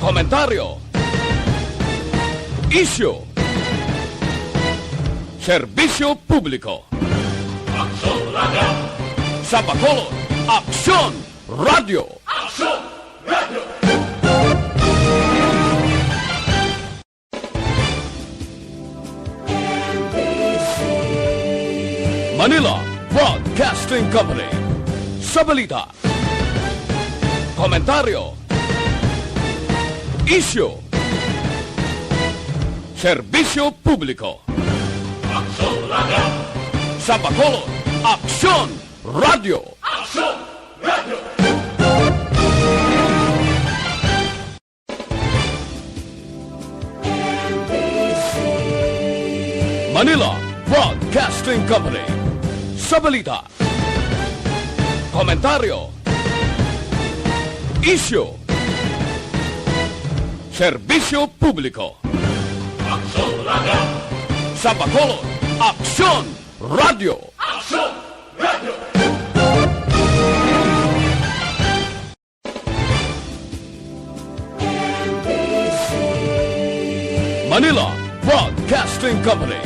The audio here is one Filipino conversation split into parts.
komentaryo, isyu, serbisyo publiko. Aksyon Radio! Sa Bacolod, Aksyon Radio! Aksyon Radio! Manila Broadcasting Company. Sa balita, komentaryo, isyu, serbisyo publiko. Aksyon Radio! Sa Bacolod, Aksyon Radio! Aksyon Radio! Manila Broadcasting Company. Sa balita, komentaryo, isyu, serbisyo publiko. Aksyon Radio! Sa Bacolod, Aksyon Radio! Aksyon Radio! Manila Broadcasting Company.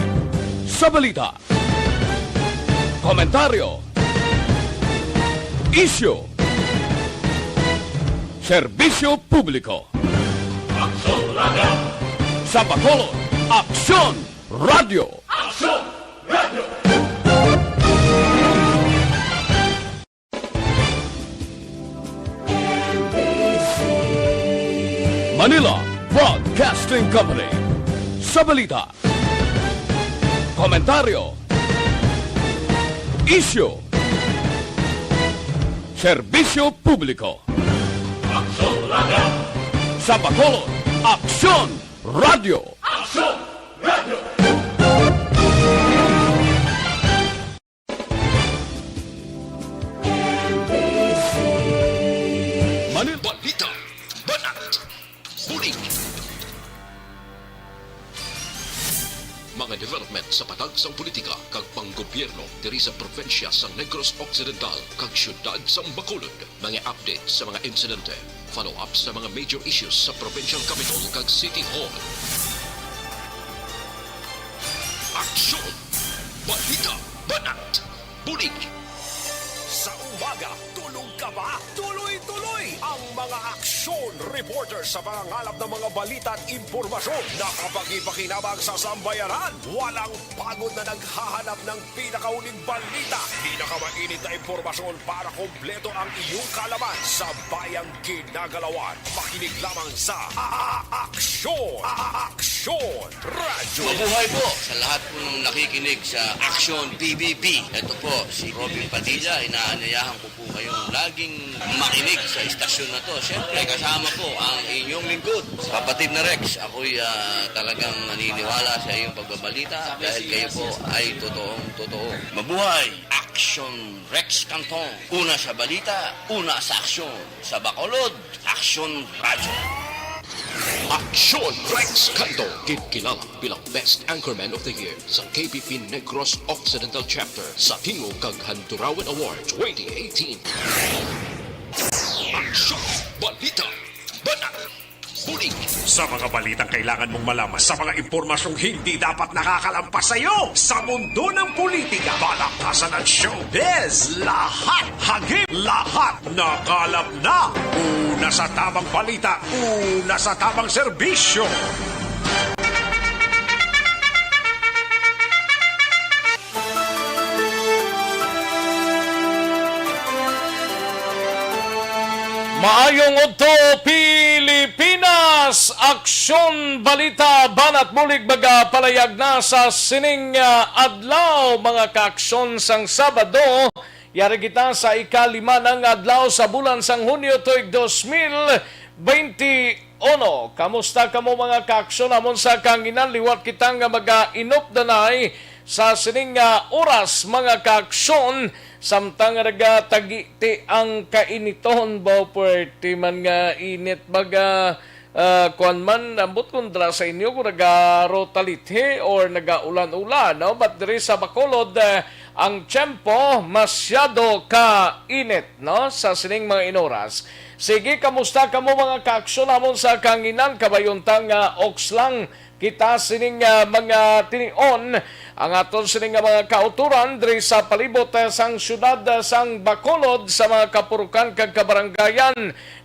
Sa balita, komentaryo, isyu, serbisyo publiko. Aksyon Radio! Sa Bacolod, Aksyon Radio! Aksyon Radio! Manila Broadcasting Company. Sa balita, komentaryo, isyu, serbisyo publiko. Aksyon Radio! Sa Bacolod, Aksyon Radio! Aksyon Radio! Manila Balita, Banat, Bulig. Mga development sa patagsang politika kag panggobyerno diri sa probinsya sa Negros Occidental kag syudad sa Bacolod. Mga update sa mga insidente, follow-up sa mga major issues sa provincial capital kag City Hall. Aksyon! Balita, Banat, Bulig. Sa umaga, tulog ka ba? Tuloy-tuloy ang mga aksyon reporter sa mga ngalap ng mga balita at impormasyon na kapag-ipakinabang sa sambayanan. Walang pagod na naghahanap ng pinakauling balita. Pinakamainit na impormasyon para kompleto ang iyong kalaman sa bayang kinagalawan. Makinig lamang sa Aksyon! Aksyon Radio! Mabuhay po sa lahat po ng nakikinig sa Aksyon PBB. Ito po si Robin Padilla. Inaanyayahan ko po kayong laging makinig sa istasyon na to. Siyempre, kasama po ang inyong lingkod. Kapatid na Rex, ako'y talagang naniniwala sa iyong pagbabalita dahil kayo po ay totoong-totoo. Mabuhay! Aksyon Rex Cantong. Una sa balita, una sa aksyon. Sa Bacolod, Aksyon Radio. Aksyon Rex Cantong, kilala bilang Best Anchorman of the Year sa KPP Negros Occidental Chapter sa Tingog kag Handurawan Award 2018. Aksyon Balita, Banat, Bulig. Sa mga balitang kailangan mong malaman, sa mga impormasyong hindi dapat nakakalampas sa iyo, sa mundo ng politika, balakasan at showbiz, lahat, hagip, lahat, nakalap na. Una sa tamang balita, una sa tamang serbisyo. Maayong udto Pilipinas, Aksyon Balita Banat Bulig baga palayag na sa sining adlaw mga kaaksyon sang Sabado. Yari kita sa ikalima ng adlaw sa bulan sang Hunyo tuig 2021. Kamusta kamo mga kaaksyon amon sa kanginan liwat kita nga mag-inop danay sa sining oras mga kaaksyon. Samtang nagatagi ti ang kainiton ba pwerte man nga init baga kuan man ambot kundra sa inyo kung nagarotalithe or nagaulan-ulan no? But diri sa Bacolod ang tiyempo masyado ka init no? Sa sining mga inoras Sige, kamusta kamo mga kaaksyon namon sa kanginan kabayuntang okslang kita sining mga tinion ang aton sining mga kauturan diri sa palibot sang syudad sang Bacolod sa mga kapurukan kag kabaranggayan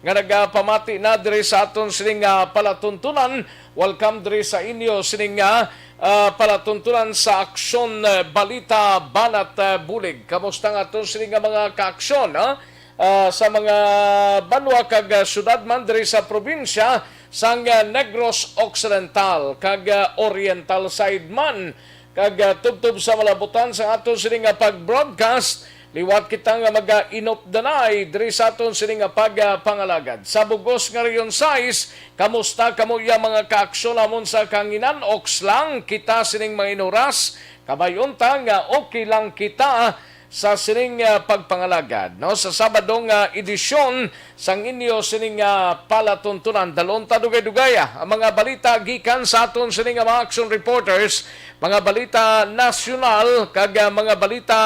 nga nagapamati na diri sa aton sining palatuntunan. Welcome diri sa inyo sining palatuntunan sa Aksyon Balita Banat Bulig. Kamusta nga aton sining mga kaaksyon sa mga banwa kag syudad man diri sa probinsya sang Negros Occidental kag Oriental side man kag tubtob sa malabutan sa aton sining pag-broadcast liwat kita nga mag-inopdanay diri sa aton sining pagpangalagad sa bugos nga reyon size. Kamusta kamo ya mga kaaksyon namon sa kanginan? Oks lang kita sining mga inuras kabayunta nga okay lang kita sa sining pagpangalagad no sa Sabadong edisyon sang inyo sining palatuntunan. Dalon ta dugay-dugaya ang mga balita gikan sa aton sining mga action reporters, mga balita nasyonal kag mga balita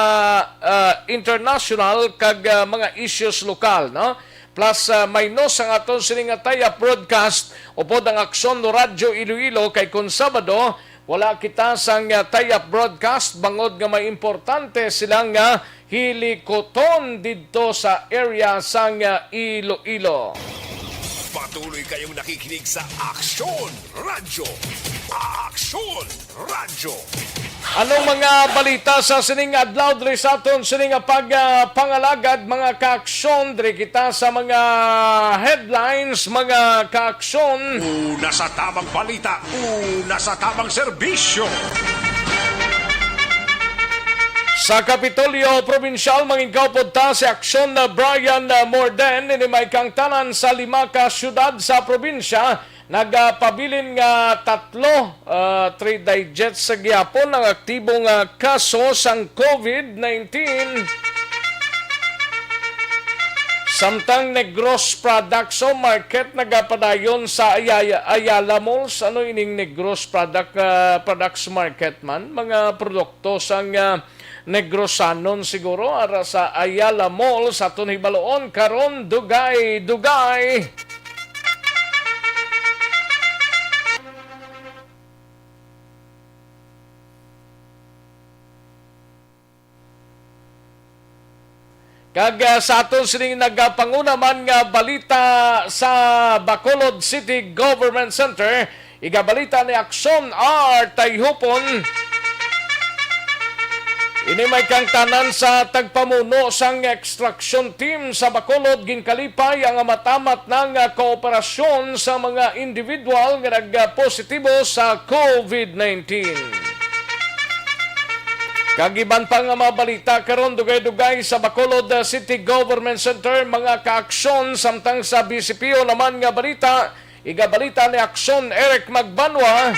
international kag mga issues lokal no. Plus maynos ang aton sining taya broadcast upod ang Aksyon Radyo Iloilo kay kun Sabado wala kita sang tie-up broadcast bangod nga may importante silang hilikoton didto sa area sang Iloilo. Patuloy kayong nakikinig sa Aksyon Radyo. Aksyon Radyo. Anong mga balita sa sining adlaw diri sa aton sining pagpangalagad mga kaaksyon diri kita sa mga headlines mga kaaksyon. Una sa tamang balita, una sa tamang serbisyo. Sa Kapitolyo Provincial, mangingkaw pod ta si Aksyon na Brian Morden ini may kangtanan sa 5 ka syudad sa probinsya. Nagpabilin nga 3 digits sa gihapon ang aktibong kaso sang COVID-19. Samtang Negros Products Market nagapadayon sa Ayala Malls. Ano ining Negros Products Market man? Mga produkto sang Negrosanon siguro ara sa Ayala Mall sa aton hibaloon karon dugay-dugay. Kag sa aton sining nagapanguna man nga balita sa Bacolod City Government Center, igabalita ni Aksyon R. Tayhupon. Ini may kangtanan sa tagpamuno sang extraction team sa Bacolod ginkalipay ang matamat ng kooperasyon sa mga individual nga nagpositibo sa COVID-19. Kagiban pa nga mga balita karon dugay-dugay sa Bacolod City Government Center mga kaaksyon samtang sa BCPO naman nga balita igabalita ni Aksyon Eric Magbanwa.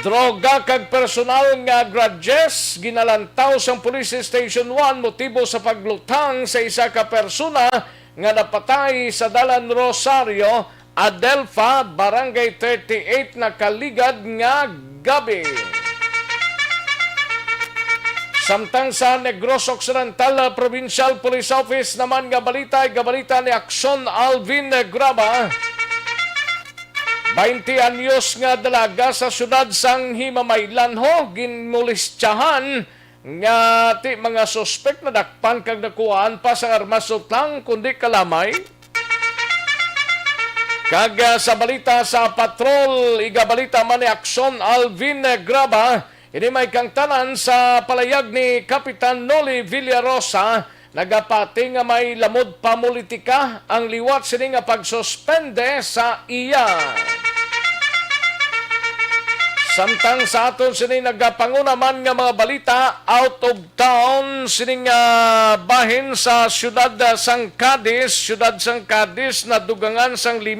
Droga kag personal nga grudges ginalantaw sang Police Station 1 motibo sa paglutang sa isa ka persona nga napatay sa Dalan Rosario, Adelfa, Barangay 38 na kaligad nga gabi. Samtang sa Negros Occidental Provincial Police Office naman nga balita ni Aksyon Alvin Graba. 20 anyos nga dalaga sa syudad sang Himamaylanho ginmolestyahan nga ti mga suspek na dakpan kag nakuhaan pa sa armas utang kundi kalamay. Kag sa balita sa patrol igabalita man ni Aksyon Alvin Graba ini may kangtanan sa palayag ni Kapitan Noli Villarosa nagapati nga may lamod pa politika ang liwat sini nga pagsuspende sa iya. Samtang sa aton sini nagapanguna man nga mga balita out of town sining bahin sa syudad sang Cadiz na dugangan sang 5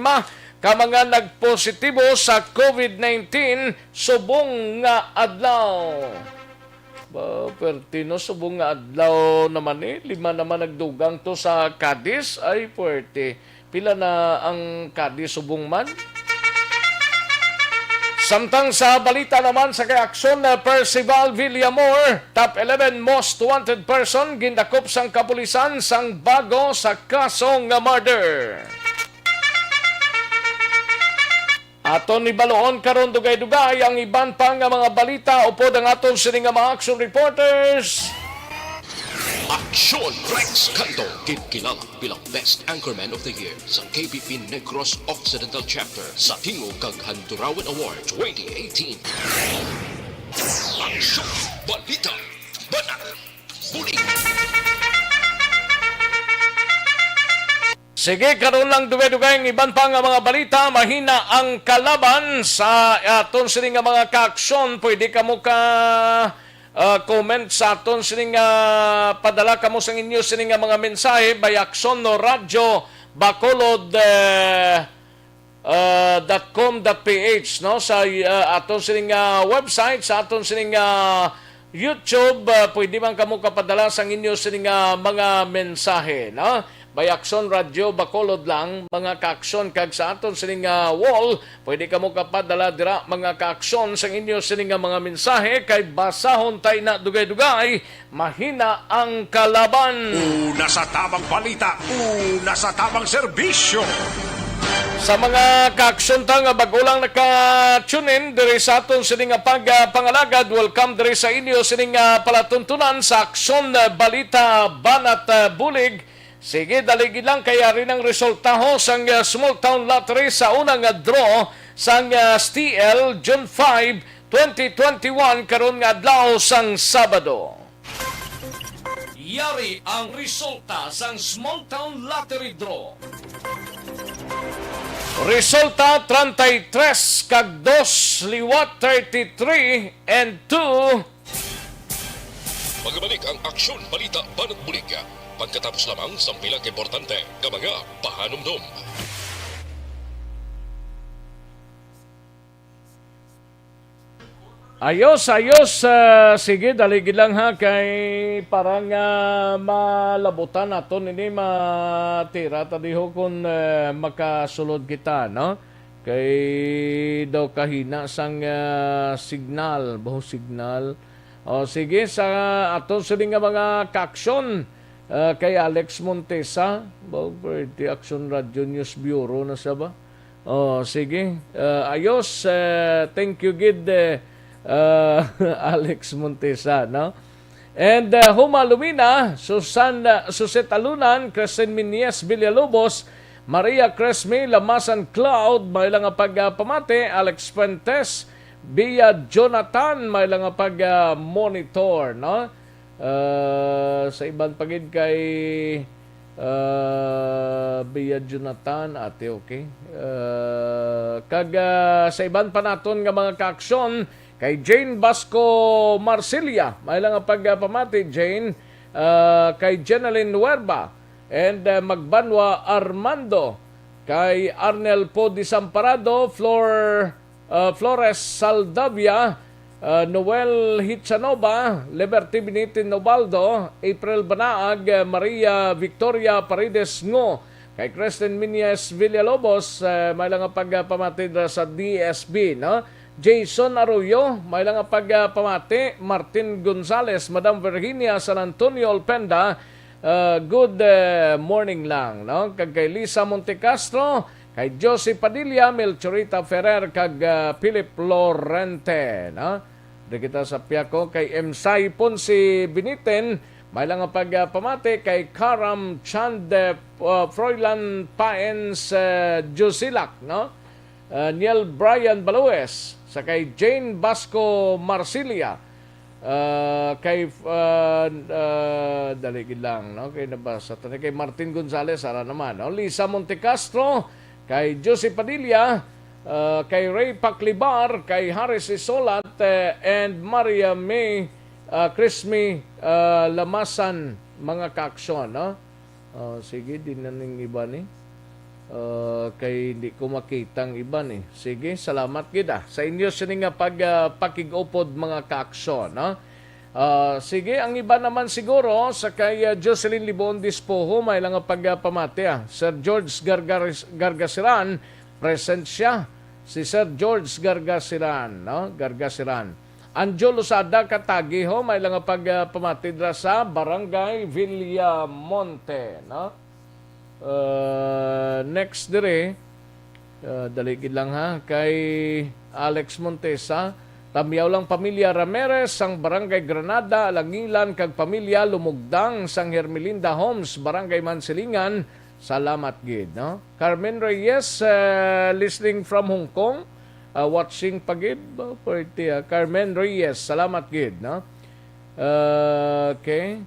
ka mga nagpositibo sa COVID-19 subong nga adlaw. Pertino subong nga adlaw naman 5 naman nagdugang to sa Cadiz ay puwerte. Pila na ang Cadiz subong man? Samtang sa balita naman sa kay Aksyon na Percival Villamor, top 11 most wanted person gindakop sang kapulisan sang bago sa kasong nga murder. Aton ni baloon karon dugay-dugay ang iban pa nga mga balita upod ang aton sini nga mga action reporters. Aksyon Rex Cantong, kilala bilang Best Anchorman of the Year sa KBP Negros Occidental Chapter sa Tingog kag Handurawan Award 2018. Aksyon, Balita, Banat, Bulig. Sige, karon lang dugay-dugay ang iban pa nga mga balita. Mahina ang kalaban sa aton sini nga mga kaaksyon. Pwede ka mo ka comment sa aton sining padala kamo sa inyo sining mga mensahe by Aksyon no radyo bacolod .com.ph no sa aton sining website sa aton sining YouTube pwede man kamo kapadala sa inyo sining mga mensahe no by Aksyon Radio Bacolod lang mga kaaksyon kag sa aton sining wall pwede kamo kapadala dira mga kaaksyon sa inyo sining mga mensahe kay basahon tay na dugay-dugay mahina ang kalaban. Una sa tamang balita, una sa tamang serbisyo. Sa mga kaaksyon ta nga bago lang naka-tune in diri sa aton sining pagpangalagad, welcome diri sa inyo sining palatuntunan sa Aksyon Balita Banat Bulig. Sige, daligid lang kaya rin ang resulta ho sang Small Town Lottery sa unang draw sang STL June 5, 2021 karon nga adlaw sang Sabado. Yari ang resulta sang Small Town Lottery draw. Resulta 33 kag 2 liwat 33 and 2. Magbalik ang Aksyon Balita Banat Bulig. Pagkatapos lamang sa pilang importante ng mga pahanumdum. Ayos. Sige, daligid lang ha kay parang malabutan naton ini matira tadiho kung makasulod kita, no? Kay daw kahina sang signal, bahong signal. O sige, sa aton sining mga kaaksyon, kay Alex Montesa, di Aksyon Radio News Bureau na siya ba? Sige. Ayos. Thank you, Gid Alex Montesa, no? And Humalumina, Suseta Lunan, Crescent Minies Villalobos, Maria Cresme, Lamasan Cloud, may lang pagpamate, Alex Fuentes, Bia Jonathan, may lang pag-monitor, no? Sa ibang pagid kay Bia Jonathan ate okay kag sa ibang pa naton nga mga kaaksyon kay Jane Basco Marsilia may lang pagpamati Jane kay Jeneline Nuerba and Magbanwa Armando kay Arnel Po Disamparado Flores Saldavia Noel Hitsanova, Liberty Binitin Nobaldo, April Banaag, Maria Victoria Paredes Ngo, kay Kristen Minies Villalobos, may lang pagpamati sa DSB, no? Jason Arroyo, may lang pagpamati, Martin Gonzales, Madam Virginia San Antonio Alpenda, good morning lang, no? Kay Lisa Montecastro, kay Josie Padilla, Melchorita Ferrer, kag Philip Lorente, no? Di kita sa piyako kay Emsay Ponce Binitin, may lang pagpamati kay Karam Chand Froilan Paens Josilak, no? Niel Brian Balues, sa kay Jane Basco Marsilia, kay daligid lang, no? Kay nabasa tani kay Martin Gonzales ara naman, no? Lisa Montecastro, kay Josie Padilla, kay Ray Paclibar, kay Harris Isolat, and Maria May Crisme Lamasan, mga kaaksyon, no? Sige, di na ning iba ni. Kay hindi ko makitang iba ni. Sige, salamat kita sa inyo sining pagpakigupod mga kaaksyon, no? Sige, ang iba naman siguro sa kay Jocelyn Libon Dispoho, may lang pagpamati. Sir George Gargasiran, present siya. Si Sir George Gargasiran, no? Gargasiran. Anjo Losada Katagi ho, may lang pagpamatid sa Barangay Villamonte, no? Next dire, daligid lang ha, kay Alex Montesa, tamiyaw lang pamilya Ramirez sang Barangay Granada, Alangilan kag pamilya Lumugdang sang Hermelinda Homes, Barangay Mansilingan. Salamat gid, no? Carmen Reyes, listening from Hong Kong, watching pagid, Carmen Reyes, salamat gid, no? Okay.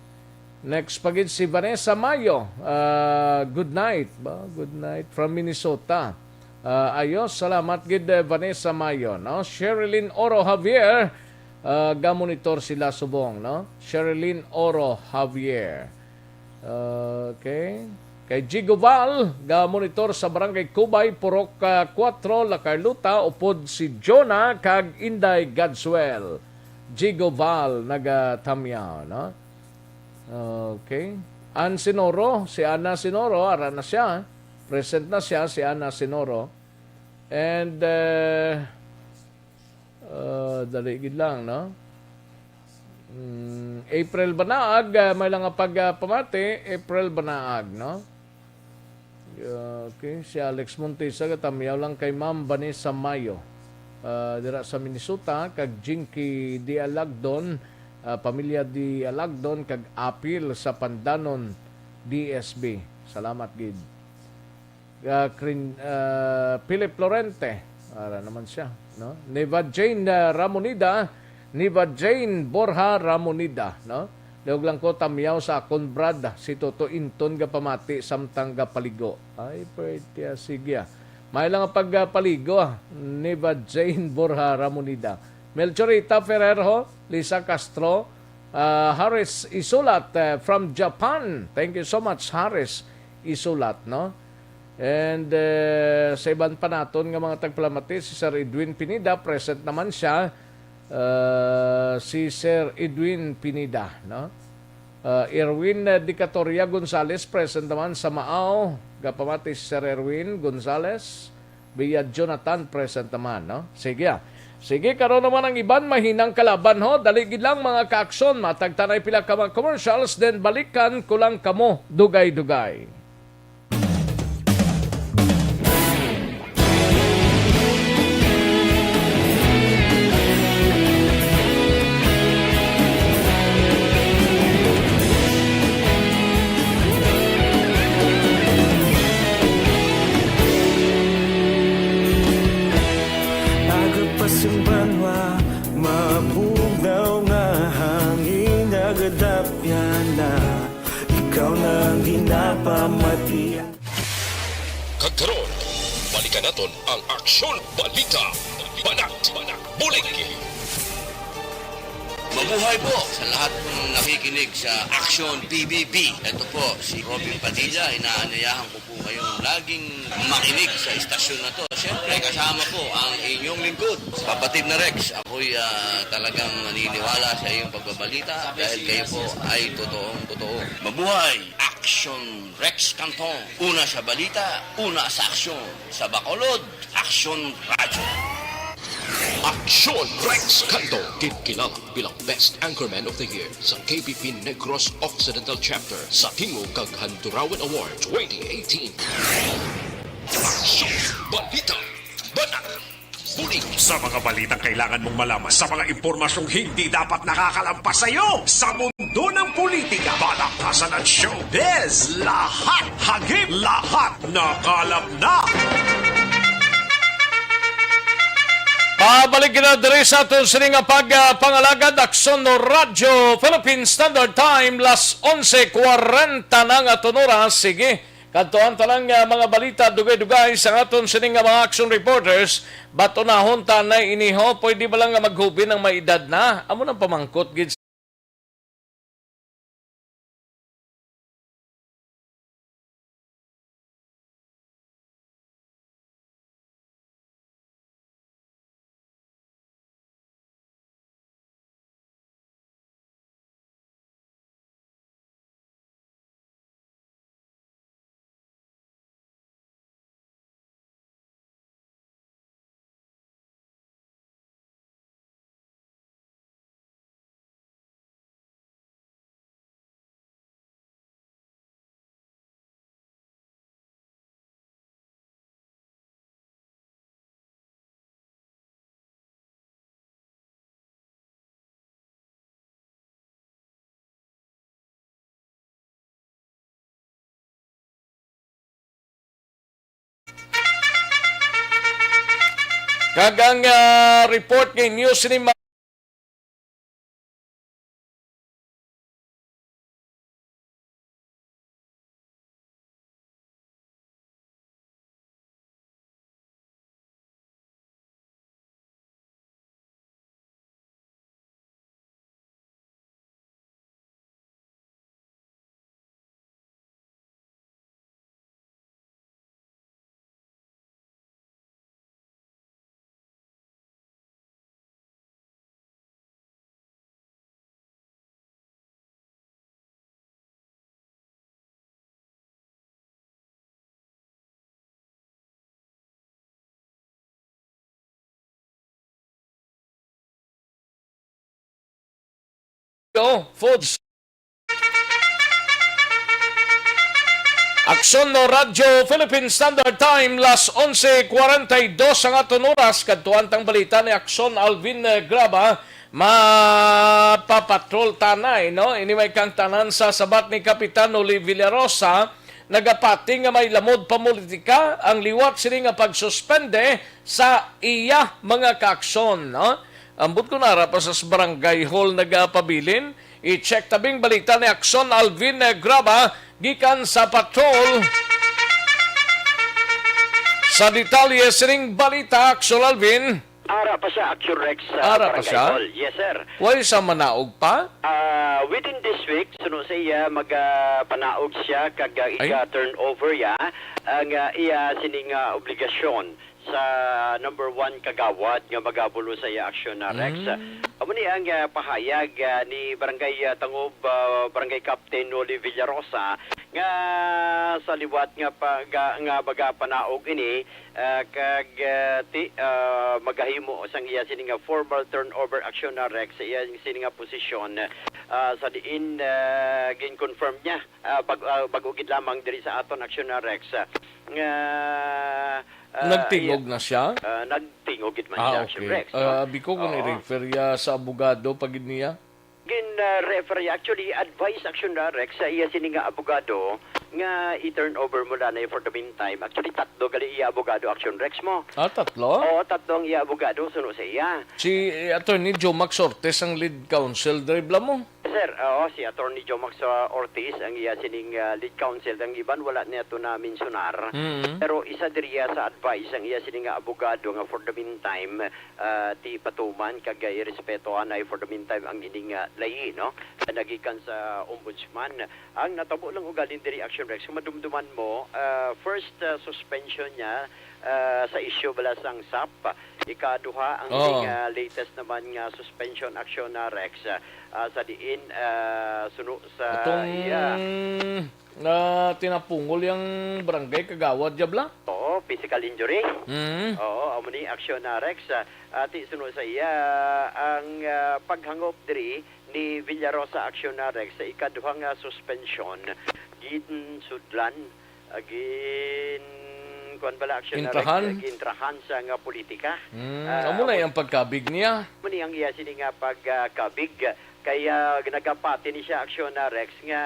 Next pagid si Vanessa Mayo. Good night, good night from Minnesota. Ayos, salamat gid Vanessa Mayo, no? Sherilyn Oro Javier, ga-monitor sila subong, no? Sherilyn Oro Javier. Okay. Kay Gigoval, ga-monitor sa Barangay Kubay, Purok 4, La Carlota, upod si Jonah kag Inday Gadswell. Gigoval, nagatamyaw, no? Okay. Ann Sinoro, si Ana Sinoro, ara na siya. Present na siya, si Ana Sinoro. And, daligid lang, no? April Banaag, may lang pagpamati, April Banaag, no? Okay, si Alex Montesa, katamiyaw lang kay Ma'am Vanessa Mayo. Dira sa Minnesota, kag Jinky Di Alagdon, pamilya Di Alagdon, kag Apil sa Pandanon, DSB. Salamat, gid. Philip Lorente, ara naman siya, no? Neva Jane Ramonida, Neva Jane Borja Ramonida, no? Leog lang ko tamyaw sa akon brad, si Toto Inton ga pamati samtang ga paligo. Ay, pwede, sige. May lang pagpaligo, Neva Jane Borja Ramonida. Melchorita Ferrero, Lisa Castro, Harris Isulat from Japan. Thank you so much, Harris Isulat, no? And sa iban pa naton nga mga tagpalamati, si Sir Edwin Pinida, present naman siya. Si Sir Edwin Pinida, no? Erwin Dicatoria Gonzales, present naman sa Maaw. Gapamati si Sir Erwin Gonzales. Bia Jonathan, present naman, no? Sige. Sige, karon naman ang iban mahinang kalaban ho. Daligid lang mga ka-aksyon, matagtanay pila ka mga commercials, then balikan kulang kamo dugay-dugay. Sumbanwa, mabugaw nga hangin nagadapyan na ikaw na ang ginapamatian. Kagkaroon, balikan naton ang Aksyon Balita. Banat, Bulig. Mabuhay po sa lahat ng nakikinig sa Aksyon PBB. Ito po si Robin Padilla. Inaanyayahan ko po kayong laging makinig sa istasyon na to. Siyempre, kasama po ang inyong lingkod. Kapatid na Rex, ako'y talagang naniniwala sa iyong pagbabalita dahil kayo po ay totoong-totoo. Mabuhay! Aksyon Rex Cantong. Una sa balita, una sa aksyon. Sa Bacolod, Aksyon Radyo. Aksyon Rex Cantong, kilala bilang Best Anchorman of the Year sa KBP Negros Occidental Chapter sa Tingog kag Handurawan Award 2018. Aksyon Balita. Banat. Bulig. Sa mga balitang kailangan mong malaman, sa mga impormasyong hindi dapat nakakalampas sa iyo, sa mundo ng politika, balakasan at showbiz, lahat hagip, lahat nakalap na. Pabalik na diri sa aton sining pagpangalagad Aksyon no Radyo Philippine Standard Time las 11:40 ng aton oras. Sige, kantuan talang mga balita dugay-dugay sa aton sining mga action reporters. Batonahon tanay iniho, pwede ba lang maghubin ng may edad na? Amo nang pamangkot gid Kagang report kay News ni Foods. Aksyon no Radyo Philippine Standard Time las 11:42 ang aton oras kadtuan tang balita ni Aksyon Alvin Graba mapapatrol tanay no ini may kang tanan sa sabat ni Kapitan Oli Villarosa nagapati nga may lamod pamulitika ang liwat sini nga pagsuspende sa iya mga kaaksyon no. Ambot ko nara pa sa barangay hall nagapabilin. I-check tabing balita ni Aksyon Alvin Graba gikan sa patrol. Sa detalye sining balita, Aksyon Alvin. Ara pa siya, Aksyon Rex. Ara pa siya? Hall. Yes, sir. Why sa manaog pa? Within this week, suno sa iya, magpanaog siya kag turnover ya ang iya sining obligasyon sa number 1 kagawad nga magabulo sa iya aksyon na Rex. Amo ni ang pahayag ni Barangay Tangob Barangay Captain Oli Villarosa nga sa liwat nga magapanaog ini kag magahimo sang iya sining formal turnover action na Rex sa iya sining posisyon sa diin gin-confirm niya bagugid lamang diri sa aton action na Rex nga Nagtingog na siya? Nagtingog gid man siya, Action Rex. Biko kung i-refer ya sa abogado pagid niya? Refer actually advice Action Rex sa iya sining abogado nga i-turn over mo na for the meantime. Actually tatlo gali iya abogado Action Rex mo. Tatlo? Oo, tatlong iya abogado suno sa iya. Si Attorney Joe Max Ortiz ang lead counsel dribla mo? Sir, si Attorney Jomax Ortiz ang iya sining lead counsel. Ang iban wala niya ito na mensionar. Pero isa diriya sa advice ang iya sining abogado nga for the meantime ti patuman kag irespetohan ay for the meantime ang ining layi no nagikan sa ombudsman. Ang natabo lang ugalin diri Action Rex kung madumduman mo first suspension niya sa issue bala sang SAP. Ikaduha ang latest naman nga suspension action na Rex sa diin suno sa na tinapungol yung barangay kagawad jabla? Oo, physical injury. Oo, amo ni action na Rex ati suno sa iya ang paghangop diri ni Villarosa action na Rex sa ikaduhang suspension gin sudlan agin kuan bala action na Rex gintrahan sa nga politika. Amo na yung pagkabig niya. Amo ni ang iya sini nga pagkabig kaya ginagapati ni siya aksyon na Rex nga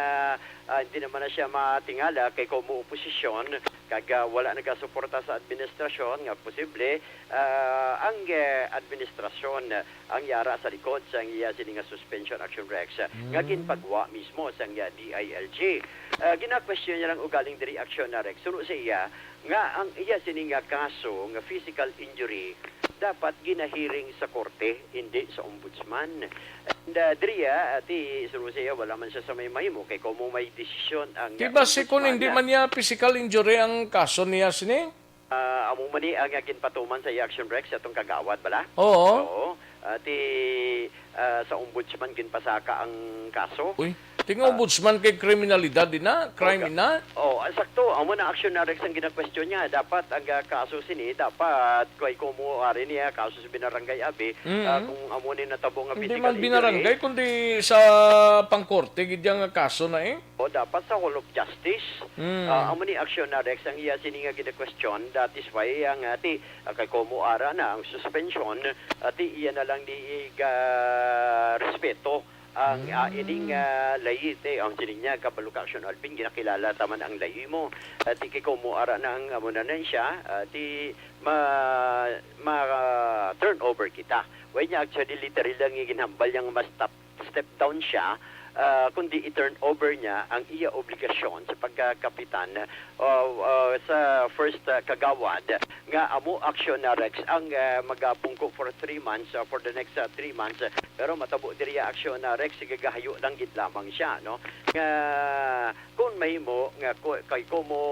hindi naman na siya matingala kay kung oposisyon kag wala nagasuporta sa administrasyon nga posible ang administrasyon ang yara sa likod sa iya sini nga suspension action Rex nga ginpagwa mismo sa DILG. Gina-question niya lang ugaling diri aksyon na Rex suno sa iya nga ang iya sini nga kaso nga physical injury dapat ginahiring sa korte, hindi sa ombudsman. And diriya, ati surusiya, wala man siya sa may mahimo, kay kung may desisyon ang diba si kung hindi man niya physical injury ang kaso niya sini? Among mani ang ginpatuman sa Action Rex, atong kagawad bala? Oo. Ati sa ombudsman ginpasaka ang kaso. Uy, tingong ombudsman kay kriminalidad din na? Crime na? Sakto. Amo na Action na Rex ang gina-question niya. Dapat ang kaso sini, dapat kay kumuari niya kaso sa binarangay abi, kung amo ni natabo nga physical hindi man binarangay, kundi sa pangkorte, gidyang kaso na dapat sa Hall of Justice. Amo ni Action na Rex ang iya sini nga gina-question. That is why ang kay kumuara na ang suspension, iya na lang di respeto ang ining layi ang sining niya kabalo ka Aksyon Alvin ginakilala taman ang layi mo at ikiko mo ara nang amunanan siya di turnover kita. Way niya actually literally lang ginhambal yang mas step down siya kundi i-turn over niya ang iya obligasyon sa pagkakapitan sa first kagawad nga amo Aksyon na Rex ang magapungko for 3 months for the next 3 months pero matabo diri Aksyon na Rex gagahayo lang gid lamang siya no nga kung mahimo nga kay ko mo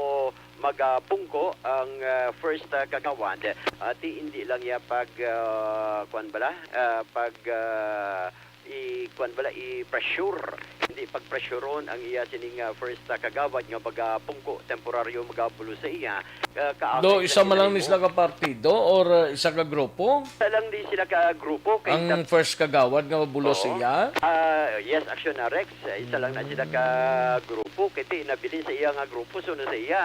magapungko ang first kagawad at hindi lang ya pag i-pressure hindi pag-pressureon ang iya sining first kagawad nga pagpungko temporaryo magabulo sa iya do isa man lang ni sila ka partido or isa ka grupo isa lang di sila ka grupo kay ang first kagawad nga mabulo sa iya yes Aksyon na Rex isa lang na sila ka grupo kay nabili sa iya nga grupo so na sa iya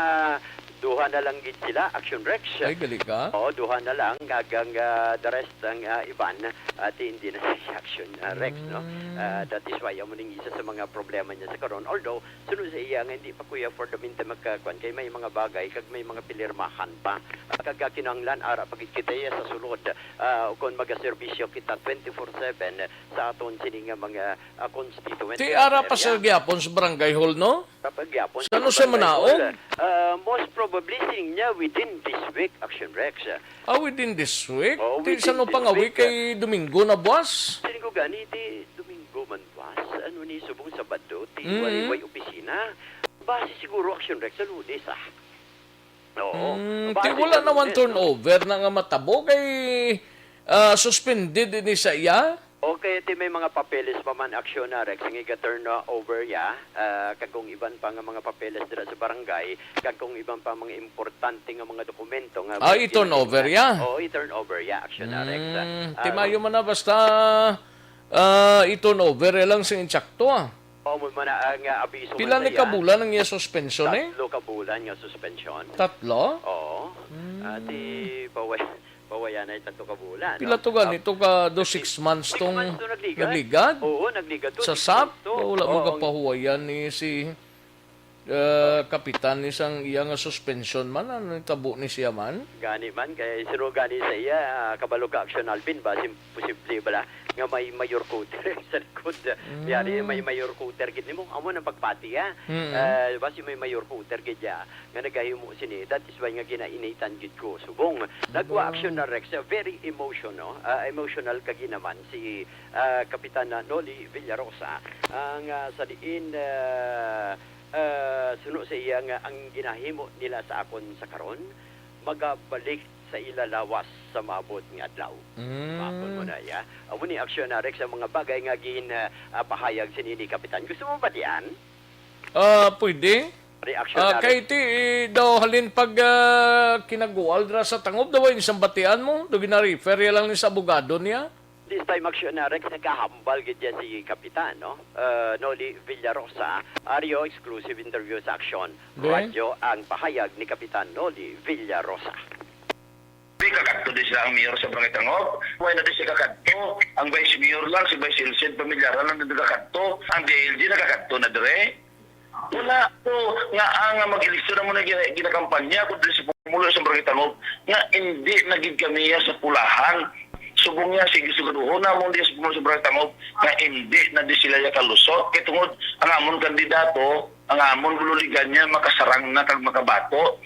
duha na lang gid sila Aksyon Rex. Ay, gali ka? Oo, duha na lang hanggang the rest ang iban at hindi na si Aksyon Rex, no? That is why amo ning isa sa mga problema niya sa karon. Although sunod sa iya nga hindi pa kuya for the meantime magkakuan kay may mga bagay kag may mga pilirmahan pa. Kag kinahanglan ara pagit kita sa sulod kung magaserbisyo kita 24/7 sa aton sining mga constituent. Ti ara pa sa gyapon sa barangay hall no? Kapag gyapon. Sano sa manaog? Most probably seeing niya within this week, Aksyon Rex. Within this week? Oh, Ti within sano this pangawi week, kay Domingo na buwas? Sino ko gani, di Domingo man buwas. Ano ni subong Sabado, ti waliway opisina. Base siguro Aksyon Rex sa Lunes, Oo. Ti wala naman turnover na nga matabo kay suspended ni sa iya? Okay, ti may mga papeles pa man Aksyon na Rex nga turn over ya kagong iban pa nga mga papeles dira sa barangay kagong iban pa mga importante nga mga dokumento nga i-turn over ya? Oo, i-turn over ya Aksyon na Rex. Ti mayo man na basta i-turn over lang sa insakto mo man ang abiso Pila ni kabulan ang iya suspension 3 kabulan nga suspension. 3? Oo. Di bawayan na ito kabulan. Pila to ganito ka do 6 months tong nagligad? Oo, nagligad to. Sa SAP? Wala mo kapahuwayan ni si kapitan isang iya nga suspension man ano tabo ni siya man? Gani man kay sino gani sa iya kabalo ka Aksyon Alvin ba posible bala nga may mayor cutter sa likod. Yari may mayor cutter gid nimo amo nang pagpati basi may mayor cutter gid ya nga nagahimo sini that is why nga ginainitan gid ko subong nagwa Aksyon na Rex very emotional kagi naman si Kapitan Noli Villarosa ang sa diin suno sa iya nga ang ginahimo nila sa akon sa karon magabalik sa ilalawas sa maabot nga adlaw. Mapon mo na ya. Amo ni Aksyon na Rex sa mga bagay nga pahayag sinini Kapitan. Gusto mo ba diyan? Pwede. Reaction kay ti daw halin pag kinagual dra sa tangob daw isang batian mo do gina-refer lang ni sa abogado niya. This time Aksyon na Rex nagkahambal gid si Kapitan no Noli Villarosa Ario exclusive interview sa Aksyon Radio ang pahayag ni Kapitan Noli Villarosa. Kakadto din sila ang mayor sa Barangay Tangob. Huwag na din siya kakadto. Ang vice mayor lang, si Vice Ilsen, pamilyaran lang na kakadto. Ang DLG nakakadto na dire. Wala po nga ang mag-eleksyon na muna ginakampanya kung din sa pumulo sa Barangay Tangob nga hindi naging kami sa pulahan. Subong niya, sige siguro na mo di sa pumulo sa Barangay Tangob nga hindi na di sila kalusot. Kaya tungod ang amon kandidato, ang amon gululigan niya makasarang na kag makabato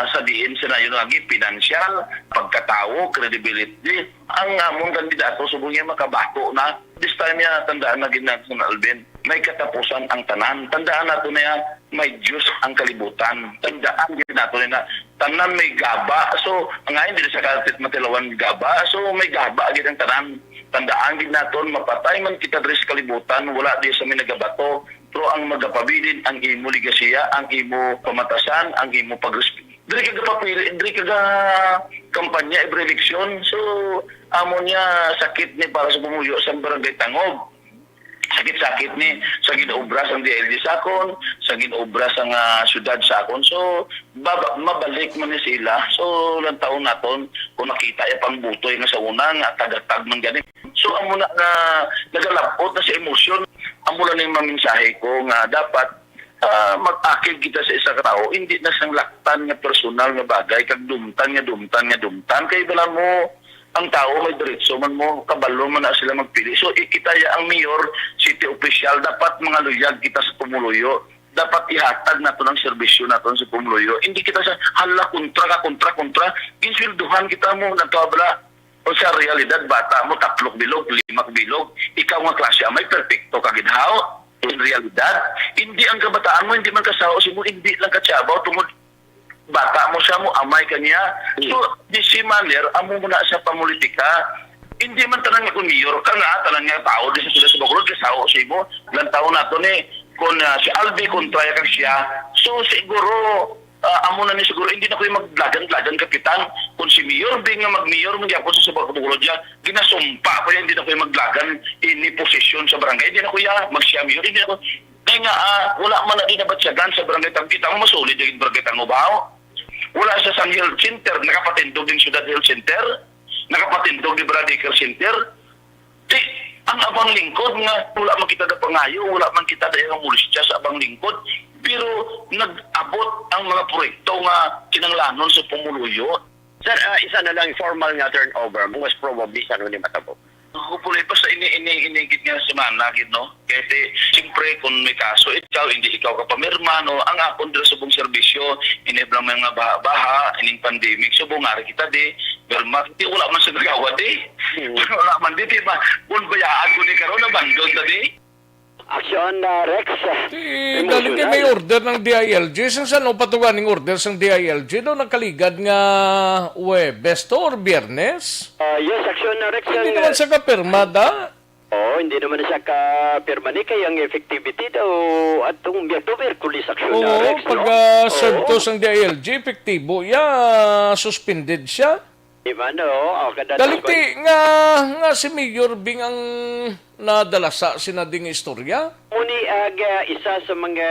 sa diin sa nayon lagi financial, pagkatao, credibility. Ang amon kandidato subong niya makabato na. This time niya tandaan na ginagawa ng Alvin, may katapusan ang tanan. Tandaan nato na may Diyos ang kalibutan. Tandaan nato na tanan may gaba. So ngayon hindi sa kaltit matilawan gaba. So may gaba gid ang tanan. Tandaan gid naton mapatay man kita diri sa kalibutan wala di sa may nagabato. Pero ang magapabilin ang imo ligasiya, ang imo pamatasan, ang imo pagrespeto. Diri ka papili, diri ka kampanya every election. So amo niya sakit ni para sa pumuyo sa Barangay Tangob. Sakit-sakit ni sa ginobras ang DLG sa akon, sa ginobras ang syudad sa akon. So mabalik man ni sila. So lang taon naton kung nakita ya pang butoy nga sa una nga tagatag man gani. So So amo na nga nagalapot na sa emosyon. Amo na ning maminsahe ko nga dapat mag-akil kita sa isa ka tao, hindi na sang laktan nga personal nga bagay kag dumtan kay bala mo ang tao may diretso man mo kabalo man na sila magpili. So ikitaya ang mayor, city official, dapat mga luyag kita sa pumuluyo. Dapat ihatag nato ng serbisyo nato sa pumuluyo. Hindi kita sa hala kontra. Ginsweldohan kita mo nagkabala. O sa realidad, bata mo, 3 bilog, 5 bilog. Ikaw nga klase may perfecto kagidhaw. In realidad, hindi ang kabataan mo, hindi man kasawa mo, hindi lang katsabaw tungod bata mo siya mo, amay kanya. So, di si manner, amo mo na sa pamulitika, hindi man tanan nga kung mayor ka nga, tanan nga tao, di sa sa Bacolod, kasawa siya mo, ilang taon na ito ni, kung si Albi, kontraya kag siya. So, siguro, amo na ni siguro, hindi na ko yung maglagan kapitan. Kung si mayor, di nga mag-mayor, magyapon sa Bacolod siya, ginasumpa ko yan, hindi na ko yung maglagan ini posisyon sa barangay, hindi na ko yung mag-siya mayor, hindi na ko, kaya nga, wala man na dinabatsyagan sa barangay Tampita, ang masulid yung barangay Tangubaw. Wala sa San Health Center, nakapatindog din Ciudad Health Center, nakapatindog di Bradical Center. Di, ang abang lingkod nga, wala man kita na pangayo, wala man kita na yung mulisya sa abang lingkod, pero nag-abot ang mga proyekto nga kinanglanon sa pumuluyo. Sir, isa na lang formal nga turnover, most probably sa ni Matabok. Hopefully pa sa inigit nga semana, no? Kasi, siyempre, kung may kaso, hindi ikaw ka pamirma, no? Ang akong dito sa buong serbisyo, iniblang mga baha, ining pandemic, so bungari kita, Berma, wala man sa nagawa, Wala man, diba? Kung bayaan ko ni karon na bandon, Aksyon, Rex. Daling may order ng DILG. Saan patugan ng order ng DILG? Doon nakaligad nga Webes to or Biyernes? Yes, Aksyon, Rex. Hindi naman sa kapirmada. Hindi naman siya ka-pirma ni kaya ang effectivity daw at itong Miyerkulis Aksyon, Rex. Pag-serve to ng DILG, efektibo, suspended siya. Diba, no? Daliti nga si Mayor Bing ang nadala sa sinading istorya. Muni isa sa mga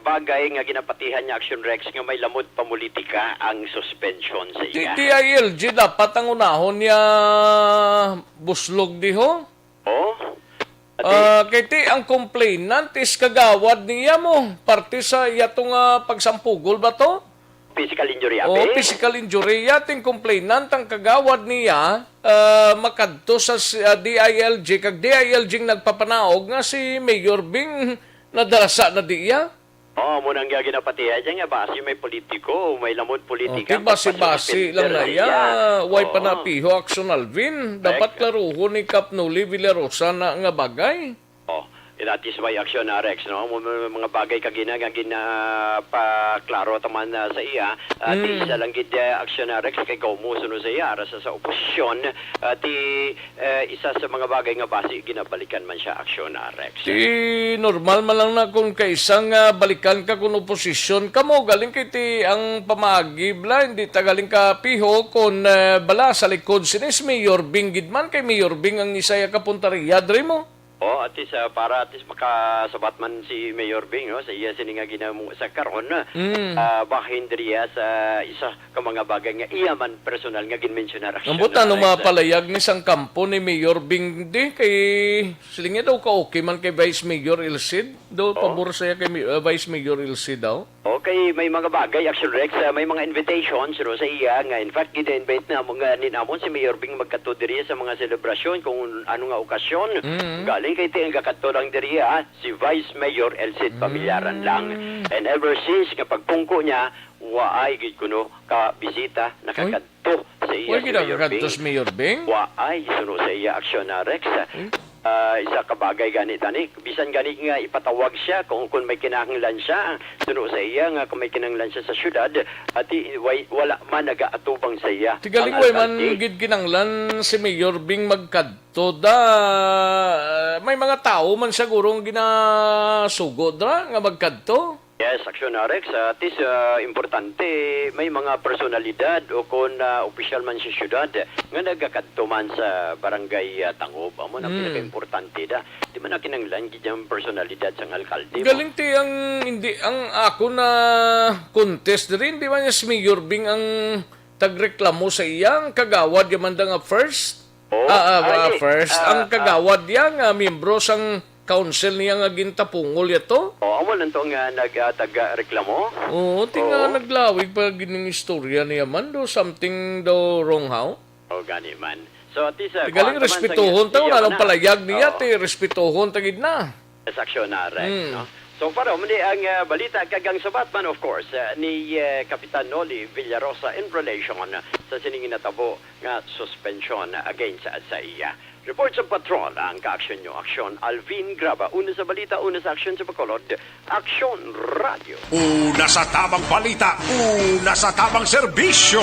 bagay nga ginapatihan niya Action Rex nga may lamod pamulitika ang suspension sa iya. DILG dapat ang unahon niya buslog diho. Kaya ang complainant is kagawad niya mo. Parte sa iyatong pagsampugol ba to? Physical injury, physical injury. Yating complainant ang kagawad niya makadto sa DILG. Kag DILG nagpapanaog nga si Mayor Bing nadarasa na diya. Munang ginapatihan niya nga base may politiko, may lamod politika. Base-base lang na ya. Way pa na piho Aksyon Alvin. Dapat klaruhon ni Kapnuli Villarosa na nga bagay. That is why Aksyon Rex, no? Mga bagay paklaro taman sa iya. Di isa lang gid Aksyon Rex kay kaumusuno sa iya sa oposisyon. Isa sa mga bagay nga base ginabalikan man siya Aksyon Rex. Normal man lang na kung kaisang balikan ka kung oposisyon ka mo. Galing kiti ang pamagi bla, hindi tagaling ka piho kung bala sa likod sinis Mayor Bing gidman kay Mayor Bing ang isaya kapuntariya dre mo. Para at least makasabat man si Mayor Bing, no? Sa iya sininga ginamo sa karon bahin diriya sa isa ka mga bagay nga iya man personal nga ginmensionar Aksyon. Ang buta no mapalayag ni sang kampo ni Mayor Bing di kay silinga daw ka okay man kay Vice Mayor Ilcid daw pabor saya kay Vice Mayor Ilcid daw. Okay, may mga bagay Aksyon Rex, may mga invitations no, sa iya nga in fact gina-invite na mga ninamon si Mayor Bing magkadto diriya sa mga selebrasyon kung ano nga okasyon. Galing kay tiang kakadto lang diriya si Vice Mayor Elcid Pamilyaran lang. And ever since kapag pungko niya waay gid kuno ka bisita nakakadto sa iya si Mayor Bing. Waay suno sa iya Aksyon Rex. Isa ka bagay ganit ani bisan ganit nga ipatawag siya kung may kinahanglan siya suno sa iya nga kung may kinahanglan siya sa syudad at wala man nagaatubang sa iya. Tigaling way man gid kinahanglan si Mayor Bing magkadto da may mga tao man siguro ginasugod ra nga magkadto. Yes, Aksyon Rex, at least importante may mga personalidad o kung opisyal man sa syudad nga nagakadto man sa barangay Tangob. Amo na pinaka-importante da. Di man na kinanglan gid personalidad sang alkalde. Galing ti ang hindi ang ako na contest rin di man si Mayor Bing ang tagreklamo sa iyang kagawad yaman da nga first. First, ang kagawad niya nga miyembro sang council niya nga gintapungol yato. Amo lang to nga nag-taga-reklamo. Oo, tinga naglawig pa gining istorya niya man do something do wrong how. Gani man. So at least Galing respetuhon ta wala lang palayag niya ti respetuhon tagid na. Aksyon na Rex, no? So para muli ang balita kagang sabat man of course ni Kapitan Noli Villarosa in relation sa siningin natabo nga suspension against sa iya. Report sa patrol ang ka-aksyon nyo. Aksyon Alvin Graba. Una sa balita, una sa aksyon sa Bacolod. Aksyon Radio. Una sa tamang balita, una sa tamang serbisyo.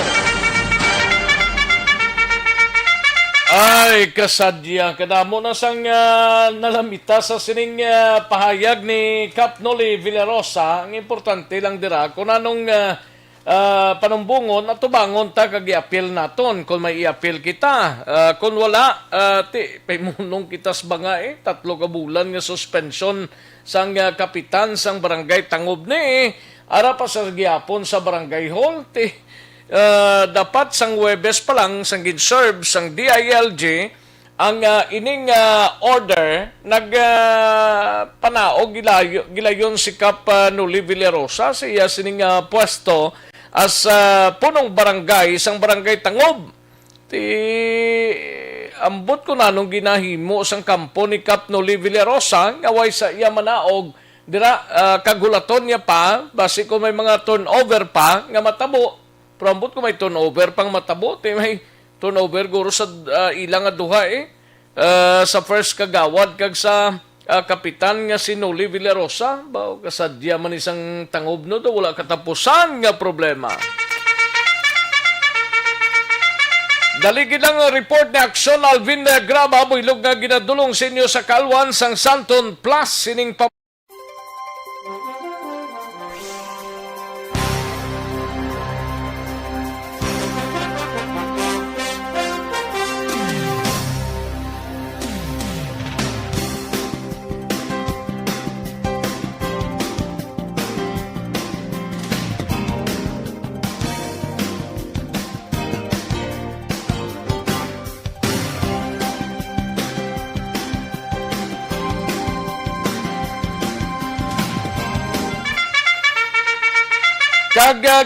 Ay, kasadya. Kadamo na sang nalamita sa sining pahayag ni Kap Noli Villarosa. Ang importante lang dira kung anong panumbungon at tubangon ta kag-i-appeal naton kung may i-appeal kita. Kung wala, paymunong kitas ba nga 3 ka bulan nga suspension sang kapitan sang barangay Tangob ni ara pa sa gihapon sa barangay hall. Dapat sang Huwebes pa lang sang gin-serve sang DILG ang ining order panaog gilayon si Kap Noli Villarosa sa iya sining pwesto as punong barangay sang barangay Tangob. Ambot ko nanong ginahimo sang kampo ni Kap Noli Villarosa nga way sa iya manaog dira kagulaton niya pa basi ko may mga turnover pa nga matabo. Pero ambot ko may turnover pang matabo may turnover guro sa ilang duha sa first kagawad kag sa kapitan nga si Noli Villarosa bao kasadya man isang Tangob no do wala katapusan nga problema. Daligid lang ang report ni Aksyon Alvin Graba builog nga ginadulong sa inyo sa Kalwan sang Santon Plus sining kag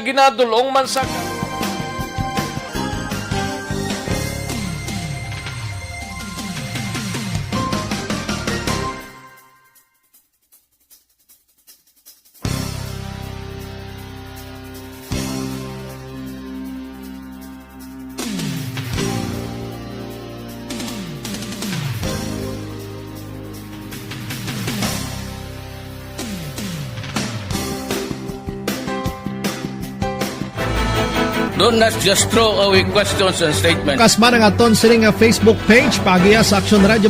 ginadulong man sa Do not just throw away questions and statements. Kasma nga aton sining Facebook page pagiya sa Aksyon Radio.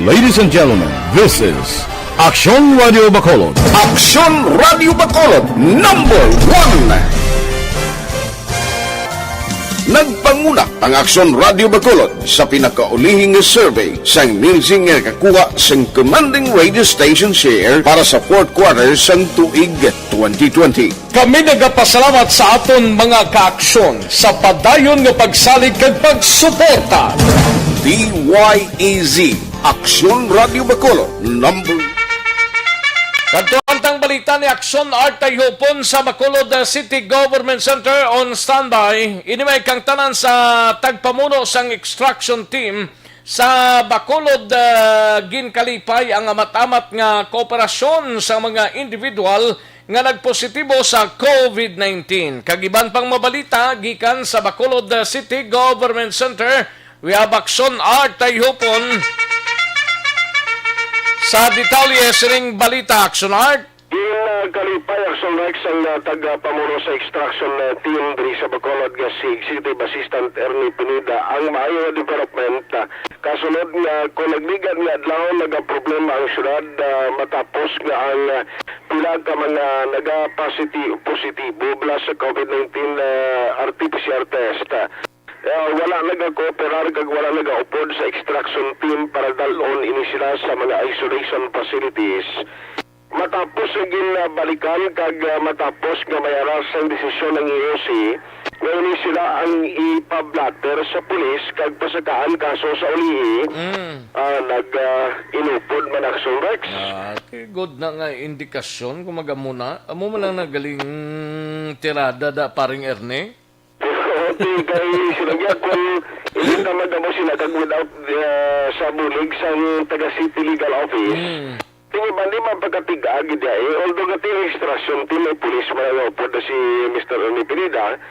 Ladies and gentlemen, this is Aksyon Radio Bacolod. Aksyon Radio Bacolod, number 1. Nagpanguna ang Aksyon Radio Bacolod sa pinakaulihing survey sa ningsing kakuha sa commanding radio station share para sa 4th quarter sang tuig 2020. Kami nagapasalamat sa aton mga kaaksyon sa padayon nga pagsalig kag pagsuporta. DYEZ, Aksyon Radio Bacolod, number. Kantong balita ni Aksyon Art Tayhopon sa Bacolod City Government Center on standby. Inimay kang tanan sa tagpamuno sang extraction team sa Bacolod ginkalipay ang amat-amat nga kooperasyon sa mga individual nga nagpositibo sa COVID-19. Kagiban pang mabalita gikan sa Bacolod City Government Center, we have Aksyon Art Tayhopon sa detalye sining balita. Aksyon Art. Kalipay Aksyon Rex ang taga-pamuno sa extraction team diri sa Bacolod nga si Executive Assistant Ernie Pineda ang maayo development kasunod nga kung nagbigan nga adlaw nagaproblema ang syudad matapos nga ang pila ka mga positibo bala sa COVID-19 RT-PCR test. Wala nagakooperar kag wala nagaupod sa extraction team para dalon ini sila sa mga isolation facilities. Matapos nga balikan kag matapos nga mayaras ang desisyon ng EOC, ngayon sila ang ipablatter sa pulis kag pasakaan kaso sa ulihi inupod man Aksyon Rex. Okay, good na nga indikasyon kung magamuna. Amo man lang nagaling tirada da paring Erne. Okay, kay sinagyan kung hindi na magamo sila kag without sa bulig sa taga City Legal Office. Tingin ba, di mapagkatigag although nga ting extraction team ay pulis manangopod na si Mr. Ernie Pineda,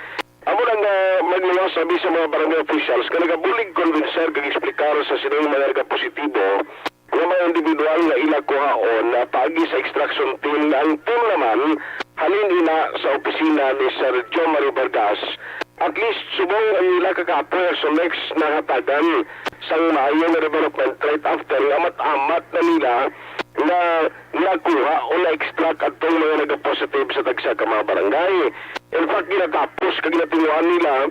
amo lang magluwas sabi sa mga barangay officials ka nagabulig convincer kag eksplikar sa sinong mga positibo nga mga individual nga ilakuhaon na paagi sa extraction team na ang team naman halin ina sa opisina ni Sir John Marie Vargas. At least subong ang ila kakaper so next na hatagan sang maayong development right after amat-amat na nila na nakuha o na-extract at itong mga nag-positive sa tagsa ka mga barangay. In fact, ginatapos kag ginatunguhan nila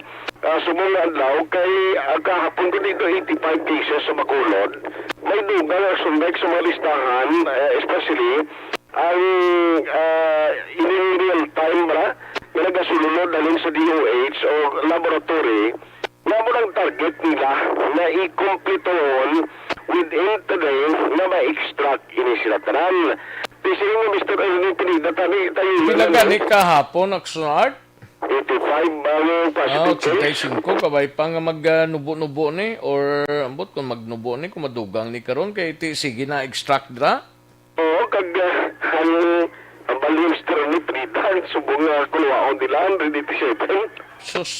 subong adlaw kay kahapon ko dito 85 cases sa Bacolod. May dugang sunbek sa mga listahan, especially ang in real time na nagasulunod dalhin sa DOH o laboratory na ang target nila na i-completoon within today na ma-extract ini sila tanan. Pising ni Mr. Ernie Pineda tayo Pinagani kahapon, Aksyon 85 ang positive case. kabay pa nga magnubo-nubo ni or ambot kung magnubo ni kung madugang ni karon kay iti sige na extract dra. Oo, kag ang bali Mr. Ernie Pineda subong kuluwaon nila 187. Sus.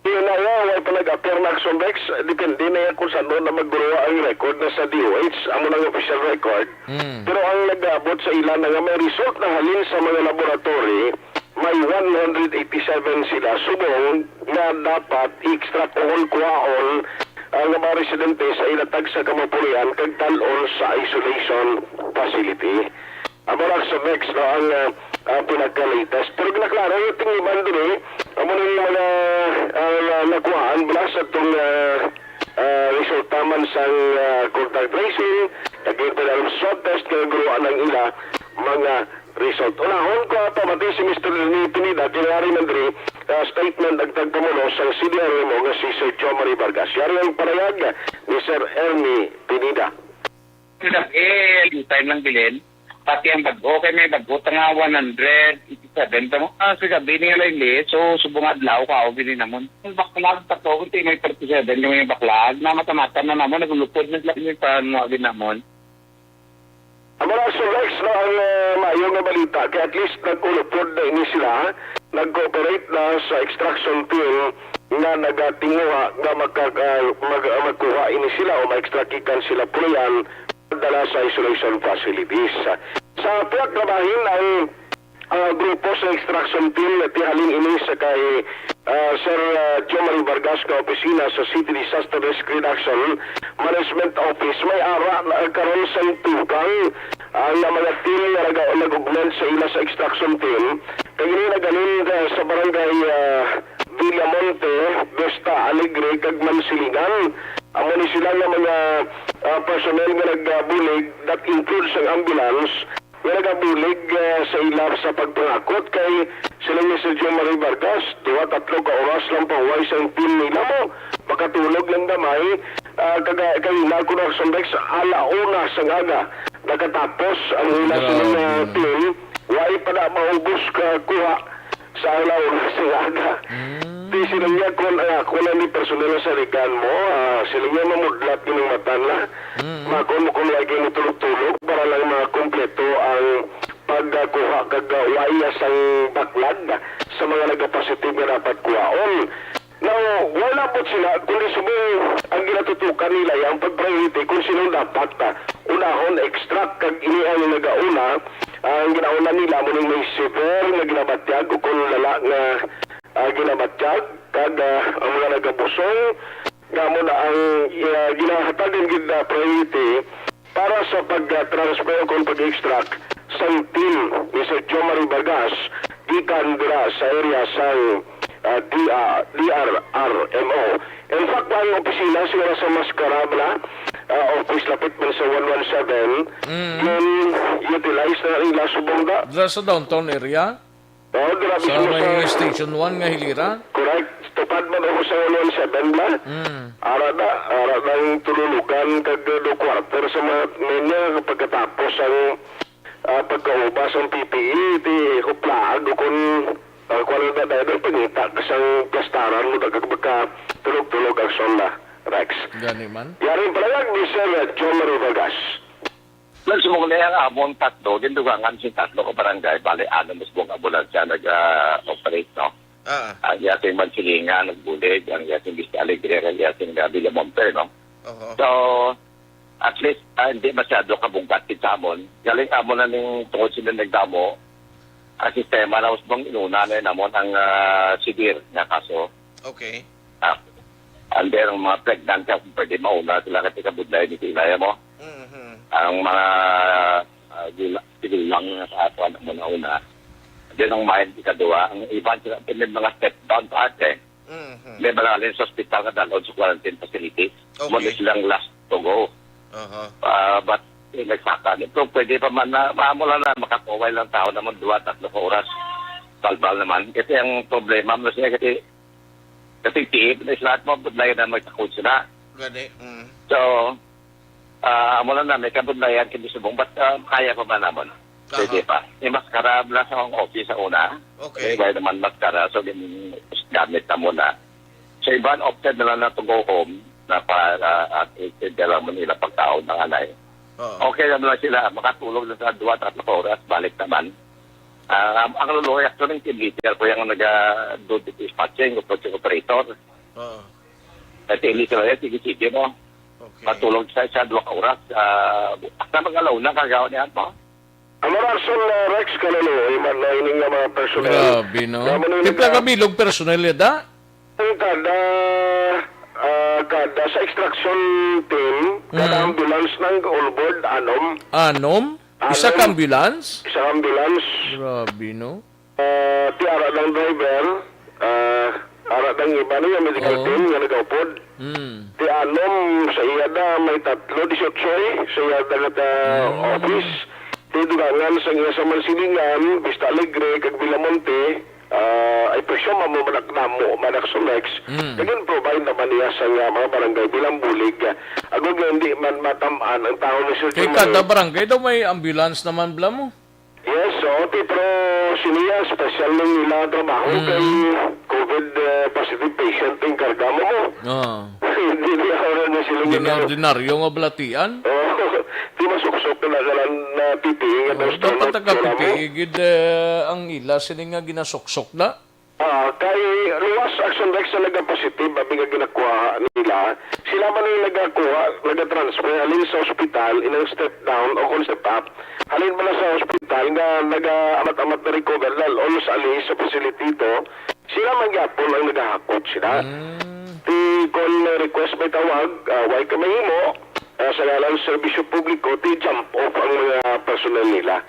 Yun na yan, ay panag-appear na Aksyon Rex, depende na yan kung saan doon na magguruwa ang record na sa DOH, amo ng official record. Pero ang nag-abot sa ilan na nga may result na halin sa mga laboratory, may 187 sila subong na dapat i-extract all kuhaon ang mga residente sa ilatag sa kamapulian kag talon sa isolation facility. Amo lang sa next no, ang pinagka-latest. Pero ginaklaro yung tingiban doon amo na yung mga nakuhaan mula sa itong resulta man sa contact tracing, nag-internal swab test, nagaguruan ng ila mga result. Unahon ko pamati si Mr. Ernie Pineda, kinari nandri statement nagtagpamulo sa CDR mo nga si Sir John Marie Vargas. Yari ang parayag ni Sir Ernie Pineda. Time lang bilhin. Pati ang bago, kay may bago nga 187 tamo. Sa gabi niya lang so subong adlaw ka o bini namon. Baklag ta to kunti may 37 yung baklag na mata-mata na namon naglupod na lang yung paano din namon. Amara so Rex na ang maayong na balita kaya at least nag-ulupod na ini sila nag-cooperate na sa extraction team na nagatinguha na magkuha ini sila o ma-extractikan sila pulian dala sa isolation facilities. Sa pagtrabahin ang grupo sa extraction team na tihalin ini sa kay Sir John Marie Vargas ka opisina sa City Disaster Risk Reduction Management Office may ara na karon sa tukang ang mga team na nag-augment sa ila sa extraction team kay ini naganin sa barangay Villamonte, Vista Alegre kag Mansilingan. Amo ni sila nga mga personnel nga nagbulig that includes ang ambulance nga nagabulig sa ilap sa pagpangakot kay sila ni Sir John Marie Vargas 2-3 ka oras lang paway sa team nila mo makatulog lang gamay kay nako na sundex alauna sa aga nakatapos ang ila sa mga team why pa na maubos ka kuha sa alauna sa aga. Di sila niya kung ni personel sa rikan mo, sila niya mamudlat ng mata na. Makon mo kung lagi mo tulog-tulog para lang makompleto ang pagkuha kagawaya sa baklag sa mga nagka-positive na dapat kuhaon. Now, wala po sila, kundi subong ang ginatutukan nila yung pag-priority kung sino dapat unahon extract kag inihan yung nagauna, ang ginauna nila mo nung may severe na ginabatyag o kung lala nga ginabatyag kag ang mga nagabusong gamo na ang ginahatag ng priority para sa pag-transfer o kung pag-extract sa team ni Sir John Marie Vargas gikan dira sa area sa DRRMO. In fact, ang opisina sila sa Mascarabla office lapit man sa 117 yun utilize na rin subong da Dra sa downtown area? Oo, grabe Sa mo may Station 1 nga hilira. Correct. Tupad man ako sa 117 ba? Ara ng tululugan kag do quarter sa mga menya pagkatapos ang pagkaubas ang PPE ti huplaag kung kuwala na dahil pangita kasang plastaran mo dagag tulog-tulog ang sonda, Rex. Gani man. Yarin palayag ni Sir John Marie Vargas. Well, sumuli ang amon tatlo, gindugangan si tatlo ko barangay, bali, mas buong ambulansya nag-operate, no? Ang yating Mansilinga, nagbulig, ang yating Vista Alegre, ang yating Villamonte, no? So, at least, hindi masyado kabungkat sa amon. Galing amon na ng tungkol sila nagdamo, ang sistema na usbong inuna na namon ang severe na kaso. Okay. And then, ang mga pregnant ka, kung pwede mauna, sila kasi kabudlay, hindi kilaya mo. Ang mga lang na sa ato ang una-una. Diyan ang mind ikadua. Ang iban sila, may mga step down pa ate. May mga alin sa hospital na dalon sa quarantine facilities. Muna silang last to go. But nagsaka nito, pwede pa man na maamula na makapaway lang tao naman 2-3 oras. Salbal naman. Kasi ang problema mo siya kasi tiip na sila at mo, budlay na magtakot sila. So, mula na may kabudlayan kindi subong, but kaya pa ba naman? Pwede pa. May maskara lang sa mga office sa una. Okay. May naman maskara, so gamit na muna. So, iban opted na lang na to go home na para at dala mo nila pagkaon ng anay. Okay naman sila, makatulog na sa 2-3 oras, balik naman. Ang luluhay ako ng team leader ko yung nag-do dispatching, operator. At team leader yan, sige mo. Matulog sa 2 oras. Sa mga launa, kagawa niya mo? Ang marason Rex kanalo, iman na ining nga mga personel. Grabe, no? Tipla kabilog personel yada? Kada sa extraction team, kada ambulance ng all board, Anom? Isa ka ambulance? Isa ambulance. Grabe, no? Ti ara ng driver, ara ng iba niya medical team nga nag-upod. Ti anom sa iyada may 18 sa iyada nga office. Ti dugangan sa iya sa Mansilingan, Vista Alegre, kag Villamonte, ay presyo mamumanaknamo, manaksulex. Kagin provide naman niya sa mga barangay bilang Bulig. Agod nga hindi man matamaan ang tao ni Sir Kay kada barangay daw may ambulance naman bla mo? Yes, pero siniya special nung nila trabaho kay COVID positive patient yung karga mo. Hindi niya oras na sila. Hindi na ordinaryo nga balatian? Di masuksok na galan na PPE nga daw stone. Dapat nagka-PPE gid ang ila sila nga ginasuksok na? Kay luwas action Rex sa nagka-positive, babi nga ginakuha nila, sila man yung nag-transfer, halin sa hospital, inang step down o kung step up, halin man na sa hospital nga nag-amat-amat na recover, almost alis sa facility to, sila man gyapon ang nag-hakot sila. Kung request may tawag, why ka mahimo, sa ngalan serbisyo publiko, jump off ang mga personel nila.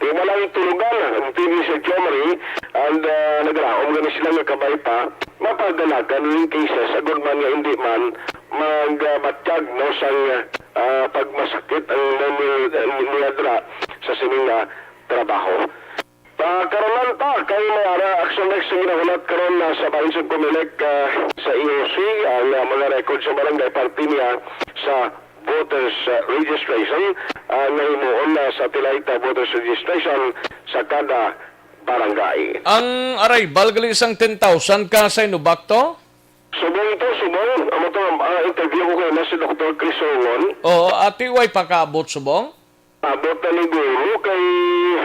Di mo lang tulugan, ang team ni Sir Jomari, and nagraom gani sila nga kabay pa, mapadalagan yung cases, agad man nga hindi man, magbatyag no, sa pagmasakit ang niyadra sa sining trabaho. Karoon pa, kay Mayara, Aksyon Next ang ginahulat karoon sa Bansang Kumilik sa EOC, ang mga record sa barangay party niya sa voters registration, nahimuon na satellite voters registration sa kada barangay. Ang arrival gali isang 10,000 ka sa inubak to? Subong ito, subong. Amo to, interview ko kayo na si Dr. Chris Oron. Oo, ati way pakaabot subong? Abot na ni Guru kay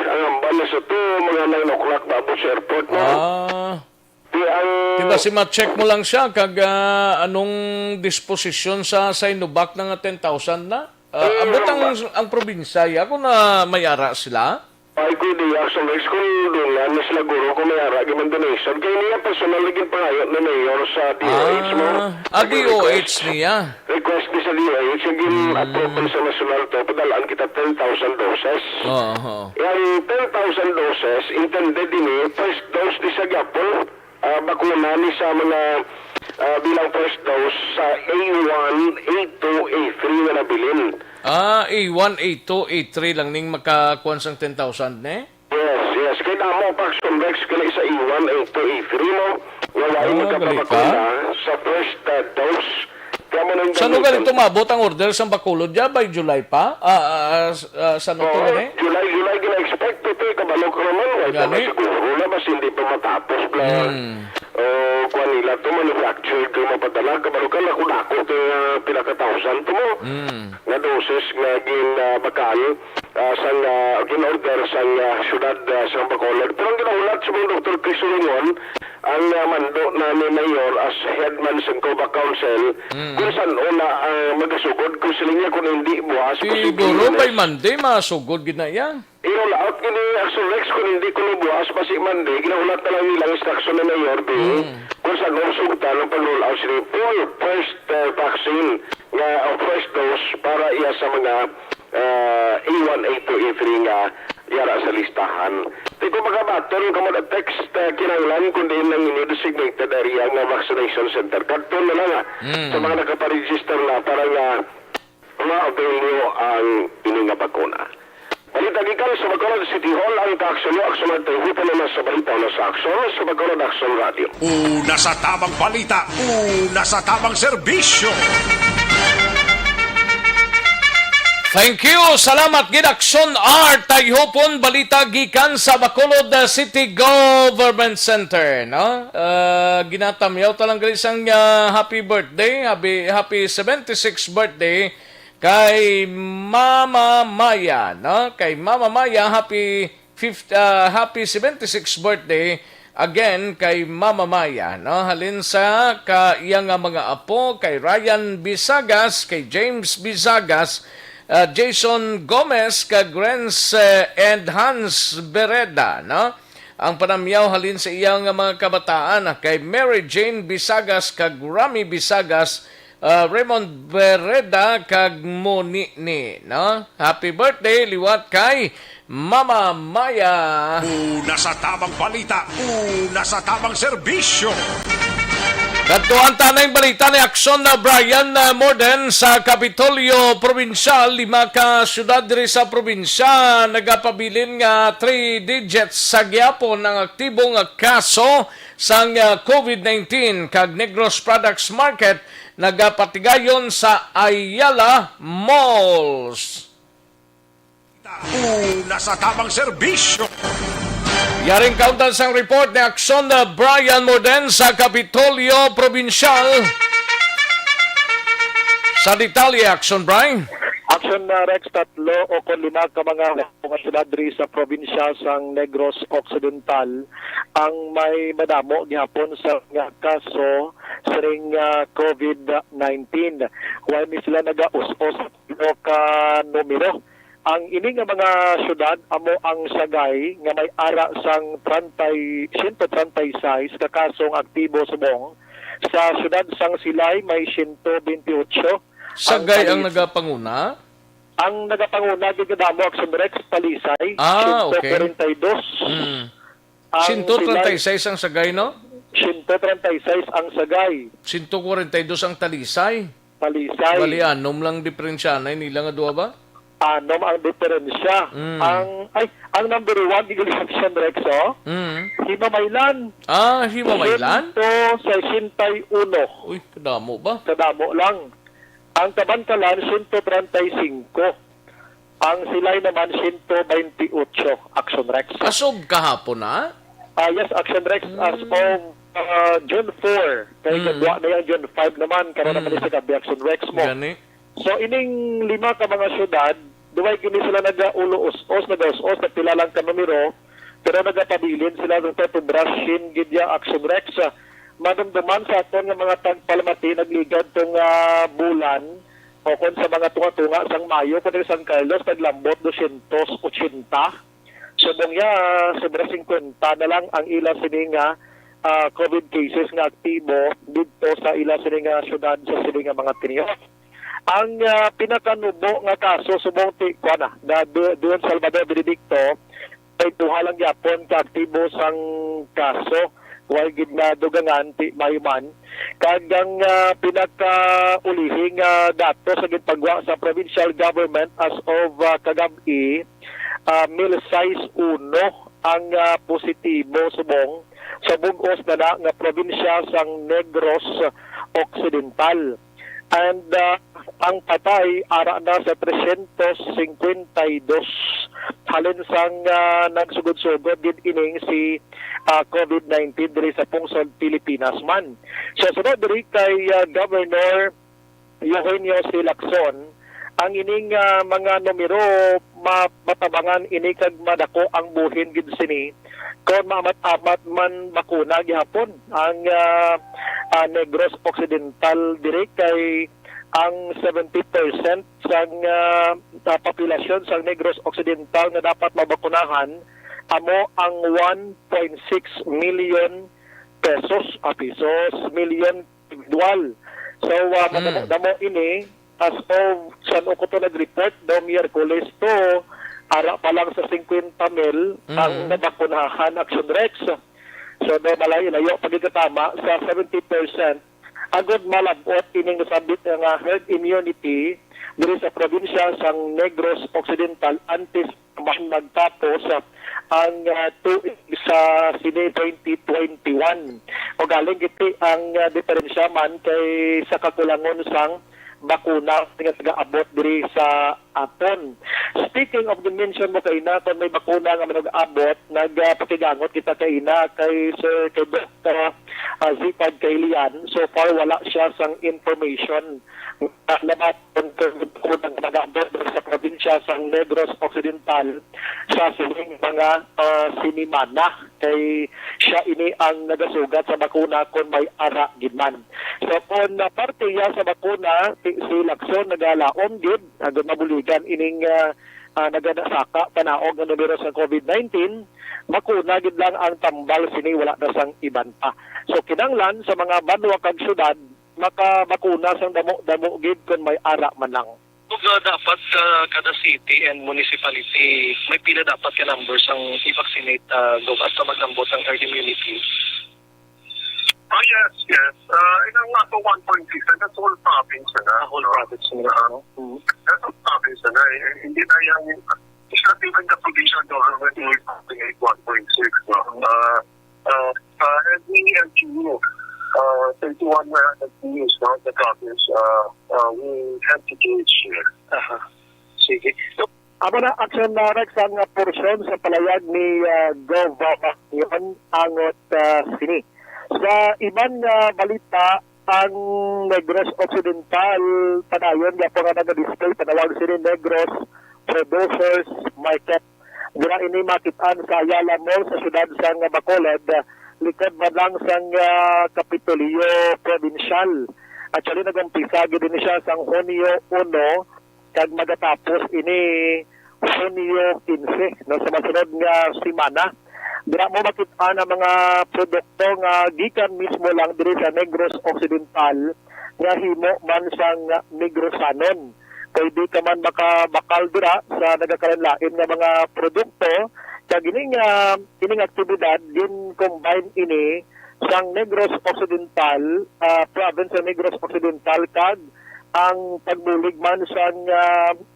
ang amban na sa to, mga 9 o'clock babot sa airport na. Diba si ma-check mo lang siya kag anong disposisyon sa inubak ng 10,000 na? Abot ang probinsya, kung na mayara sila? Ay ko di Aksyon Next kung doon na sila Guru kung mayara giman donation. Kaya niya personal naging pangayot na mayor sa DOH mo. DOH niya? Request ni sa DOH, yung approval sa national to, padalaan kita 10,000 doses. Yung 10,000 doses, intended din first dose di sa Gapol, bakuna ni sa mga bilang first dose sa A1, A2, A3 na nabilin. A1, A2, A3 lang ning makakuha sang 10,000 ne? Yes. Kaya mo, Aksyon Rex kani sa iwan ay ito i-free wala Ah, magkapabakuna sa first dose. Kamo nang Sa lugar ito mabot ang order sa Bacolod ya by July pa? Sa ito gani? July gina-expect ito kabalo ko naman. Gani? Siguro na mas hindi pa matapos na kuha nila ito manufacture ito mapadala kabalo ka nakunako ito pinaka-thousand ito mo. Nga doses nga ginabakal sang gin-order sang syudad sa Bacolod. Pero ang ginaulat sa mga Dr. Chris Ulingon ang mando na ni Mayor as headman sa Coba Council kung saan una magasugod kung sila niya kung hindi buwas. Siguro by Monday masugod ginaya. I-roll-out gini Aksyon Rex kung hindi ko buwas pasi Monday ginaulat na lang nilang instruction na Mayor kung saan usugta ng pag-roll out sila full first vaccine nga first dose para iya sa mga A1, A2, A3 nga yara sa listahan. Di ko magabaton kamo na text kinanglan kundi nang ini-designated area nga vaccination center. Kadto na lang sa mga nakaparegister na para nga ma-avail nyo ang ining nga bakuna. Balita gikan sa Bacolod City Hall ang Aksyon Aksyon at hupa naman sa balita na sa Aksyon sa Bacolod Aksyon Radio. Una sa tamang balita, una sa tamang serbisyo. Thank you. Salamat gid Aksyon Art tayhopon balita gikan sa Bacolod City Government Center, no? Ginatamyaw talang gali sang happy birthday, happy 76th birthday kay Mama Maya, no? Kay Mama Maya happy 76th birthday again kay Mama Maya, no? Halin sa iyang mga apo kay Ryan Bisagas, kay James Bisagas, Jason Gomez, kag Renz and Hans Bereda, no? Ang panamyaw halin sa iyang mga kabataan kay Mary Jane Bisagas, kag Rami Bisagas, Raymond Bereda, kag Monini, no? Happy birthday liwat kay Mama Maya. Una sa tamang balita, una sa tamang serbisyo. Katuan tanay balita ni Aksyon na Brian Morden sa Kapitolyo Provincial, 5 ka syudad diri sa probinsya nagapabilin nga 3 digits sa gyapon ng aktibong kaso sang COVID-19 kag Negros Products Market nagapatigayon sa Ayala Malls. Una sa tamang serbisyo. Yaring kauntan sang report ni Aksyon na Brian Morden sa Kapitolyo Provincial. Sa detalye, Aksyon, Brian. Aksyon na Rex, 3 o 5 ka mga syudad diri sa probinsya sang Negros Occidental ang may madamo gihapon sa nga kaso sa ring COVID-19. Huwag ni sila nag-us-us o ka numero. Ang ini nga mga syudad amo ang sagay nga may ara sang 136 ka kasong aktibo subong. Sa syudad sang Silay may 128. Sagay ang nagapanguna? Ang nagapanguna gidamo Aksyon Rex Talisay, okay. 132. 136 ang sagay, no? 136 ang sagay. 142 ang Talisay. Talisay. Bali, anom lang diferensya na nila nga duwa ba? Anom ang diferensya. Ang number 1 ni Aksyon Rex, Himamaylan. Himamaylan? 161. Uy, kadamo ba? Kadamo lang. Ang Kabankalan, 135. Ang Silay naman, 128. Aksyon Rex. As of kahapon na? Yes, Aksyon Rex. As of June 4. Kaya kadwa na yung June 5 naman. Karoon naman sa gabi Aksyon Rex mo. Gani. So, ining 5 ka mga syudad, duway kini sila nag-ulo-us-os, nag-us-os, nagpila lang ka numero, pero nagapabilin sila ng brushin, gidya, Aksyon Rex. Madumduman sa aton nga mga tagpalamati, nagligad tong bulan, o kung sa mga tunga-tunga, sang Mayo, kung San Carlos, naglambot 280. So, bongya, sobra 50 na lang ang ilang sining COVID cases nga aktibo dito sa ilang sining syudad sa sining mga tiniyot. Ang pinakanubo nga kaso subong doon Salvador Benedicto ay duha lang yapon ka aktibo sang kaso wal gid na dugangan ti mayuman kag ang pinakaulihing dato sa gipagwa sa provincial government as of kagabi 1,061 ang positibo subong sa bugos na nga probinsya sang Negros Occidental. And ang patay ara na sa 352 halin sang nagsugod-sugod din ining si COVID-19 diri sa pungsod Pilipinas man. So sunod diri kay Governor Eugenio C. Lacson, ang ining mga numero matabangan ini kag madako ang buhin gid sini kon maamat-amat man bakuna gihapon ang Negros Occidental diri kay ang 70% sang populasyon sa Negros Occidental na dapat mabakunahan amo ang 1.6 million pesos million individual. So damo ini as of saan ko to nag-report daw Miyerkules to ara pa lang sa 50 mil ang nabakunahan Aksyon Rex. So daw malayo pagkatama sa 70% agad malabot ining nasabit nga herd immunity diri sa probinsya sang Negros Occidental antes magtapos ang tuig sa sine 2021. O galing iti ang diferensya man kay sa kakulangon sang bakuna nga taga-abot diri sa aton. Speaking of the mention mo kay na kung may bakuna nga nag-abot, nagpakigangot kita kay na kay Sir kay Dr. Zipad Kailian. So far wala siya sang information labat kung nag-abot sa probinsya sang Negros Occidental sa sining mga sinimana kay siya ini ang nagasugat sa bakuna kung may ara gidman. So kung parte ya sa bakuna si Lacson nagalaom gid agad mabuligan ining naganasaka panaog nga numero sa COVID-19 makuna gid lang ang tambal sini wala na sang iban pa. So kinanglan sa mga banwa kag syudad makabakuna sang damo gid kun may ara man lang. Dapat sa kada city and municipality may pila dapat ka numbers ang i-vaccinate at maglambot ang herd immunity. Oh, yes. Inang nga to 1.6 and that's whole province na. Whole province na. That's whole province na. Hindi na yung, it's not even the provincial government who is passing 1.6. And we LGU, 31 LGUs now in the province, we have to do it here. Sige. Amo na Aksyon na Rex ang porsyon sa palayag ni Gov. Yun angot sini. Sa ibang balita, ang Negros Occidental panayon nga po nga nag-display panawag sini Negros Producers Market. Dira ini makitaan sa Ayala Mall sa siyudad sang Bacolod, likod man lang sang Kapitolyo Provincial. Actually nag-umpisa gid din siya sang Hunyo 1 kag magatapos ini Hunyo 15 no sa masunod nga semana. Dira mo makita na mga produkto nga gikan mismo lang diri sa Negros Occidental nga himo man sang Negrosanon. Kay di ka man makabakal dira sa nagakalanlain nga mga produkto kag ining aktibidad din combine ini sang Negros Occidental province sa Negros Occidental kag ang pagbulig man sang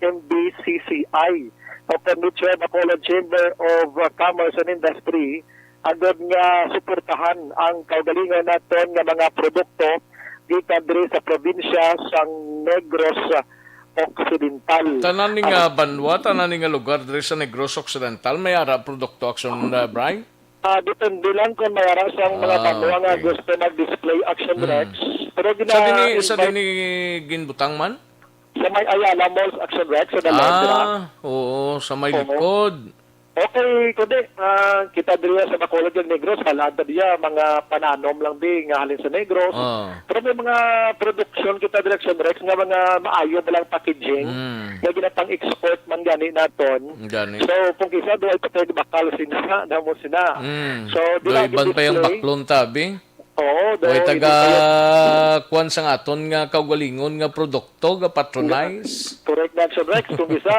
MBCCI o Permitio Bacolod Chamber of Commerce and Industry agad nga suportahan ang kaugalingon naton nga mga produkto gikan diri sa probinsya sang Negros Occidental. Tanan ning banwa, tanan ning lugar diri sa Negros Occidental may ara produkto Aksyon Brian? Depende lang kung mayara sang mga banwa nga gusto mag-display Aksyon Rex. Pero sa dini ginbutang man? Sa may Ayala Malls Aksyon Rex sa Dalandra. Oo, sa may likod. Okay, kundi kita diri sa Bacolod ng Negros, halata diya mga pananom lang di nga halin sa Negros. Pero may mga production kita diri sa Rex nga mga maayo lang packaging nga ginatang export man gani naton. So kung kisa do ay patay bakal sina namo sina. So dili ban pa yung baklon tabi. Oo, Way taga kuan sang aton nga kaugalingon nga produkto nga patronize. Correct na sa Rex kung isa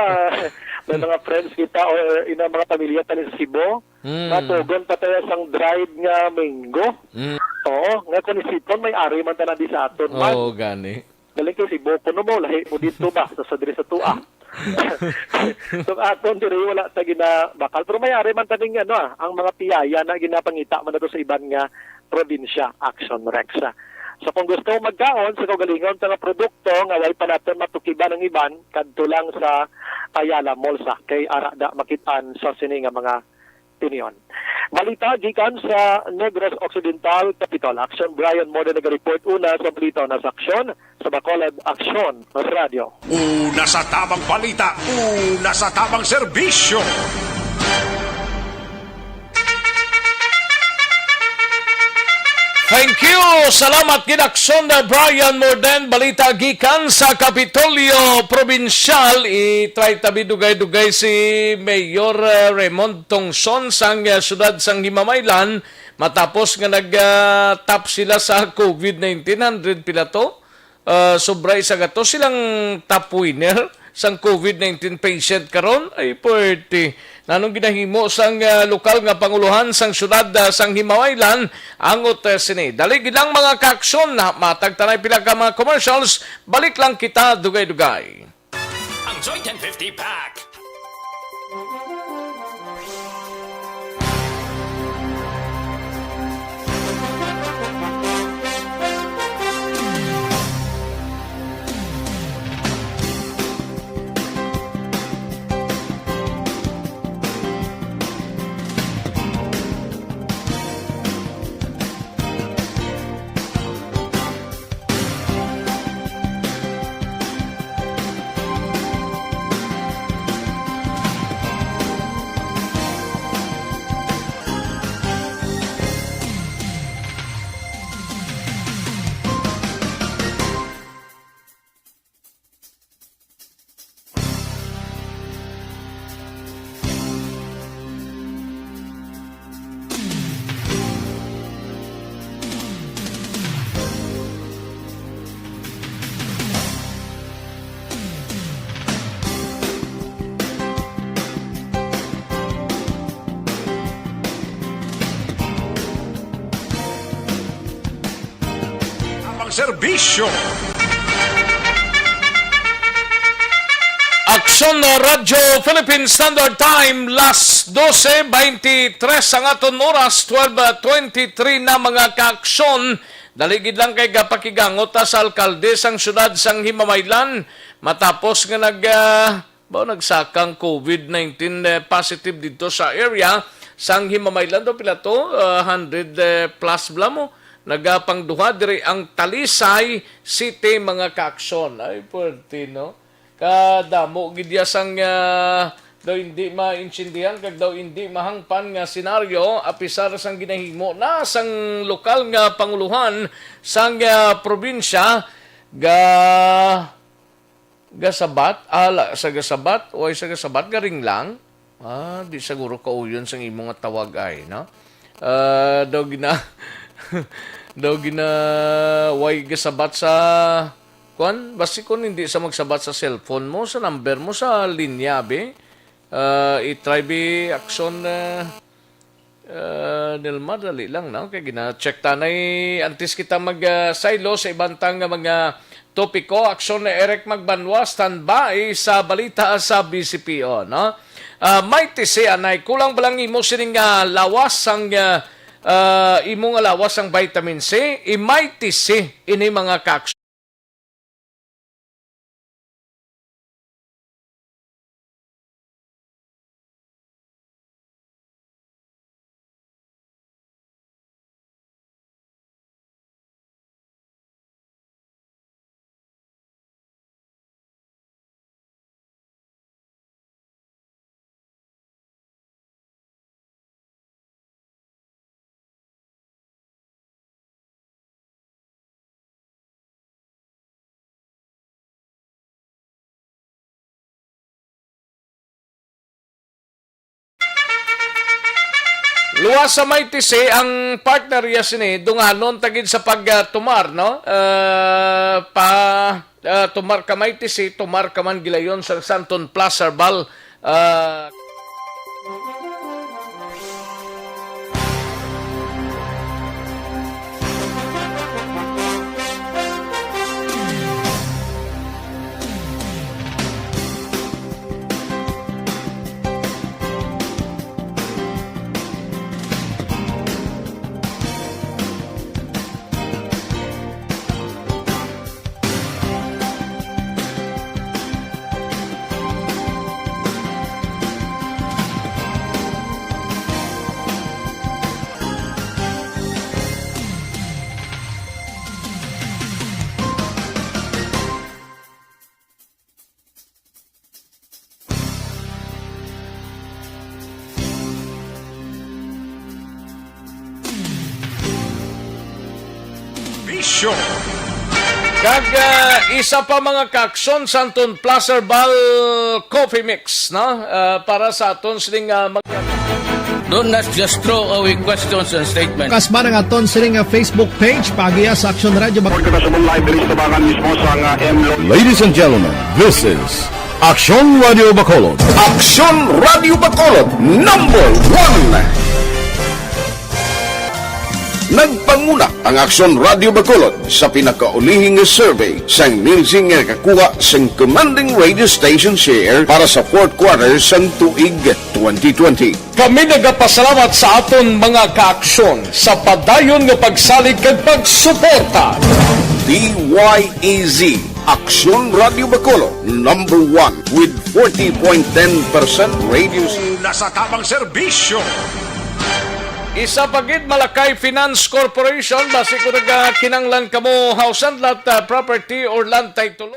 may mga friends kita o ina mga pamilya tani sa Cebu. Matugon pa tayo sang dried nga mango. Oo, nga kun isipon may ari man tanan di sa aton man. Oo, gani. Galing ko Cebu kuno mo lahi mo dito ba sa diri sa Tua. So aton diri wala ta ginabakal pero mayari man taning ang mga piyaya na ginapangita man nato sa iban nga probinsya Aksyon Rex. So kung gusto mo magkaon sa kaugalingon sa mga produkto nga way pa natin matukiban ng iban kadto lang sa Ayala Mall sa kay ara da makitaan sa sini nga mga opinion. Balita gikan sa Negros Occidental Capital. Aksyon Brian Moden nag-report una sa balita na sa Aksyon sa Bacolod Aksyon ng radyo. Una sa tamang balita, una sa tamang serbisyo. Thank you! Salamat Aksyon na Brian Morden. Balita gikan sa Kapitolyo Provincial. I-try tabi dugay-dugay si Mayor Raymond Tongson sang siyudad sang Himamaylan matapos nga nag-top sila sa COVID-19. 100 pila to. Sobra isa gato silang top winner sang COVID-19 patient karon ay pwede. Nanong ginahimo sang lokal nga panguluhan sang syudad sang Himamaylan angot sini. Dali gilang mga kaaksyon na matagtanay pila ka mga commercials. Balik lang kita dugay-dugay. Ang Joy 1050 Pack. Serbisyo. Aksyon na Radyo Philippine Standard Time last 12:23 ang aton oras 12:23 na mga kaaksyon. Daligid lang kay gapakigangot sa alkalde sang syudad sang Himamaylan matapos nga nagsakang COVID-19 positive dito sa area sang Himamaylan do pila to 100 plus bla mo. Nagapangduha diri ang Talisay City mga kaaksyon. Ay, pwerte, no? Kadamo, gidya sang daw hindi maintindihan, kag daw hindi mahangpan nga senaryo, apisar sang ginahimo na sang lokal nga panguluhan sang probinsya, gasabat, sa gasabat, o sa gasabat, garing lang. Di siguro kauyon sang imong nga tawag ay, no? Daw way gasabat sa kuan basi kun hindi sa magsabat sa cellphone mo sa number mo sa linya be i-try be aksyon nilma dali lang na kay gina-check tanay antes kita mag-silo sa ibang tang mga topiko. Aksyon na Eric Magbanwa standby sa balita sa BCPO, no? May tisi anay kulang balang imo sining lawas ang imong alawas ang vitamin C, imay tisi ini mga kaaksyon. Luwas sa may tisi, ang partner niya sini, dunganon tagid sa pagtumar, no? Tumar ka may tisi, tumar ka man gilayon sa Santon Plaza Bal. serbisyo. Kag isa pa mga kaakson sa aton Plus Herbal Coffee Mix, no? Para sa aton sining Do not just throw away questions and statements. Kasma ng aton sining Facebook page pagiya sa Aksyon Radio Bacolod. Ladies and gentlemen, this is Aksyon Radio Bacolod. Aksyon Radio Bacolod, number 1. Nagpanguna ang Aksyon Radio Bacolod sa pinakaulihing survey sa music nga kakuha sa commanding radio station share para sa fourth quarter sa tuig 2020. Kami nagapasalamat sa aton mga kaaksyon sa padayon nga pagsalig kag pagsuporta. DYEZ Aksyon Radio Bacolod, number 1 with 40.10% radio. Nasa tamang serbisyo. Isa pagid Malakay Finance Corporation basi ko kinanglan kamo house and lot property or land title.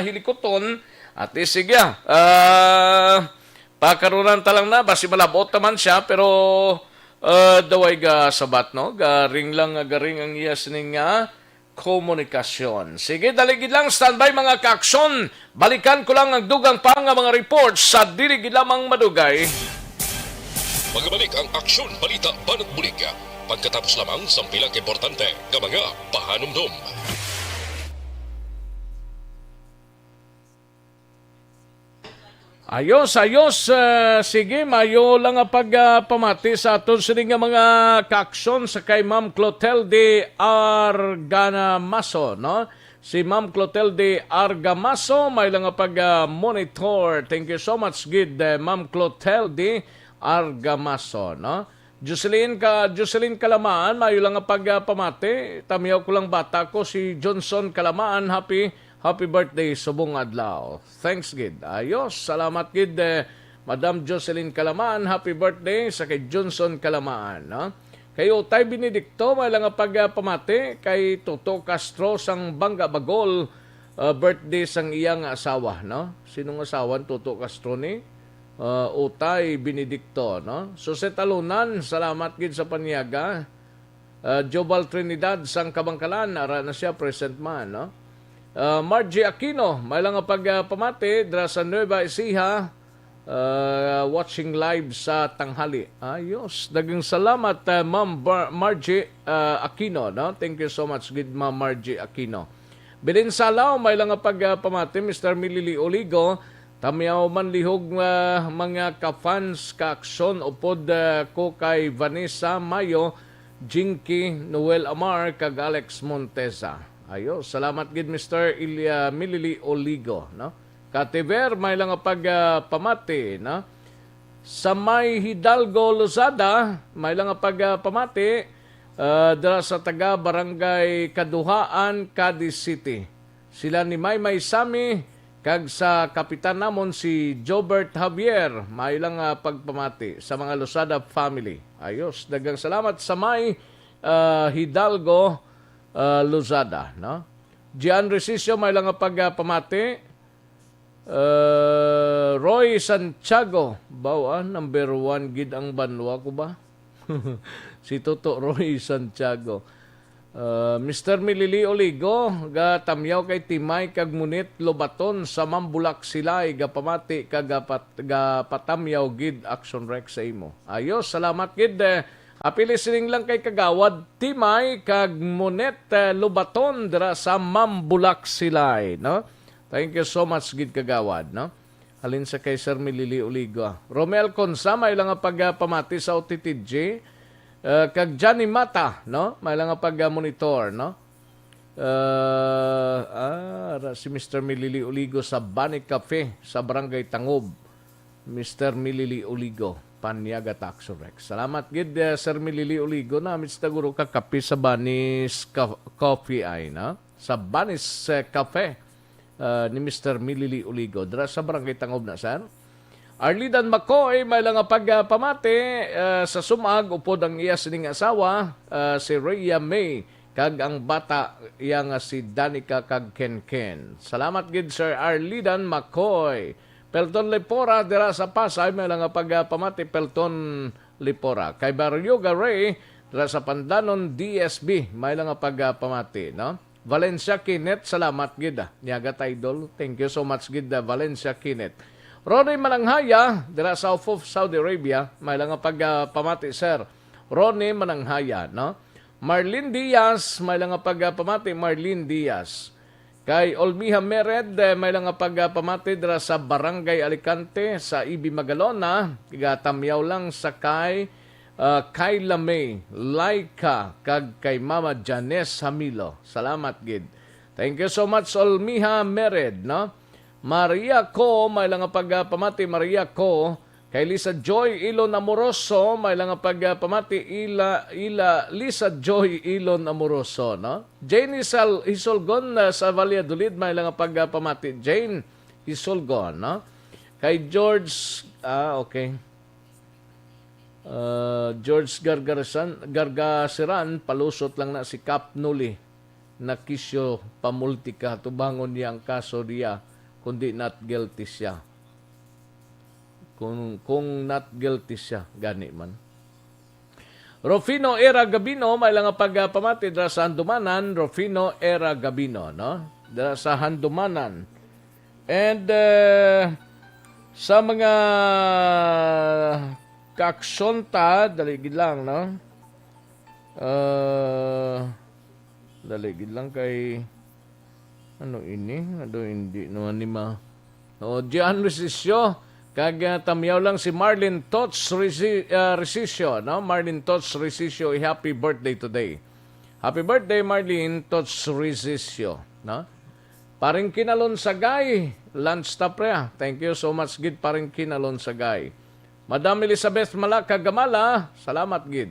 Hilikoton at sige pakarunan talang na basi malabot naman siya pero daway ga sabat no garing ang iyas ning komunikasyon. Sige daligid lang standby mga kaaksyon, balikan ko lang ang dugang pa nga mga reports sa diligid lamang madugay. Magbalik ang Aksyon Balita Banat Bulig pagkatapos lamang sa pilang importante nga mga pahanumdum. Ayos, sige, mayo lang ang pagpamati sa aton sining nga mga kaaksyon sa kay Ma'am Clotilde Argamaso, no? Si Ma'am Clotilde Argamaso, may lang ang pag-monitor. Thank you so much, good, Ma'am Clotilde Argamaso, no? Jocelyn Kalamaan, mayo lang ang pagpamati. Tamiyaw ko lang bata ko, si Johnson Kalamaan, Happy birthday, subong adlaw. Thanks, gid. Ayos, salamat, gid, Madam Jocelyn Kalamaan. Happy birthday sa kay Johnson Kalamaan. No? Kay Utay Benedicto, may lang pagpamati. Kay Toto Castro, sang Bangga Bagol, birthday sang iyang asawa. No? Sinong asawan, Toto Castro ni? Utay Benedicto. No? Suset Alunan, salamat, gid sa panyaga. Jobal Trinidad, sang Kabangkalan, ara na siya, present man. No? Margie Aquino, may lang ang pagpamati dra sa Nueva Ecija, watching live sa tanghali. Ayos, dagang salamat Ma'am Margie Aquino, no? Thank you so much, good Ma'am Margie Aquino. Bilin Salaw, may lang ang pagpamati Mr. Milili Oligo, tamiyaw man lihog mga ka-fans kaaksyon upod ko kay Vanessa Mayo, Jinky Noel Amar kag Alex Monteza. Ayo, salamat gid Mr. Milili Oligo, no? Kativer may lang pagpamati, no? Sa may Hidalgo Lozada, may lang pagpamati dira sa taga Barangay Kaduhaan, Cadiz City. Sila ni Maymay Sami kag sa kapitan namon si Jobert Javier, may lang pagpamati sa mga Lozada family. Ayos, dagang salamat sa may Hidalgo Lozada, no? Gian Resisio, may lang pagpamati. Roy Santiago, number 1 gid ang banwa ko ba? Si Toto Roy Santiago. Mr. Milili Oligo, tamyaw kay Timay kag Munit Lobaton sa Mambulak Silay, gapamati kag patamyaw gid Action Rex sa imo. Ayos, salamat gid Happy listening lang kay Kagawad Timay kag Monet Lubaton dira sa Mambulak Silay, no? Thank you so much gid Kagawad, no? Halin sa kay Sir Milili Uligo. Romel Consa may lang pagpamati sa OTTJ. Kag Johnny Mata, no? May lang pag-monitor, no? Si Mr. Milili Uligo sa Banat Cafe sa Barangay Tangob. Mr. Milili Uligo, Panyaga Taxo Rex. Salamat gid Sir Milili Uligo na mitsta guro ka kape sa Banis Coffee ay, no? Sa Banis Cafe ni Mr. Milili Uligo dira sa Barangay Tangob na, sir. Arlidan Makoy may lang pagpamati sa sumag upod ang iya sining asawa si Rhea May kag ang bata iya nga si Danica kag Ken. Salamat gid Sir Arlidan Makoy. Pelton Lipora dira sa Pasay may lang pagpamati Pelton Lipora. Kay Barrio Garay dira sa Pandanon DSB may lang pagpamati, no? Valencia Kinet, salamat gid niaga idol. Thank you so much gid Valencia Kinet. Ronnie Mananghaya, dira sa Saudi Arabia, may lang pagpamati, sir. Ronnie Mananghaya, no? Marlene Diaz, may lang pagpamati, Marlene Diaz. Kay Olmiha Mered, may lang pagpamati dira sa Barangay Alicante, sa Ibi Magalona. Igatamyaw lang sa kay Kayla May, Laika, kag kay Mama Janes Hamilo. Salamat gid. Thank you so much, Olmiha Mered, no? Maria Ko, may lang pagpamati, Maria Ko. Kay Lisa Joy Ilon Amoroso, may lang pagpamati, Lisa Joy Ilon Amoroso, no? Jane Isolgon sa Valladolid, may lang pagpamati, Jane Isolgon, no? Kay George, okay. George Gargasiran, palusot lang na si Cap Nuli na kisyo pamultika, tubangon niya ang kaso niya kundi not guilty siya. Kung not guilty siya, gani man. Rufino Era Gabino, may lang pagpamati dira sa Handumanan. Rufino Era Gabino, no? Dira sa Handumanan. And sa mga kaaksyon daligid lang, no? Daligid lang kay ano ini? Ano hindi naman ni ma. Diyan Resisyo. Kag tamyaw lang si Marlene Tots Resisyo, no? Marlene Tots Resisyo, happy birthday today. Happy birthday Marlene Tots Resisyo, no? Paring kinalon sagay, lunch tapre. Thank you so much gid paring kinalon sagay. Madam Elizabeth Malaka Gamala, salamat gid.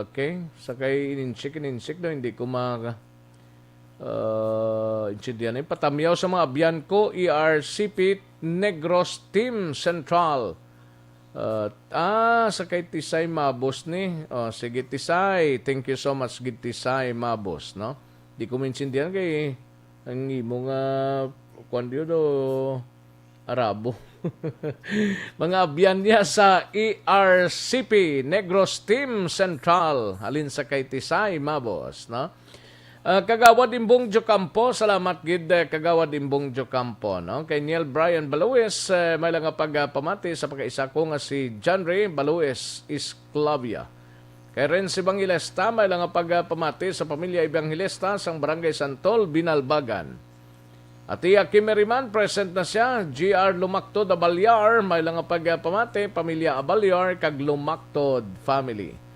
Okay, sakay ininsik do hindi ko insidyan patamyaw sa mga abyan ko ERCP Negros Team Central. Sakay Tisay Mabos ni. Sige Tisay, thank you so much gid Tisay Mabos, no? Di ko maintindihan kay ang imong kwandiyo do Arabo. Mga abyan niya sa ERCP Negros Team Central, halin sa kay Tisay Mabos, no? Kagawad Imbong Jocampo, salamat gid Kagawad Imbong Jocampo, no? Kay Neil Brian Balues, may lang pagpamati sa pagkaisa ko nga si John Ray Balues Isclavia. Kay Renzi Evangelista, may lang pagpamati sa pamilya Evangelista sang Barangay Santol, Binalbagan. At iya Kimeriman, present na siya. GR Lumaktod Abalyar, may lang pagpamati, pamilya Abalyar, kag Lumaktod family.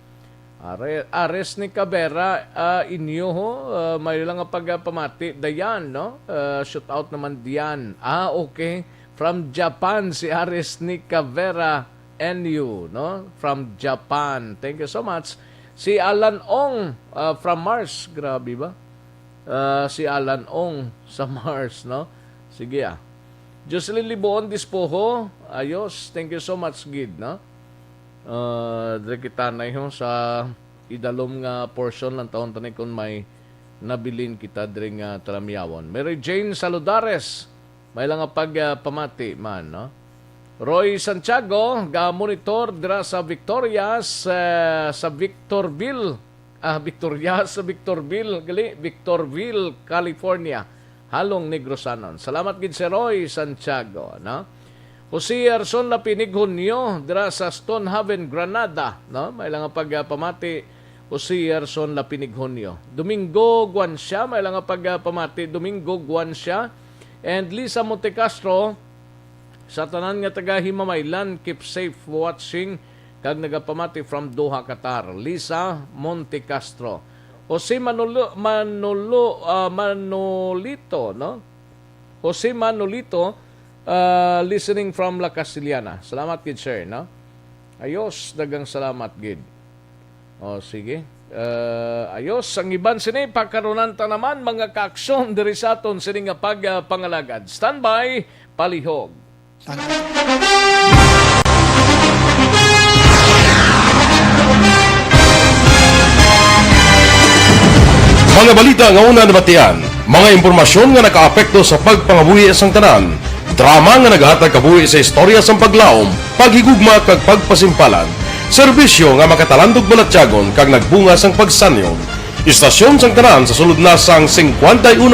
Ares ni Cabrera, inyo ho, may lang pagpamati. Dayan, no? Shoot out naman diyan. Okay. From Japan, si Ares ni Cabrera, NU, no? From Japan. Thank you so much. Si Alan Ong, from Mars. Grabe ba? Si Alan Ong sa Mars, no? Sige Jocelyn Liboon Dispoho, ayos. Thank you so much, Gid, no? Dire kita na yun sa idalom nga portion ng taon tanay kung may nabilin kita dire nga talamyawon. Mary Jane Saludares, may lang pagpamati man, no? Roy Santiago, ga-monitor dira sa Victorias, sa Victorville, Victorville, California, halong Negrosanon. Salamat gid si Roy Santiago, no? Jose Arson na pinighunyo dira sa Stonehaven, Granada, no? May lang pagpamati Jose Arson na pinighunyo. Domingo Guancia, may lang pagpamati Domingo Guancia, and Lisa Montecastro sa tanan nga taga Himamaylan, keep safe watching kag nagapamati from Doha, Qatar. Lisa Montecastro. Jose Manolito, no? Jose Manolito, listening from La Castillana. Salamat gid sir, no? Ayos, dagang salamat gid. O sige. Ayos ang iban sini pagkaronan ta naman mga kaaksyon diri sa aton sini nga pagpangalagad. Standby, palihog. Mga balita nga una nabatian, mga impormasyon nga nakaapekto sa pagpangabuhi sang tanan, drama nga nagahatag kabuhi sa istorya sang paglaom, paghigugma kag pagpasimpalan, serbisyo nga makatalandog balatyagon kag nagbunga sang pagsanyon, istasyon sang tanan sa sulod na sang 51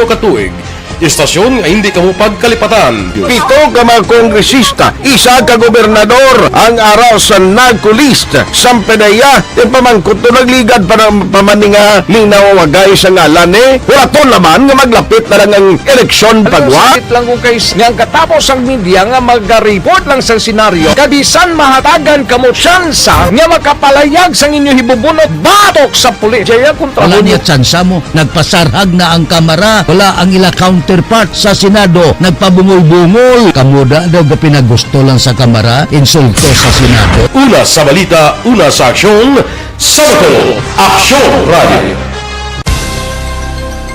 ka tuig, istasyon nga hindi kamupag kalipatan. 7 ka mga kongresista, 1 ka gobernador ang araw sa nagkulist sa pedaya e pamangkot to nagligad para pamaninga linaw wagay sa ngalan wala to naman nga maglapit na lang ang eleksyon pagwa. Sakit lang kung guys nga katapos ang media nga mag-report lang sa senaryo kabisan mahatagan kamo tsansa nga makapalayag sang inyo hibubunot batok sa pulis. Jaya kontra Wala niya tsansa mo, nagpasarhag na ang kamara, wala ang ila counterpart sa Senado, nagpabungol-bungol. Kamuda daw pinagusto lang sa kamara, insulto sa Senado. Una sa balita, una sa aksyon, Sabado, Aksyon Radio.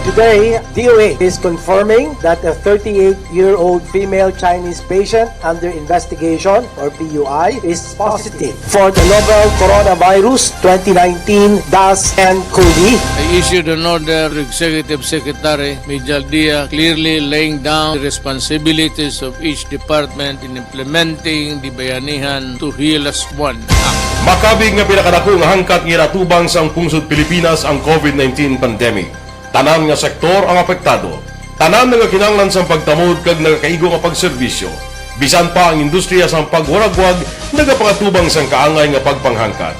Today, DOA is confirming that a 38-year-old female Chinese patient under investigation, or PUI, is positive for the novel coronavirus 2019-10-CoV. I issued an order to Executive Secretary Major Dia clearly laying down the responsibilities of each department in implementing the Bayanihan to Heal as One Act. Makabig nga pinakadako nga hangkat nga natubang sa pungsod Pilipinas ang COVID-19 pandemic. Tanan nga sektor ang apektado. Tanan nga kinahanglan sa pagtamod kag nagakaigo nga pagserbisyo. Bisan pa ang industriya sa pagwaragwag nagapangatubang sang kaangay nga pagpanghangkat.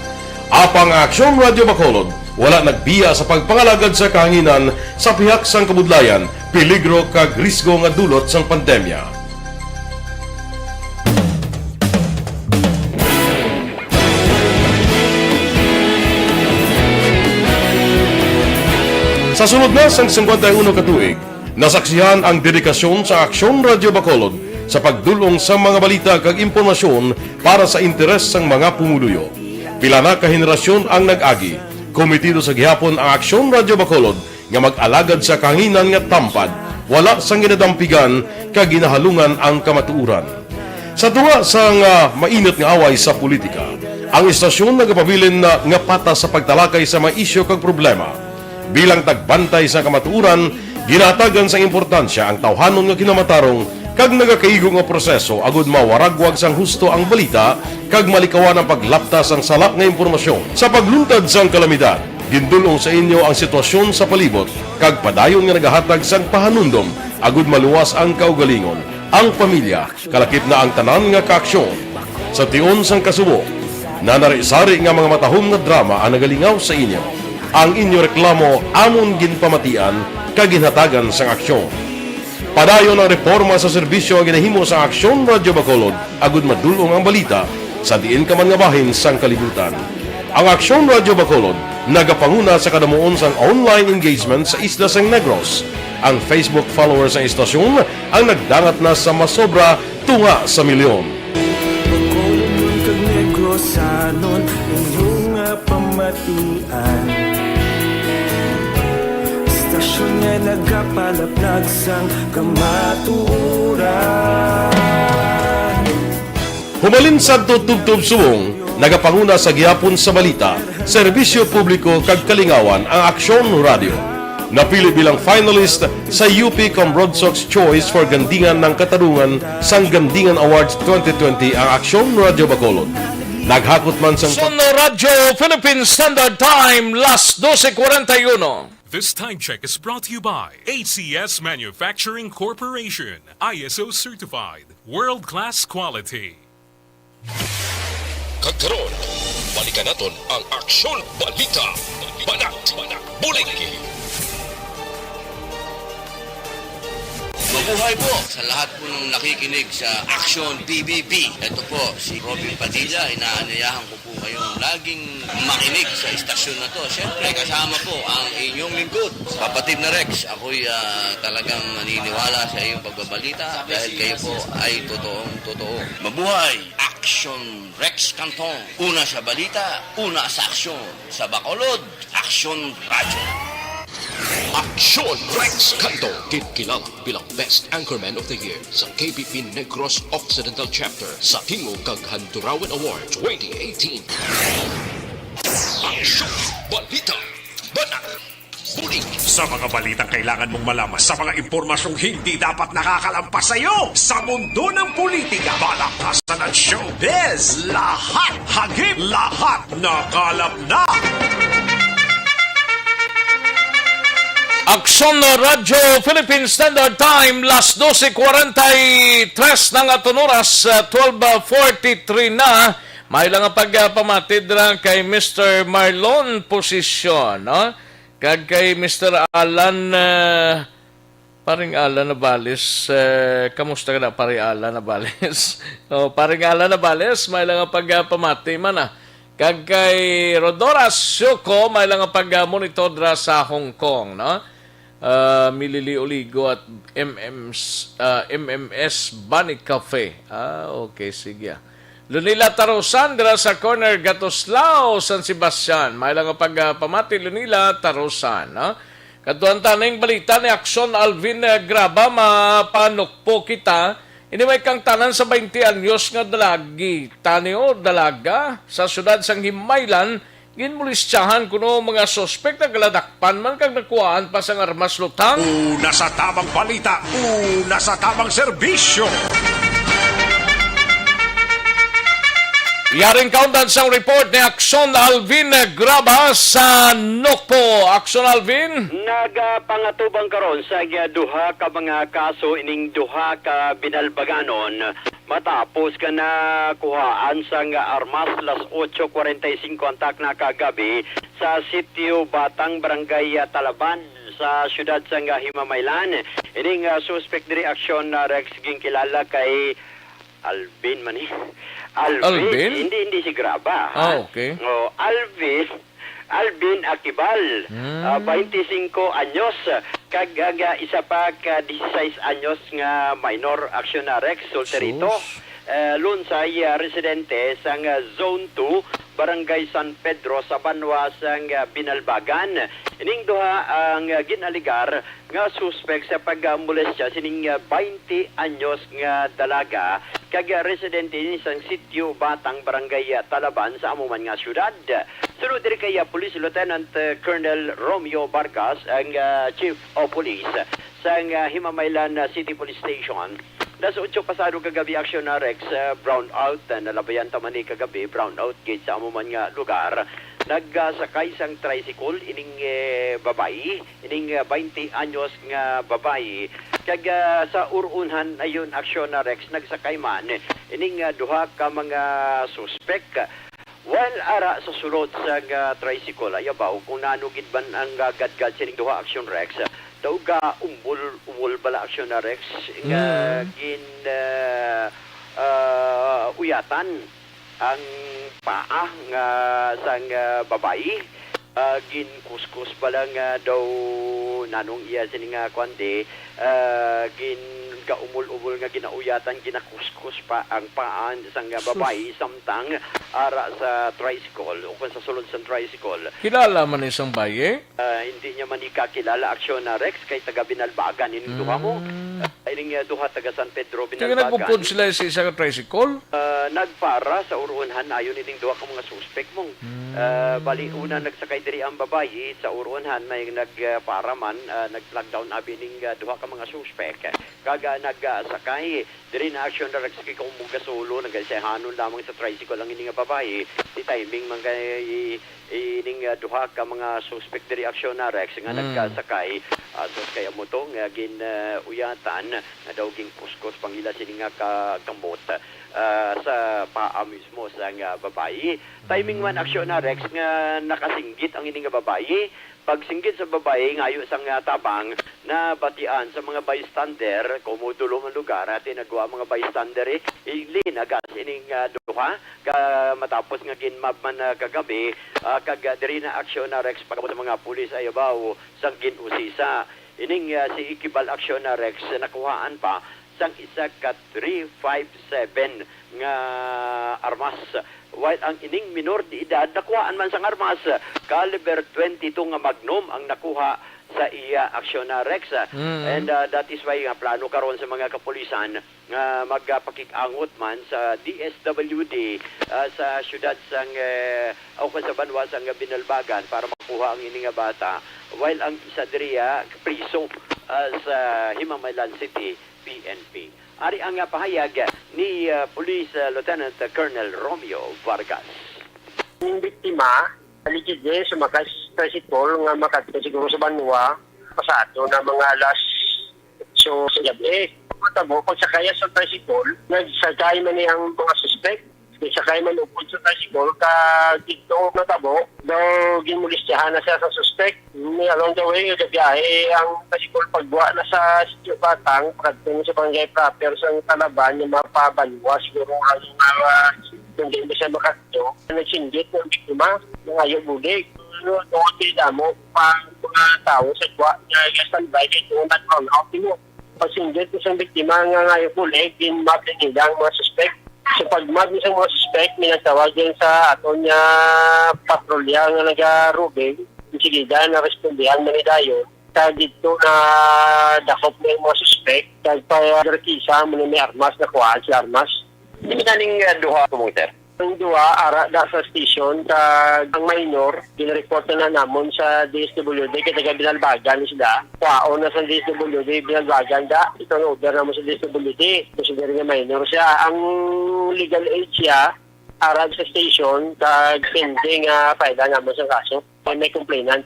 Apang Aksyon Radio Bacolod wala nagbiya sa pagpangalagad sa kahanginan sa pihak sang kabudlayan, peligro kag risgo nga dulot sang pandemya. Sa sunod na sang 51 ka tuig, nasaksihan ang dedikasyon sa Aksyon Radio Bacolod sa pagdulong sa mga balita kag impormasyon para sa interes sang mga pumuluyo. Pila na ka henerasyon ang nag-agi, komitido sa gihapon ang Aksyon Radio Bacolod nga mag-alagad sa kahanginan nga tampad, wala sang ginadampigan kag ginahalungan ang kamatuuran. Sa tunga sang mainit nga away sa politika, ang istasyon nagapabilin na nga patas sa pagtalakay sa mga isyu kag problema. Bilang tagbantay sa kamatuuran, ginatagan sa importansya ang tawhanon nga kinamatarong kag nagakaigo nga proseso agud mawaragwag sang husto ang balita kag malikawan ang paglaptas ang salak nga impormasyon. Sa pagluntad sang kalamidad, gindulong sa inyo ang sitwasyon sa palibot kag padayon nga nagahatag sang pahanundom agud maluwas ang kaugalingon, ang pamilya, kalakip na ang tanan nga kaaksyon. Sa tion sang kasubo, nanari-sari nga mga matahom nga drama ang nagalingaw sa inyo. Ang inyo reklamo amon ginpamatian kag ginhatagan sang aksyon. Padayon ang reforma sa serbisyo ang ginahimo sa Aksyon Radio Bacolod agud madulong ang balita sa diin ka man nga bahin sang kalibutan. Ang Aksyon Radio Bacolod nagapanguna sa kadamuon sang online engagement sa Isla Sang Negros. Ang Facebook followers sa istasyon ang nagdangat na sa masobra tunga sa milyon. Bacolod kag Negros anon inyong pamatian. Istasyon nga nagapalaplag sang kamatuuran. Humalin sa tubtub subong, nagapanguna sa gihapon sa balita, serbisyo publiko kag kalingawan ang Aksyon Radio. Napili bilang finalist sa UP Comrade Sox Choice for Gandingan ng Katarungan sang Gandingan Awards 2020 ang Aksyon Radio Bacolod. Naghakot man sang Radyo Philippine Standard Time, las 12:41. This time check is brought to you by ACS Manufacturing Corporation, ISO certified, world-class quality. Kagkaroon, balikan naton ang Aksyon Balita. Banat, Bulig. Mabuhay po sa lahat po ng nakikinig sa Aksyon PBB. Ito po, si Robin Padilla. Inaanyayahan ko po kayong laging makinig sa istasyon na to. Siyempre, kasama po ang inyong lingkod. Kapatid na Rex, ako'y talagang naniniwala sa iyong pagbabalita dahil kayo po ay totoo. Mabuhay! Aksyon Rex Cantong. Una sa balita, una sa aksyon. Sa Bacolod, Aksyon Radio. Aksyon Rex Cantong, kilala bilang Best Anchorman of the Year sa KBP Negros Occidental Chapter sa Tingog kag Handurawan Award 2018. Aksyon Balita. Banat. Bulig. Sa mga balitang kailangan mong malaman, sa mga impormasyong hindi dapat nakakalampas sa iyo, sa mundo ng politika, balakasan at showbiz, lahat hagip, lahat nakalap na. Aksyon Radio Philippine Standard Time, las 12:43 ng atong oras, 12:43 na. May lang pagpamatid lang kay Mr. Marlon Posisyon, no? Kag kay Mr. Alan, paring Alan Nabales, kamusta ka na, paring Alan Nabales? Paring Alan Nabales, may lang pagpamati man na. Kag kay Rodora Syoko, may lang pag-monitor dra sa Hong Kong, no? Milili Oligo at MMS Bunny Cafe. Okay, sige. Lunila Tarosan dira sa corner Gatoslao, San Sebastian. May lang pagpamati Lunila Tarosan, no? Katuan taning balita ni Aksyon Alvin Graba, mapanukpo kita. Ini may kang tanan sa 20 anyos nga dalagi. Tanio dalaga sa syudad sang Himaylan, ginmulisyahan kuno mga sospek na galadakpan man kag nakuhaan pa sang armas lutang. Una sa tamang balita, una sa tamang serbisyo. Yaring kaundan sang report ni Aksyon Alvin Graba sa Nokpo. Aksyon Alvin? Nagapangatubang karon sa duha ka mga kaso ining duha ka binalbaganon matapos ka na kuhaan sang armas las 8:45 antak na kagabi sa sitio Batang Barangay Talaban sa syudad sang Himamaylan. Ining suspect diri Aksyon Rex gingkilala kay Alvin man eh. Alvin? Hindi si Graba. Okay. Alvin Akibal, 25 anyos, kag isa pa ka 16 anyos nga minor Aksyonarex solterito. Lunsay residente sang Zone 2, Barangay San Pedro sa Banwa sang Binalbagan. Ining duha ang ginaligar nga suspect sa pagmolestya sining 20 anyos nga dalaga kag residente ni sang sitio Batang Barangay Talaban sa amuman nga syudad. Sunod diri kay Police Lieutenant Colonel Romeo Vargas ang Chief of Police sang Himamaylan City Police Station. Las 8 pasado kagabi Aksyon Rex, brown out, nalabayan tamani kagabi, brown out gate sa amuman nga lugar. Nagsakay sang tricycle, ining babae, ining 20 anyos nga babae. Kag sa urunhan ayon Aksyon Rex, nagsakay man, ining duha ka mga suspek. While ara sa sulod sa tricycle, ayabaw kung nanugid ban ang gadgad sining duha Aksyon Rex, daw ga umbol bala Aksyon Rex nga gin uyatan ang paa nga sang babae, gin kuskus bala nga daw nanong iya sining kwande, gin ka umul-umul nga ginauyatan, ginakuskus pa ang paan sang babae samtang ara sa tricycle o kung sa sulod sa tricycle. Kilala man isang baye? Hindi niya man ikakilala Aksyon Rex kay taga Binalbagan ining duha mo. Ining duha taga San Pedro Binalbagan. Kaya nagpupod sila sa isang tricycle? Nagpara sa urunhan ayon ining duha ka mga suspect mong. Bali, una nagsakay diri ang babayi sa Uruanhan, may nagparaman, nag-flag down abi ning duha ka mga suspek. Kaga nagsakay, diri na aksyon na nagsakay kung mga solo, nagsahanon lamang sa tricycle ang ining babayi. Di timing man ining duha ka mga suspek diri aksyon na Rex nga nagkasakay. So kaya mo to nga uyatan na daw ging puskos pangila sini nga kamot. Sa paa mismo sa nga babayi. Timing man aksyon na Rex nga nakasinggit ang ini nga babayi. Pagsinggit sa babayi ngayo sang tabang na batian sa mga bystander kumudulo ang lugar at nagawa mga bystander ilinagas ining duha matapos nga ginmab man kagabi kag diri na aksyon na Rex pagabot sa mga pulis ayabaw sang ginusisa. Ining si Ikibal aksyon na Rex nakuhaan pa sang isa ka 357 nga armas. While ang ining minor de edad nakuhaan man sang armas caliber 22 nga magnum ang nakuha sa iya aksyon na Rex. And that is why nga plano karon sa mga kapulisan nga magpakikangot man sa DSWD sa syudad sang o sa banwa sang Binalbagan para makuha ang ini nga bata. While ang isa diriya priso sa Himamaylan City PNP. Ari ang pahayag ni Police Lieutenant Colonel Romeo Vargas. Yung biktima, aligid niya sumakay sa tricycle nga makatito siguro sa banwa pasado na mga alas so sa gabi. Matabo, pag sakaya sa tricycle, nagsakay man niyang mga suspect. Nagsakay man upod sa tricycle dito natabo, daw ginmulistiyahan na siya sa suspect. Along the way, gabiyahe ang tricycle pagbuha na sa Sitio Batang, pagdating sa barangay proper sa Talaban, yung mga pabanwa, siguro ang hindi ba siya makatito. Nagsinggit ng biktima, ngayon Bulig. Doon damo pang mga tao sa buwa na standby dito nag-on out mo. Pagsinggit ng biktima nga ngayon Bulig, ginmab din nilang mga suspect. So pagmag ni sa mga suspect, may nagtawag din sa ato niya patrolya nga nagarubig, sige na respondihan man ni dayon. Kaya dito na dakop na yung mga suspect, kaya pag-rekisa mo may armas na kuhaan si armas. Hindi naning duha po sir. Ang duha, ara da sa station, ang minor, dinreport na namon sa DSWD, kaya taga Binalbagan sila. Kwao na sa DSWD, Binalbagan da, ito na order naman sa DSWD. Kasi nga minor siya. Ang legal age siya, ara sa station, pending paida naman sa kaso. May complainant.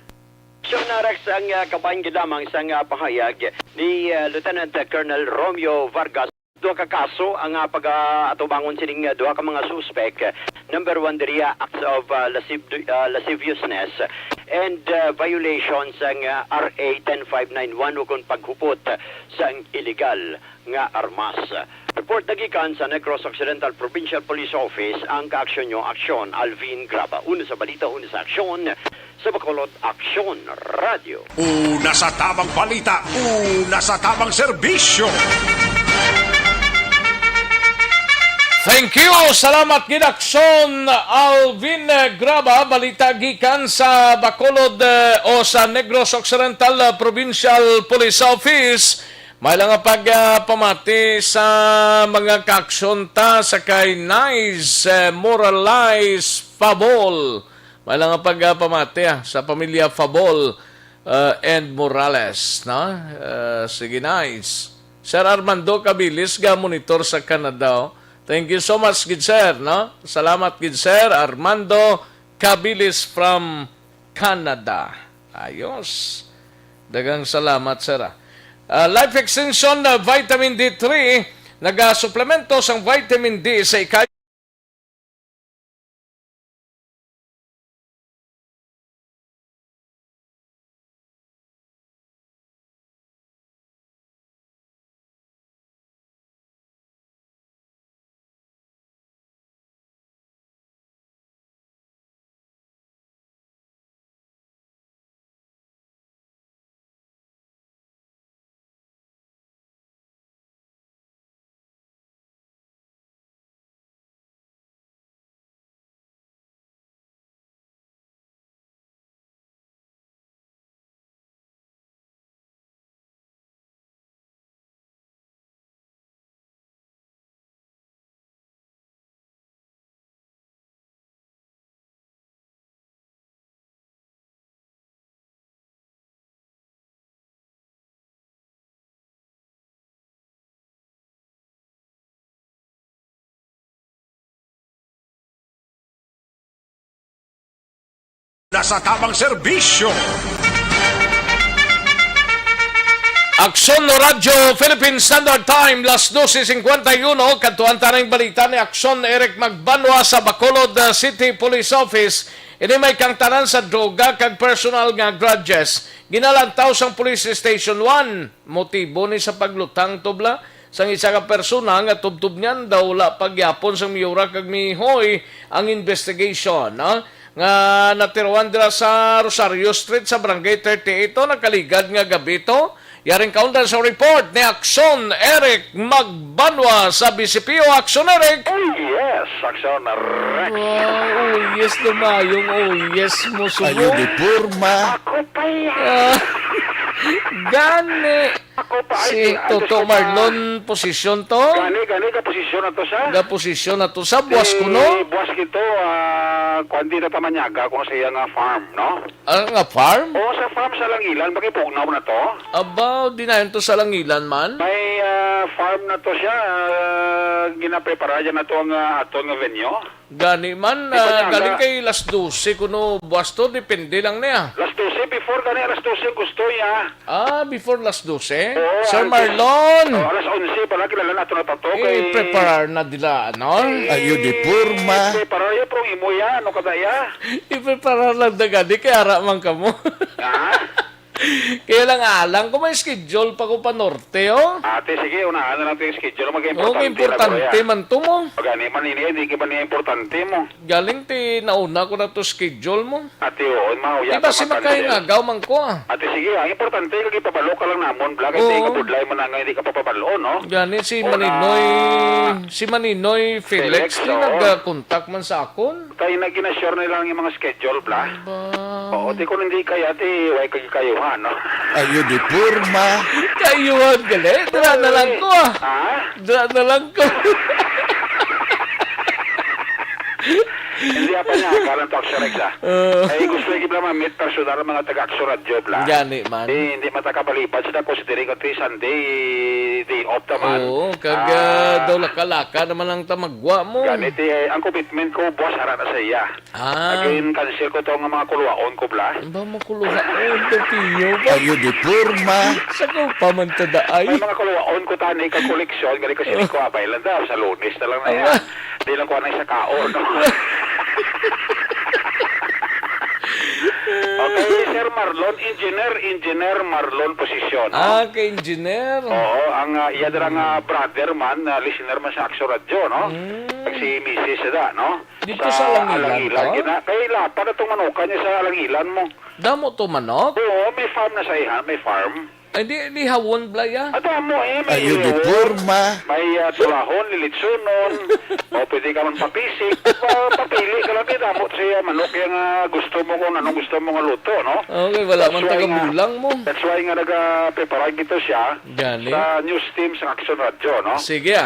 So Rex ang kabahin lamang sa pahayag ni Lieutenant Colonel Romeo Vargas. Duha ka kaso ang pag-atubangon sining duha ka mga suspect. Number 1 diriya acts of lasciviousness and violations ang RA 10591 ukon paghupot sa illegal nga armas. Report nagikan sa Negros Occidental Provincial Police Office ang kaaksyon nyo, Aksyon Alvin Graba. Una sa balita, una sa aksyon, sa Bacolod Aksyon Radio. Una sa tamang balita, una sa tamang serbisyo. Thank you! Salamat Ginaksyon Alvin Graba, balita gikan sa Bacolod o sa Negros Occidental Provincial Police Office. May lang pagpamati sa mga kaaksyon ta sa kay Nice Moralize Fabol. May lang pagpamati sa pamilya Fabol and Morales. No? Sige, Nice. Sir Armando Cabilis, monitor sa Canada. Thank you so much, good sir. No? Salamat, good sir. Armando Cabilis from Canada. Ayos. Dagang salamat, sir. Life Extension Vitamin D3, nag-suplemento sang vitamin D sa na sa tamang serbisyo. Aksyon no Radyo Philippine Standard Time, las 12:51, kantuan tanang balita ni Aksyon Eric Magbanwa sa Bacolod City Police Office. Ini may kang tanan sa droga kag personal nga grudges. Ginalantaw sang Police Station 1. Motibo ni sa paglutang tubla sang isa ka persona nga tubtub niyan daw la pagyapon sang miyura kag mihoy ang investigation. Nga natirawan dira sa Rosario Street sa Barangay 38 nakaligad nga gabi to. Yaring kaundan sa report ni Aksyon Eric Magbanwa sa BCPO. Aksyon Eric! Yes, Aksyon Rex. Yes namayong yes mo subo. Ayun, di purma. Ako pa yan. Gani. Si Toto Marlon posisyon to? Gani ka posisyon na to sa? Ga posisyon na to sa buwas ko no? Buwas kito, kundi na tamanyaga kung sa iya nga farm, no? Nga farm? Oo, sa farm sa Langilan. Bakipugnaw na to? Aba, di na yun to sa Langilan man? May farm na to siya. Ginaprepara dyan na to ang aton nga venue. Gani man, galing kay las 12 kuno buwas to, depende lang niya. Las 12, before gani, alas 12 gusto niya. Before las 12? Oo, Sir Marlon! Alas 11, para kilala na ito na tato. I-preparar na dila, ano? Ayun, di purma. I-preparar ya, prong imo ya, ano kada ya? I-preparar lang na gani, kaya araman ka mo. Kaya lang alang ko may schedule pa ko pa norte, oh. Ate, sige, unahan na natin yung schedule. Mag-importante. Importante man to mo. Pagani man ini, hindi ka ba niya importante mo? Galing ti nauna ko na to schedule mo. Ate, oo, mauya ka. Diba si makaingagaw man ko, Ate, sige, ang importante, kag ipabalo ka lang namon, blag, hindi ka budlay man nga, hindi ka papabalo, no? Gani, si Maninoy Felix, di nag-contact man sa akon. Kaya na ginasure nila yung mga schedule, bla. Oo, di kung hindi kaya, ate, way kagikayuhan, no? Ayun, di purma. Kayuhan, gali. Dira na lang ko, Dira na lang ko. Hindi pa niya, karan to Aksyon Rex, Ay, gusto yung ibla mamit personal mga taga-Aksyon Radio, bla. Gani man. Hindi matakapalipad sila considering at Sunday, day off naman. Oo, daw laka-laka naman ang tamagwa mo. Ganit, ang commitment ko, boss, harap na sa iya. Again, cancel ko to ng mga kuluwaon ko, bla. Ba mo kuluwaon, Tortillo ba? Ayun, di purma. Sa ko pa man tadaay. May mga kuluwaon ko tanay ka-koleksyon, ganit kasi ko abailan daw, sa Lunes na lang na yan. Di lang ko anay sa kaon, no? Okay, Sir Marlon, Engineer Marlon posisyon. Kay Engineer. Oo, ang iya nga brother man, listener man sa Aksyon Radio, no? Si Mrs. Seda, no? Dito sa Alangilan to? Kaya lapa na itong manukan niya sa Alangilan mo. Damo to manok? Oo, may farm na sa iya, may farm. Ay, di hawon blaya. Mo may ayun, di purma. May tulahon, lilitsunon. O pwede ka man papisik. Papili ka lang damo siya manok yung gusto mo kung anong gusto mo nga luto, no? Okay, wala man taga-bulang mo. That's why nga nag-prepare gito siya sa news team sa Aksyon Radio, no? Sige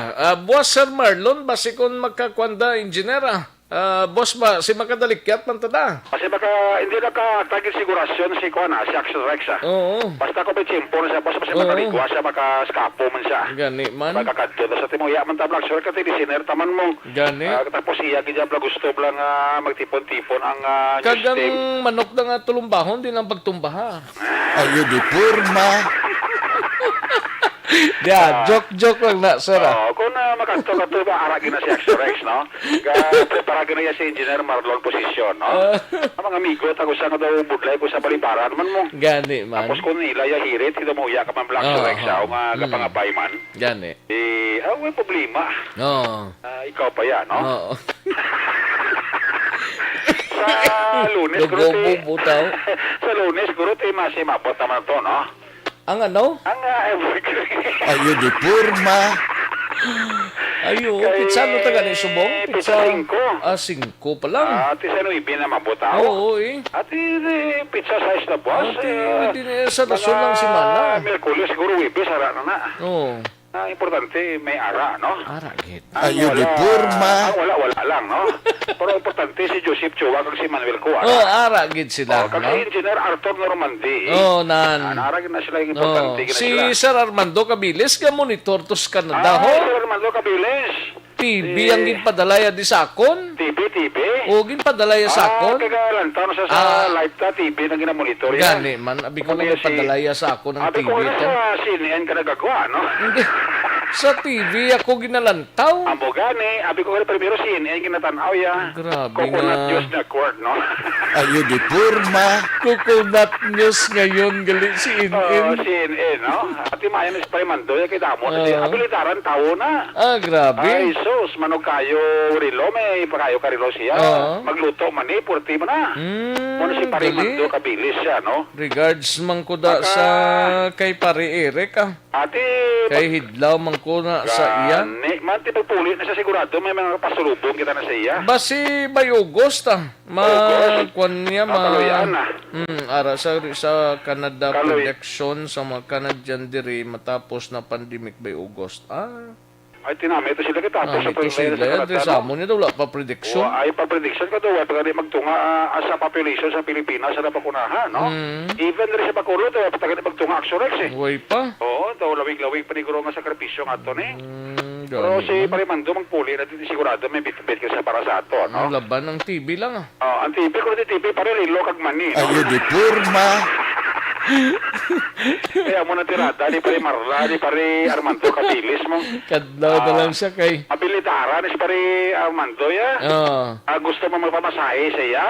Boss Sir Marlon, basi kung magkakwanda engineer boss ba, si makadalikyat man tada? Kasi hindi nakatagil sigurasyon si Aksyon Rex, Oo. Basta ko may tsimpo na siya, boss, kasi makaligwa siya, makaskapo man siya. Gani man. Magkakadto na sa timoya man tablag, sure ka listener taman mo. Gani. Tapos iya, gidya gusto lang magtipon-tipon ang news kagang team. manok na nga tulumbahon, din ang pagtumbaha. Ayun, di purma. Joke lang na, sir. Kung makato-kato ba, aragin na si Aksyon Rex, no? Preparagin na si Engineer Marlon posisyon, no? Ang mga amigo, tago sa nga daw budlay ko sa balibaran man mo. Gani man. Tapos kung nila hirit, hindi mo uya ka man Black Aksyon Rex, o nga kapangabay man. Gani. May problema. Oo. Ikaw pa yan, no? Oo. Sa Lunes, sa Lunes, guro, mapot naman to, no? Ang ano? Ang evergreen. Ayun, di purma. Ayun, pizza no taga ni subong? Pizza 5. 5 pa lang. Ati sa ibin na mabutaw. Oo, Ati pizza size na boss. Hindi na sa rason lang si Mana. Merkulis, siguro Wibis, ara na. Oo. Importante, may ara, no? Ara, git. Ayun, di purma. Wala lang, no? Pero importante si Joseph Chua kag si Manuel Cuara. Ara, git sila. Kag si Engineer Arthur Normandi. Nan. Naragin na sila yung importante. Si Sir Armando Cabilis, ka monitor tos Canada, ho? Sir Armando Cabilis. TV ang ginpadalaya di sakon. TV. O ginpadalaya sakon. Kagalantaw na sa live ta TV na ginamonitor yan. Gani man, abi ko lang ginpadalaya sakon ng Abi TV ko na to. sa CNN ka nagagawa, no? Hindi. Sa TV ako ginalantaw. Amo gani, abi ko na primero CNN kinatanaw ya. Grabe Coconut nga. News Network, no? Ayo di purma. Coconut News ngayon gali si Oo, In. CNN, no? Ati mayan is parimando ya kay damo. Abilitaran tao na. Grabe. Ay, sus, manog kayo rilo, may pakayo ka rilo siya. Magluto man eh, purti mo na. Muna si Parimando, kabilis siya, no? Regards man ko da sa kay Pare Eric Ate, Kay Hidlaw man ko na sa iya. Man, tipagpulit na siya sigurado, may mga pasulubong kita na sa iya. Basi Bayugos Kuan niya Kaloyan na. ara sa Canada protection sa mga Canadian diri matapos na pandemic by August. Ay, tinamay ito sila kita. Ito sila yan. Sa mo nito wala pa prediction. Ay, pa-prediction ka doon. Pag magtunga sa population sa Pilipinas sa napakunahan, no? Even rin sa Bacolod, pag magtunga Aksyon Rex, eh. Way pa. Oo, daw lawig-lawig pa ni Guro nga sakripisyo nga ito, eh. Pero si Parimando magpuli na dito sigurado may bit-bit ka sa para sa ato, no? Ang laban ng TV lang ang TV ko na TV, pare lilo kag mani, no? Ayo di purma. Kaya mo na tirada, di pare Marla, di pare Armando Capilis mo. Kadlaw na lang siya kay. Abilitaran is pare Armando, ya? Gusto mo magpamasahe siya?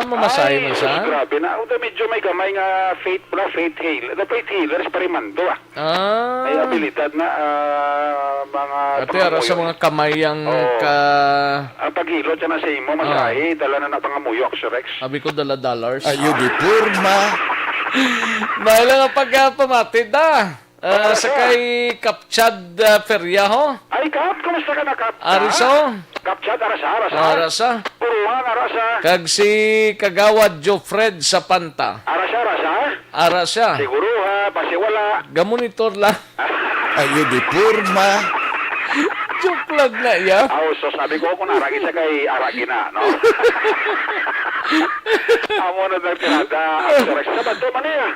Mamasahe mo siya? Grabe na. Medyo may gamay nga faith healer. The faith healer is pare Mando, Ay abilidad na mga... Ate, ara sa mga kamayang ang paghilot siya na sa imo, masahe, dala na pangamuyo, Rex. Abi ko dala dollars. Ayo di purma. Dahil nga pagpamatid sa kay Kapchad Feryaho. Ay, Kap, kumusta ka na, Kap? Ariso? Kapchad, arasa. Arasa. Puruan, arasa. Kag si Kagawad Jofred sa Panta. Arasa? Arasa. Siguro ha, basi wala. Gamonitor lang. Ayo di purma. Joke lang na iya. So sabi ko kung aragi siya kay aragi na, no? Amo na nagtirada. Sabado man niya.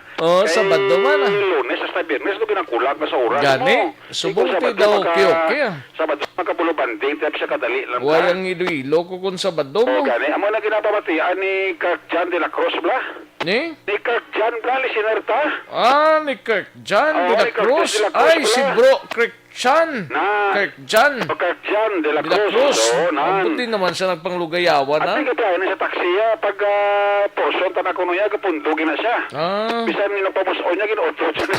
Sabado man Lunes hasta Biyernes ko binakulag na sa oras mo. Gani, subunti daw okay. Sabado magkabulo banding, tapos siya kadali lang. Walang ilo ko kung Sabado mo. Gani, amo na ginapamatian ni Kirk John de la Cruz bla? Ni Kirk John bla, listener ta? Ni Kirk John de la Cruz. Ay, si bro Kirk John. Kirk John de la Cruz. Buti naman siya nagpanglugayawan At hindi ka sa taxi pag porson tanak ko niya, kapundugin na siya. Bisan nino pamuson niya, ginotro siya na.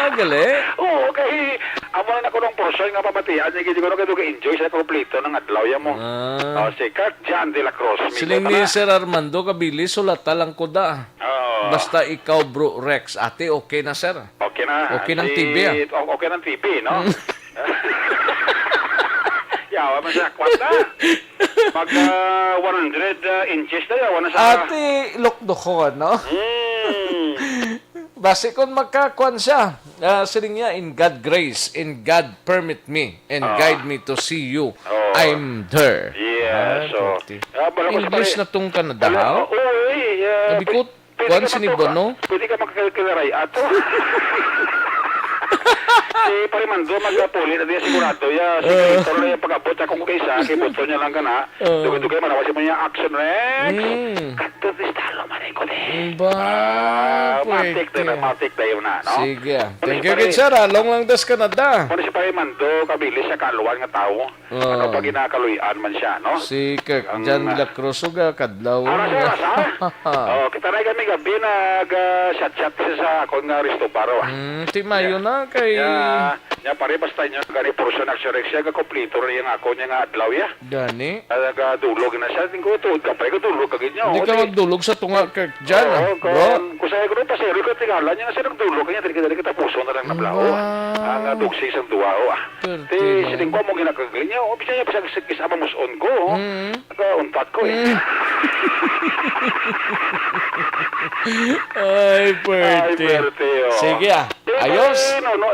Gali? Oo, kay amo na ako ng porson nga pamatian niya, hindi ko na enjoy sa kompleto ng adlaw ya mo. Si Kirk John de la Cruz. Siling ni Sir Armando Kabili, sulata lang ko da. Basta ikaw, bro Rex. Ate, okay na, sir? Okay na. Okay ng TV, Okay ng TV, no? Yawa man siya, kwata. Pag 100 inches na yawa na sa... Ate, lukdoko, no? Basi kung magkakuan siya, siling niya, in God grace, in God permit me, and guide me to see you. I'm there. Yeah, so... English na tong Canada, ha? Sabi ko, kuan sinibono? Pwede ka magkakilaray ato. Si Parimando magpuli na diya sigurado ya. Sige, pero na yung pag-abot sa kung kaysa, kibuto niya lang ka na. Dugay-dugay, manawasin mo niya Aksyon Rex. Kato distalo manay ko din. Matik na yun na, no? Sige. Thank you, good sir. Long lang das Canada. Kung si Parimando, kabili siya kaluan nga tao. Ano pag ginakaluyan man siya, no? Si Kirk John de la Cruz uga, kadlaw. Kita na kami gabi nag-chat-chat siya sa akong nga Ristobaro. Timayo na kay... Nya pare basta nyo gani portion Aksyon Rex siya kompleto rin yung ako niya nga adlaw ya. Gani? Nagadulog na siya. Tingko tuod ka pa. Kadulog ka ganyan. Hindi ka magdulog sa tunga Kirk John. Kung sa'yo ko pasero ka tingalan niya na siya nagdulog kanya. Dali kita puso na lang na blao. Ang dugsi isang duwao siling ko mo ginagaganyan. Bisa niya pasang isama muson ko. Nagkauntat ko Ay, pwerte. Sige ayos.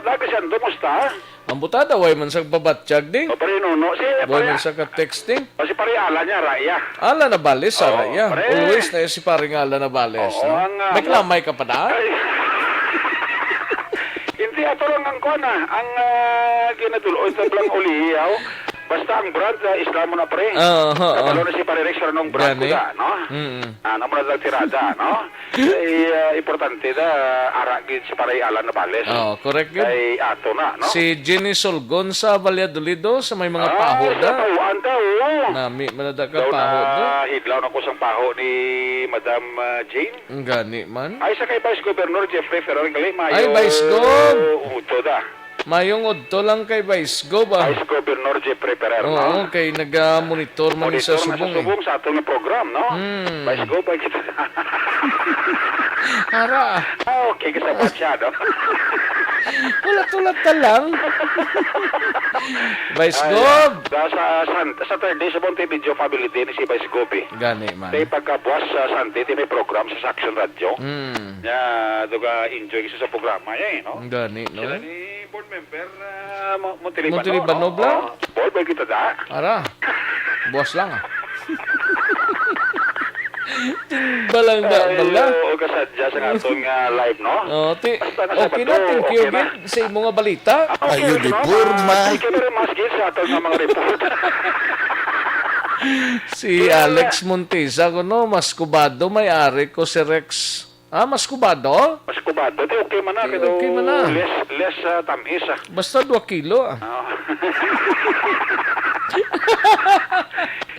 Lagi siya, kumusta? Ang butada, way man sa babatsyag ding. Pare, way man sa ka-texting. Kasi pare, ala niya, Raya. Ala na bales, Raya. Always na si pare nga ala na bales. May klamay ka pa na? Importante ato lang ang kuana, ang ginatuloy sa blang uliyaw. Basta ang brand Islamo na pre. Kapalo na si Pare Rex nung brand ko da, no? Ano mo na lang tirada, no? Importante da aragid si Pare Alan na Bales. Correct yun. Kay ato na, no? Si Jenny Solgon sa Valladolid sa may mga paho da. Tawaan daw. Nami manada ka paho da. Hidlaw na ko sang paho ni Madam Jane. Gani man. Ay sa kay Vice Governor Jeffrey Ferrer Gali mayo. Ay Vice Gov. Uto da. Mayong udto lang kay Vice Gov. Vice Governor Jeffrey Ferrer, no? Oo, kay nag-monitor man sa subong. Subong sa atong program, no? Vice Gov ay kita. Ara. Okay, kasabat siya, no? Tulat-tulat ka lang. Vice Gov. Sa Saturday sa Monte Video Family Day ni si Vice Gov, eh. Gani man. Tay pagkabuas sa Sunday, may program sa Aksyon Radio. Ya, doga enjoy sa programa niya, no? Gani, no? Sila ni board member Montelibano. Montelibano ba? Board ba kita da? Ara. Buwas lang Balang da, bala. O kasadya sa atong live, no? Okay na, thank you again sa imong nga balita. Ayun, Thank you very much, Gil, sa atong mga report. Si Alex Montesa ko, no? Maskubado, may-ari ko si Rex. Maskubado? Maskubado, okay man na. Okay man na. Less tamis, Basta 2 kilo,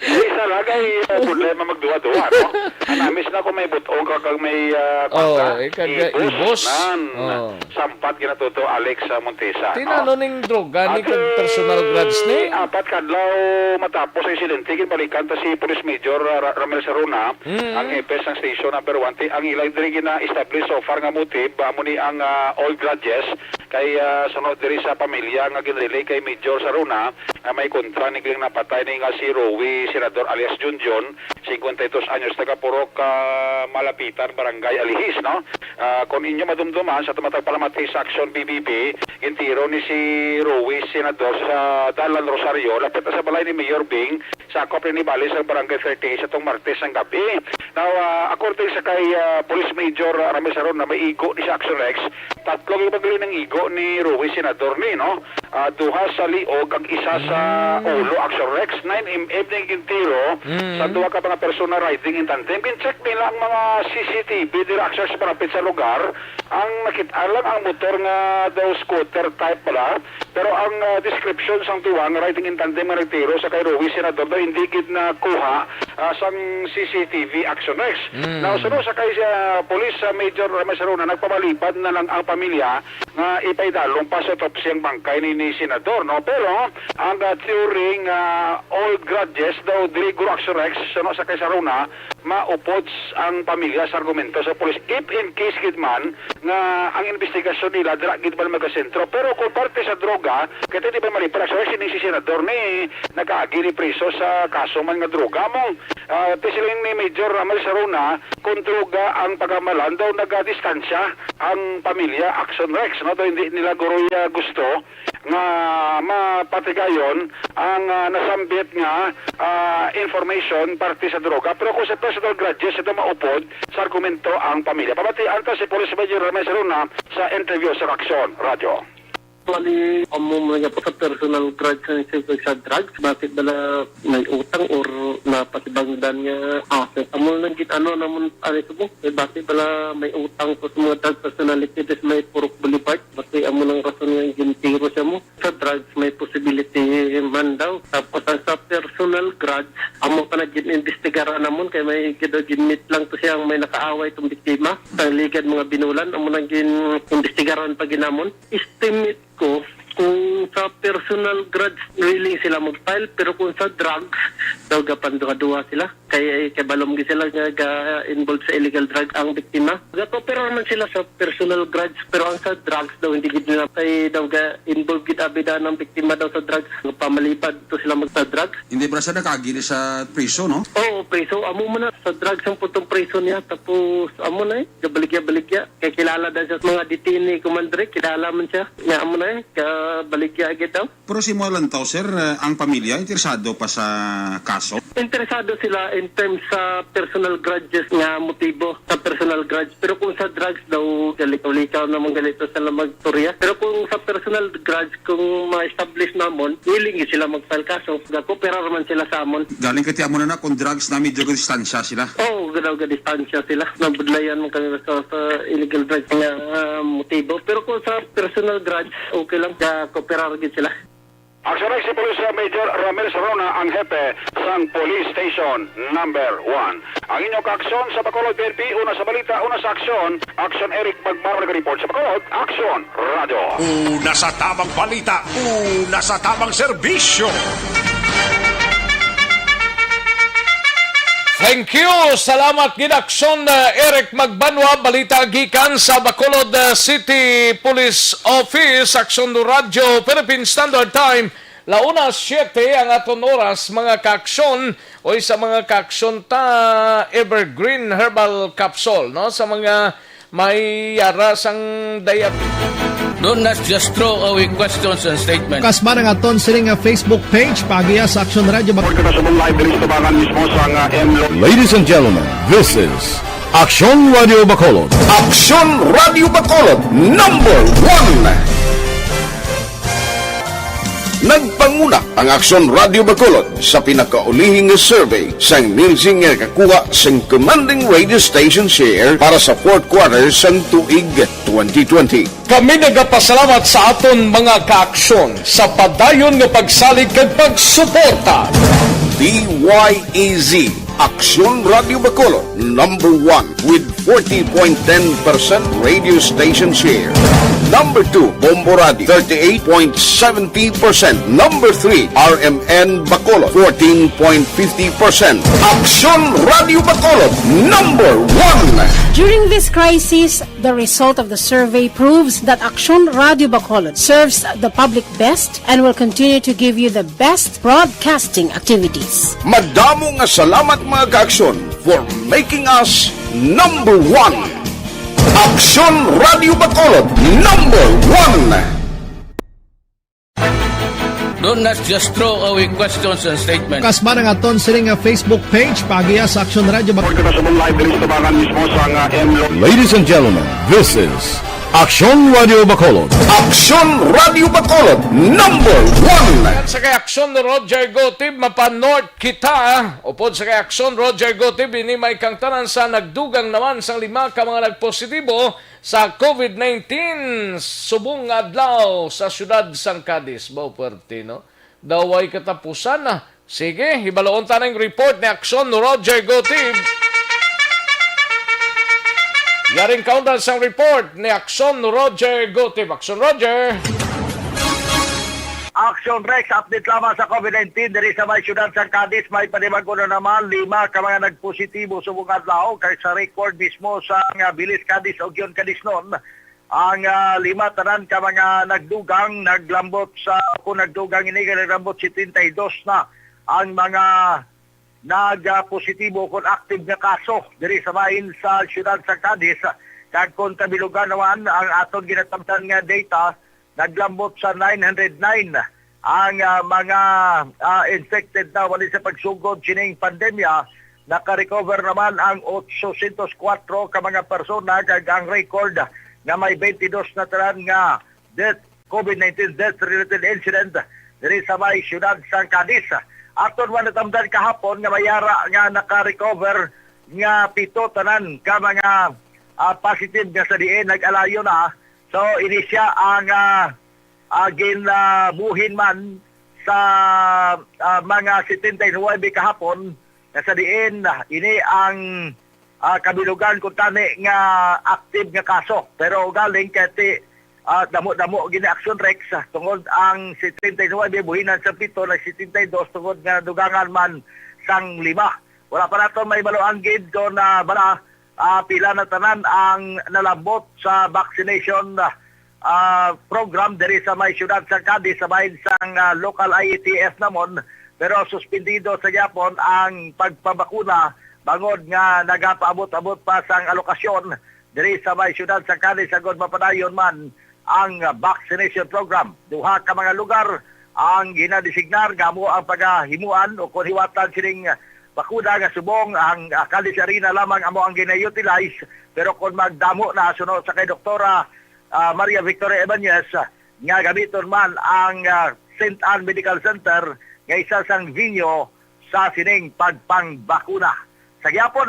Isa lagay problema magduwa-duwa, no? Anamis na kung may butong kag may ibos. Sampat ginatuto Alex Montesa. Tinano ning droga ni kag personal grudge ni? Apat kadlaw matapos ang insidente balikan ta si Police Major Ramel Saruna, ang EPS ng station number 1. Ang ilang diri na establish so far nga motive amo ni ang all grudges kay sunod diri sa pamilya nga ginrelay kay Major Saruna may kontra ni kling napatay ni nga si Rowie Senador alias Junjun, 52 anyos, taga Purok, Malapitan, Barangay Alihis, no? Kung inyo madumduman sa tumatag palamati sa Aksyon BBB, intiro ni si Rowie Senador sa Dalan Rosario, lapit sa balay ni Mayor Bing, sakop ni Bali sa Barangay 30 sa itong Martes ng gabi. Now, according sa kay Police Major Ramel Saron na may igo ni sa Aksyon Rex, 3 yung pagli ng igo ni Rowie Senador ni, no? 2 sa liog, ang isa sa ulo Aksyon Rex, 9 evening intiro, sa 2 ka mga persona riding in tandem. Check nila ang mga CCTV directions sa parapit sa lugar. Ang nakita lang ang motor nga daw scooter type pala, pero ang description sang tuwang riding in tandem nga nagtiro sa kay Rowie Senador daw hindi gid na kuha sang CCTV Action Rex. Now, sunod sa kay Police Major Ramel Saruna, nagpamalipad na lang ang pamilya nga ipaidalong pa sa autopsy ang bangkay ni Senador, no? Pero ang theory all grudges daw diri guro Action Rex sunod sa kay Saruna maupod ang pamilya sa argumento sa police if in case gid man nga ang investigasyon nila dira gid ba magasentro, pero kung parte sa droga kaya di ba malipad Action Rex ni Senador ni nakaagi ni preso sa kaso man nga droga mo. Tisiling ni Major Ramel Saruna kung droga ang pagamalan daw nagadistansya ang pamilya Action Rex, no? Daw hindi nila guro gusto nga mapatigayon ang nasambit nga information parte sa droga, pero kung sa personal grudges ito maupod sa argumento ang pamilya. Pamati anta si Police Major Ramel Saruna sa interview sa Aksyon Radio. Bali, amo mga po sa personal grudge sa drugs, bakit bala may utang or napatibangdan niya asset. Amo lang git naman ari subo, bakit bala may utang po sa mga drug personality des may Purok Boulevard, bakit amo lang rason nga gintiro siya mo. Sa drugs may possibility man daw. Tapos sa personal grudge, amo pa na gin-investigara namon kay may ginmeet lang to siya ang may nakaaway tong biktima. Sa ligad mga binulan, amo lang gin-investigaran pa ginamon. Estimate ko kung sa personal grudge willing sila mag-file, pero kung sa drugs daw gapanduha-duha sila kaya kabalom gi sila nga involved sa illegal drug ang biktima. Gapopero naman sila sa personal grudge, pero ang sa drugs daw hindi gid nila kay daw ga involved gid abida ng biktima daw sa drugs, pamalipad to sila magsa drugs. Hindi ba siya nakagili sa priso, no? Oo, priso amo mo na sa drugs ang putong priso niya, tapos amo na gabaligya kay kilala daw sa mga detini kumandre, kilala man siya. Nga mo na baligya agad daw. Pero simulan tao, sir, ang pamilya interesado pa sa kaso? Interesado sila in terms sa personal grudges nga motibo sa personal grudge. Pero kung sa drugs daw, galikaw-likaw naman ganito sila magturya. Pero kung sa personal grudge, kung ma-establish namon, willing sila mag-file kaso. Gakopera naman sila sa amon. Galing kati mo na kung drugs na medyo distansya sila? Oo, gadaw ka distansya sila. Nabudlayan mo kami sa illegal drugs nga motibo. Pero kung sa personal grudge, okay lang. Gakopera rin sila. Aksyon si Police Major Ramel Sarona ang hepe sang Police Station number 1. Ang inyong kaaksyon sa Bacolod PNP, una sa balita, una sa aksyon. Aksyon Eric Magmaro nag-report sa Bacolod, Aksyon Radio. Una sa tamang balita, una sa tamang serbisyo. Thank you. Salamat Gidaksyon Eric Magbanwa, balita gikan sa Bacolod City Police Office, Aksyon Radio, Philippine Standard Time. Launa 7 ang aton oras mga kaaksyon o sa mga kaaksyon ta Evergreen Herbal Capsule, no? Sa mga may yarasang diabetes. Do not just throw away questions and statements. Kasma ng aton sining Facebook page pagiya sa Aksyon Radio. Ladies and gentlemen, this is Aksyon Radio Bacolod. Aksyon Radio Bacolod, number 1. Nagpanguna ang Aksyon Radio Bacolod sa pinakaulihing survey sa emerging nga kakuha sa commanding radio station share para sa fourth quarter sa tuig 2020. Kami nagapasalamat sa aton mga kaaksyon sa padayon nga pagsalig kag pagsuporta. DYEZ Aksyon Radio Bacolod, number 1 with 40.10% radio station share. Number 2, Bombo Radio, 38.70%. Number 3, RMN Bacolod, 14.50%. Aksyon Radio Bacolod, number 1. During this crisis, the result of the survey proves that Aksyon Radio Bacolod serves the public best and will continue to give you the best broadcasting activities. Madamo nga salamat mga kaaksyon for making us number 1. Aksyon Radio Bacolod, number 1. Do not just throw away questions and statements. Kasma ng aton sining Facebook page pagiya sa Aksyon Radio. Ladies and gentlemen, this is Aksyon Radio Bacolod. Aksyon Radio Bacolod, number 1. Sa kay Aksyon Roger Gotib, mapanort kita. Upod sa kay Aksyon Roger Gotib, ini may kang tanan sa nagdugang naman sang 5 ka mga nagpositibo sa COVID-19 subong adlaw sa syudad sang Cadiz. Bao puerte, no? Daway katapusan na. Sige, hibaloon ta ng report ni Aksyon Roger Gotib. Yaring kaundan sang report ni Aksyon Roger Gotib. Aksyon Roger. Aksyon Rex, update lamang sa COVID-19 diri sa may syudad sa Cadiz. May panibago na naman 5 ka mga nagpositibo subong adlaw kay sa record mismo sa Bilis Cadiz o Gion Cadiz noon. Ang 5 tanan ka mga nagdugang naglambot sa kung nagdugang ini naglambot 72 na ang mga nag-positibo kung active na kaso diri sa main sa syudad sa Cadiz. Kag kung kabilugan naman ang aton ginatamtan nga data, naglambot sa 909 ang mga infected na wali sa pagsugod sining pandemya. Naka-recover naman ang 804 ka mga persona kag ang record nga may 22 na tanan nga COVID-19 death-related incident diri sa may syudad sa Cadiz. Aton man natamdan kahapon nga mayara nga naka-recover nga 7 tanan ka mga positive nga sa diin nag-alayo na. So inisya ang ginabuhin man sa mga 79 kahapon nga sa diin ini ang kabilugan kung tani nga active nga kaso. Pero galing kati damo-damo gini Aksyon Rex tungod ang 79 buhinan sa 7 na 72 tungod nga dugangan man sang 5. Wala pa nato may baloang gid ko na bala pila na tanan ang nalabot sa vaccination program diri sa may syudad sa Cadiz sa bahin sang local IETF namon. Pero suspendido sa Japon ang pagpabakuna bangod nga nagapaabot-abot pa sang alokasyon diri sa may syudad sa Cadiz agud mapadayon man ang vaccination program. Duha ka mga lugar ang ginadesignar gamo ang pagahimuan o kung hiwatan sining bakuna nga subong ang Cadiz Arena lamang amo ang gina-utilize, pero kung magdamo na sunod sa kay Doktora Maria Victoria Ibanez nga gamiton man ang St. Anne Medical Center nga isa sang venue sa sining pagpangbakuna. Sa gyapon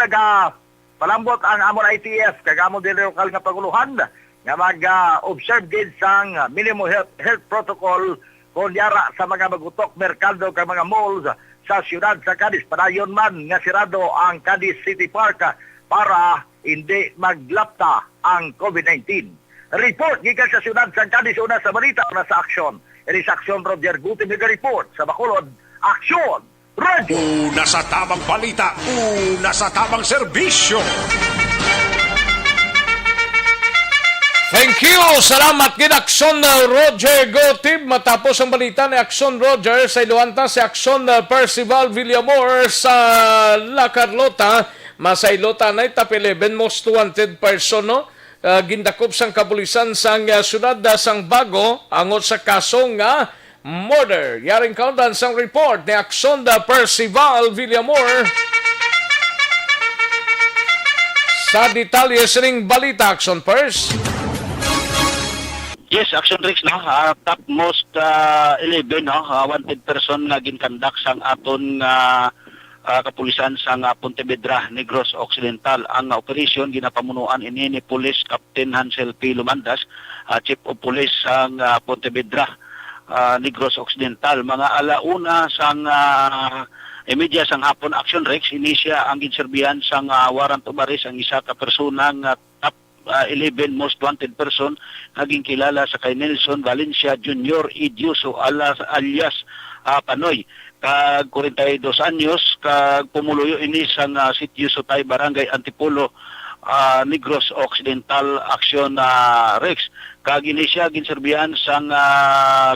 palambot ang amon ITF kag amon din lokal nga paguluhan nga mag-observe din sang minimum health protocol kung yara sa mga magutok merkado kag mga malls sa siyudad sa Cadiz. Padayon man nga sirado ang Cadiz City Park para hindi maglapta ang COVID-19. Report gikan sa siyudad sa Cadiz, una sa Balita, una sa Aksyon. Ini sa Aksyon, Roger Guti, report sa Bacolod, Aksyon Radio. Una sa tamang balita, una sa tamang serbisyo. Thank you! Salamat gid Aksyon Roger Gotib. Matapos ang balita ni Aksyon Roger sa iluwanta si Aksyon Percival Villamor sa La Carlota. Masailota na itap 11 most wanted person, no? Gindakop sang kapulisan sang syudad sang Bago angot sa kaso nga murder. Yaring kaundan sang report ni Aksyon Percival Villamor. Sa detalye sining balita, Aksyon Pers. Yes, Action Rex, no? Top most 11 wanted person nga ginkandak sang aton kapulisan sang Pontevedra, Negros Occidental. Ang operasyon ginapamunuan ini ni Police Captain Hansel P. Lumandas, Chief of Police sang Pontevedra, Negros Occidental. Mga alauna sang media sang hapon, Action Rex, inisya ang ginserbihan sang warrant of arrest ang isa ka persona nga top 11 most wanted person naging kilala sa kay Nelson Valencia Jr. Idioso alias Panoy. Kag 42 anyos, kag pumuluyo ini sang sitio Sutay, Barangay Antipolo, Negros Occidental, Aksyon Rex. Kag ini siya ginserbihan sang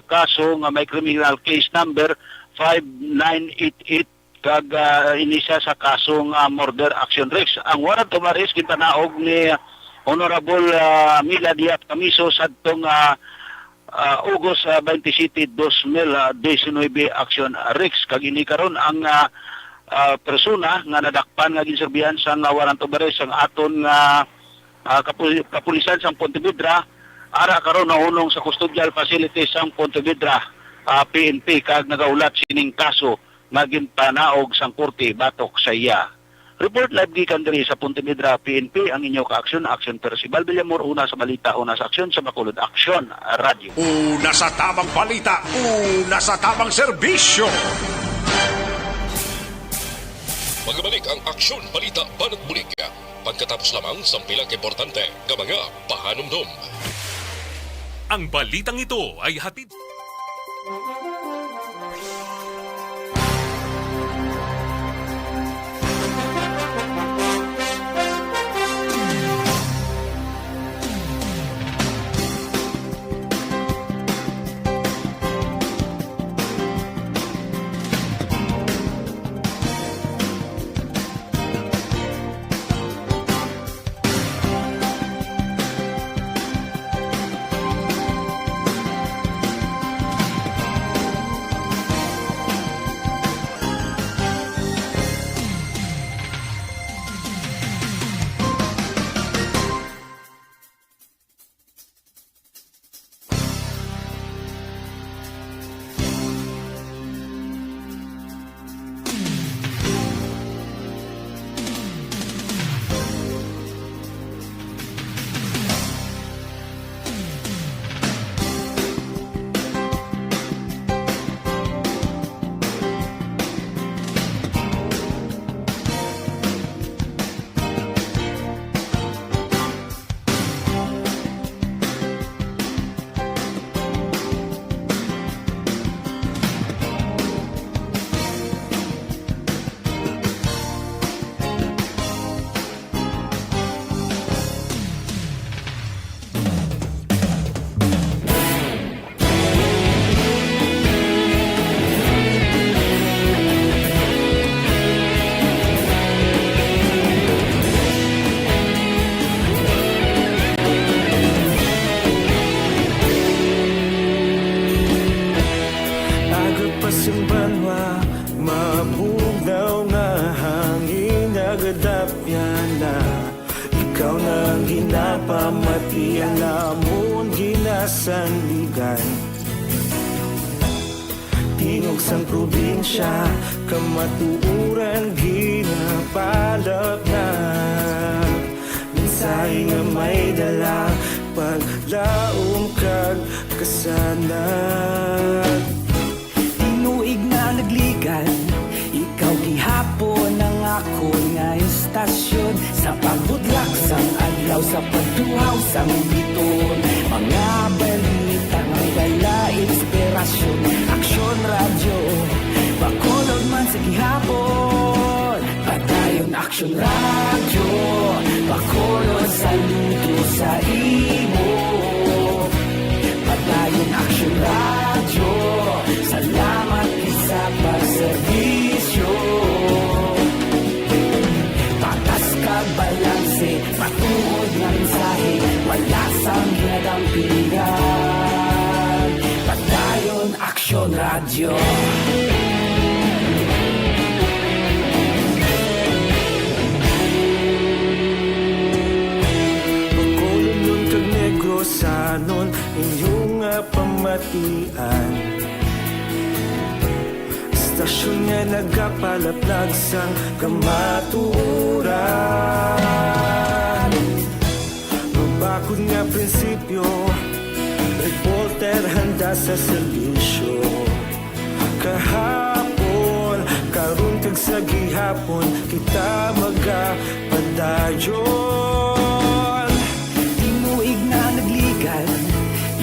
kaso nga may criminal case number 5988, kag ini siya sa kasong murder, Aksyon Rex. Ang warrant of arrest gitanaog ni Honorable Mila Diat Camiso sadtong August 27, 2019, Aksyon Rex. Kag ini karon ang persona nga nadakpan nga ginserbihan sa warrant of arrest ang aton kapulisan sa Pontevedra, ara karon nahunong sa custodial facility sa Pontevedra PNP, kag nagaulat sining kaso nga ginpanaog sang korte batok sa iya. Report live gikan diri sa Pontevedra PNP ang inyo ka-aksyon, Aksyon Percival Villamor, una sa balita, una sa aksyon sa Bacolod, Aksyon Radio. Una sa tamang balita, una sa tamang serbisyo. Magbalik ang Aksyon Balita Banat Bulig. Pagkatapos lamang sa pilang importante ng mga pahanumdum. Ang balitang ito ay hatid pamati alamon ginasanligan. Tingog sang probinsya, kamatuuran ginapalap na. Minsay nga may dala, paglaom kag kasanag. Tinuig na nagligan, ikaw gihapon ang ako nga istasyon. Sa pagbudlak sang adlaw, sa pagduhaw sang biton. Mga balita nga dala inspirasyon. Aksyon radyo, Bacolod man sa gihapon. Padayon Aksyon radyo, Bacolod saludo sa imo. Padayon Aksyon radyo, salamat sa pagserbisyo. Patas kag balanse, matuod nga mensahe, wala sang ginadampingan. Padayon Aksyon radyo. Bacolod nun kag Negrosanon, inyong pamatian. Istasyon nga nagapalaplag sang kamatuuran. Mabakod nga prinsipyo, reporter handa sa serbisyo. Kahapon, karon kag sa gihapon, kita magapadayon. Tinuig na nagligan,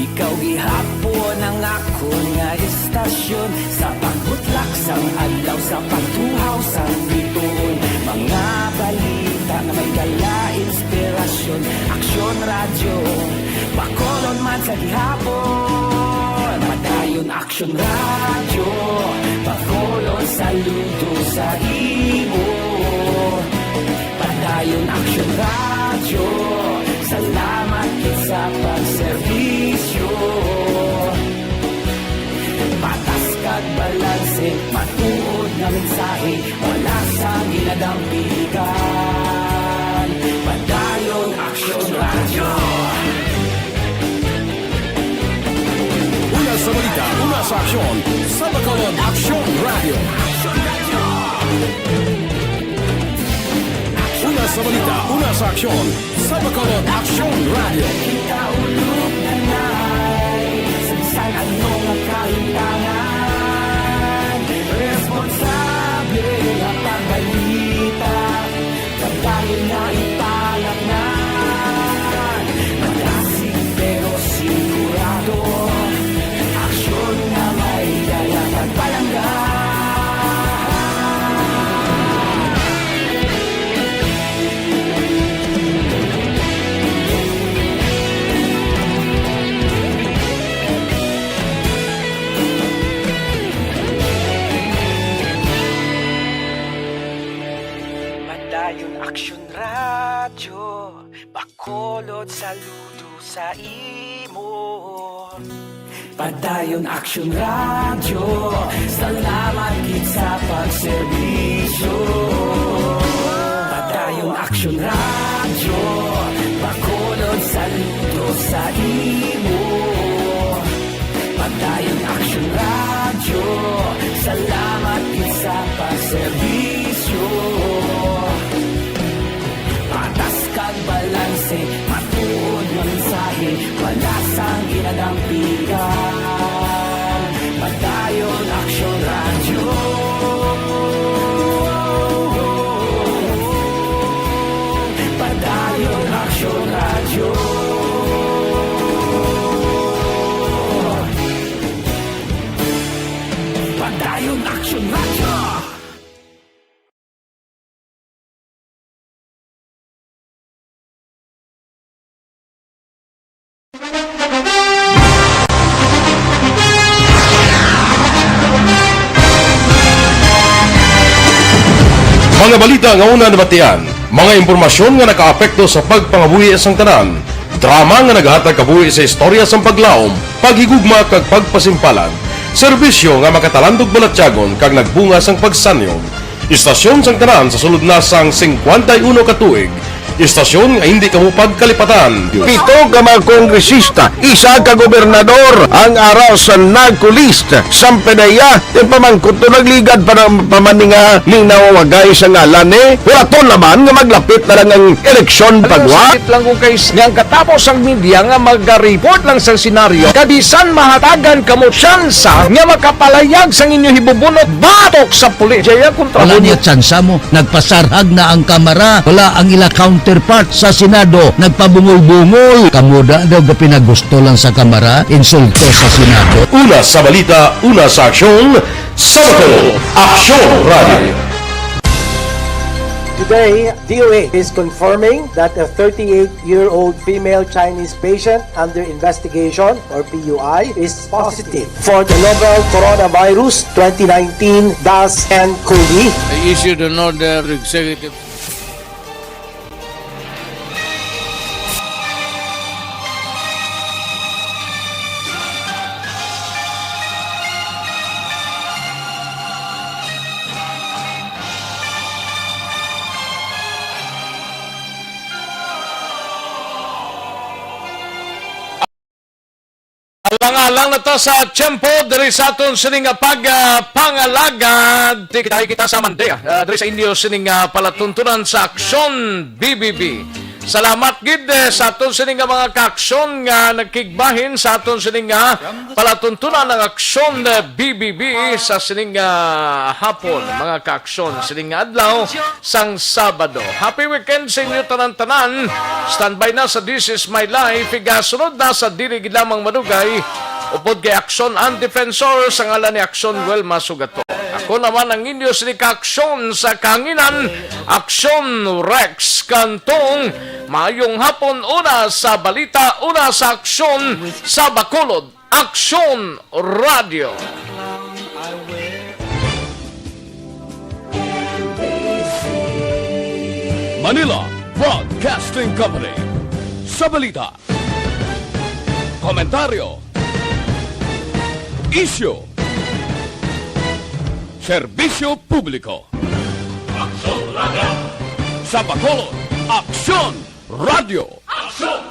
ikaw gihapon ang ako nga istasyon. Sa pagbutlak sang adlaw, sa pagtuhaw sang biton. Mga balita na may dala inspirasyon. Aksyon radyo, Bacolod man sa gihapon. Padayon Aksyon radyo, Bacolod saludo sa imo. Padayon Aksyon radyo, salamat sa pagserbisyo. Patas kag balanse, matuod na mensahe, wala sang ginadampigan. Padayon Aksyon radyo. Una sa balita, una sa aksyon, sa Bacolod Aksyon Radio. Una sa balita, una sa aksyon, sa Bacolod Aksyon Radio. Kita ulog na na'y sagsang anong nakahintangan. Responsable ang pagbalita, pagdahil na ipalak na. Malasig pero sigurado, aksyon na may dala pagpalanggan. Padayon Aksyon radyo, Bacolod saludo sa imo. Padayon Aksyon radyo, salamat gid sa pagserbisyo. Padayon Aksyon radyo, Bacolod saludo sa imo. Padayon Aksyon radyo, salamat gid sa pagserbisyo. Patas kag balanse, matuod nga mensahe, wala sang ginadampigan. Padayon Aksyon radyo. Padayon Aksyon radyo. Padayon Aksyon radyo. Mga balita nga una nabatian, mga impormasyon nga nakaapekto sa pagpangabuhi sang tanan, drama nga naghatag kabuhi sa istorya sang paglaom, paghigugma kag pagpasimpalan, serbisyo nga makatalandog balatyagon kag nagbunga sang pagsanyon, istasyon sang tanan sa sulod na sang 51 ka tuig, Istasyon nga hindi kamupag kalipatan. Pito ka mga kongresista, isa ka gobernador ang araw sa nagkulist sa pedaya ti pamangkot to nagligad para pamaninga linawagay sa ngalan wala to naman nga maglapit na lang ang eleksyon pagwa. Sakit lang kung kayo nga katapos ang media nga mag-report lang sa senaryo kadisan mahatagan kamo tsansa nga makapalayag sa inyo hibubunot batok sa pulis. Jaya kontra wala niya tsansa mo, nagpasarhag na ang kamara, wala ang ila counterpart sa Senado, nagpabungol-bungol. Kamuda daw ga pinagusto lang sa kamara, insulto sa Senado. Una sa balita, una sa aksyon, Sabado, Aksyon Radio. Today, DOA is confirming that a 38-year-old female Chinese patient under investigation, or PUI, is positive for the novel coronavirus 2019-10-CoV. I issued an order executive. Alang na to sa tiyempo, dari sa aton sining pagpangalagad. Kita sa Mandea, dari sa inyo sining palatuntunan sa Aksyon BBB. Salamat gid sa aton sining mga kaaksyon nga nagkigbahin sa aton sining palatuntunan ng Aksyon BBB sa sining hapon, mga kaaksyon sining adlaw sang Sabado. Happy weekend sa inyo tanan-tanan. Standby na sa This Is My Life. Igasunod na sa dili gid lamang madugay upod kay Aksyon ang Defensor sa ngalan ni Aksyon Welma Sugato. Ako naman ang inyo sining kaaksyon sa kanginan, Aksyon Rex Cantong. Mayong hapon, una sa balita, una sa aksyon sa Bacolod, Aksyon Radio. Manila Broadcasting Company. Sa balita, komentaryo, issue, serbisyo publiko. Aksyon Radio. Sa Bacolod, Aksyon Radio. Aksyon!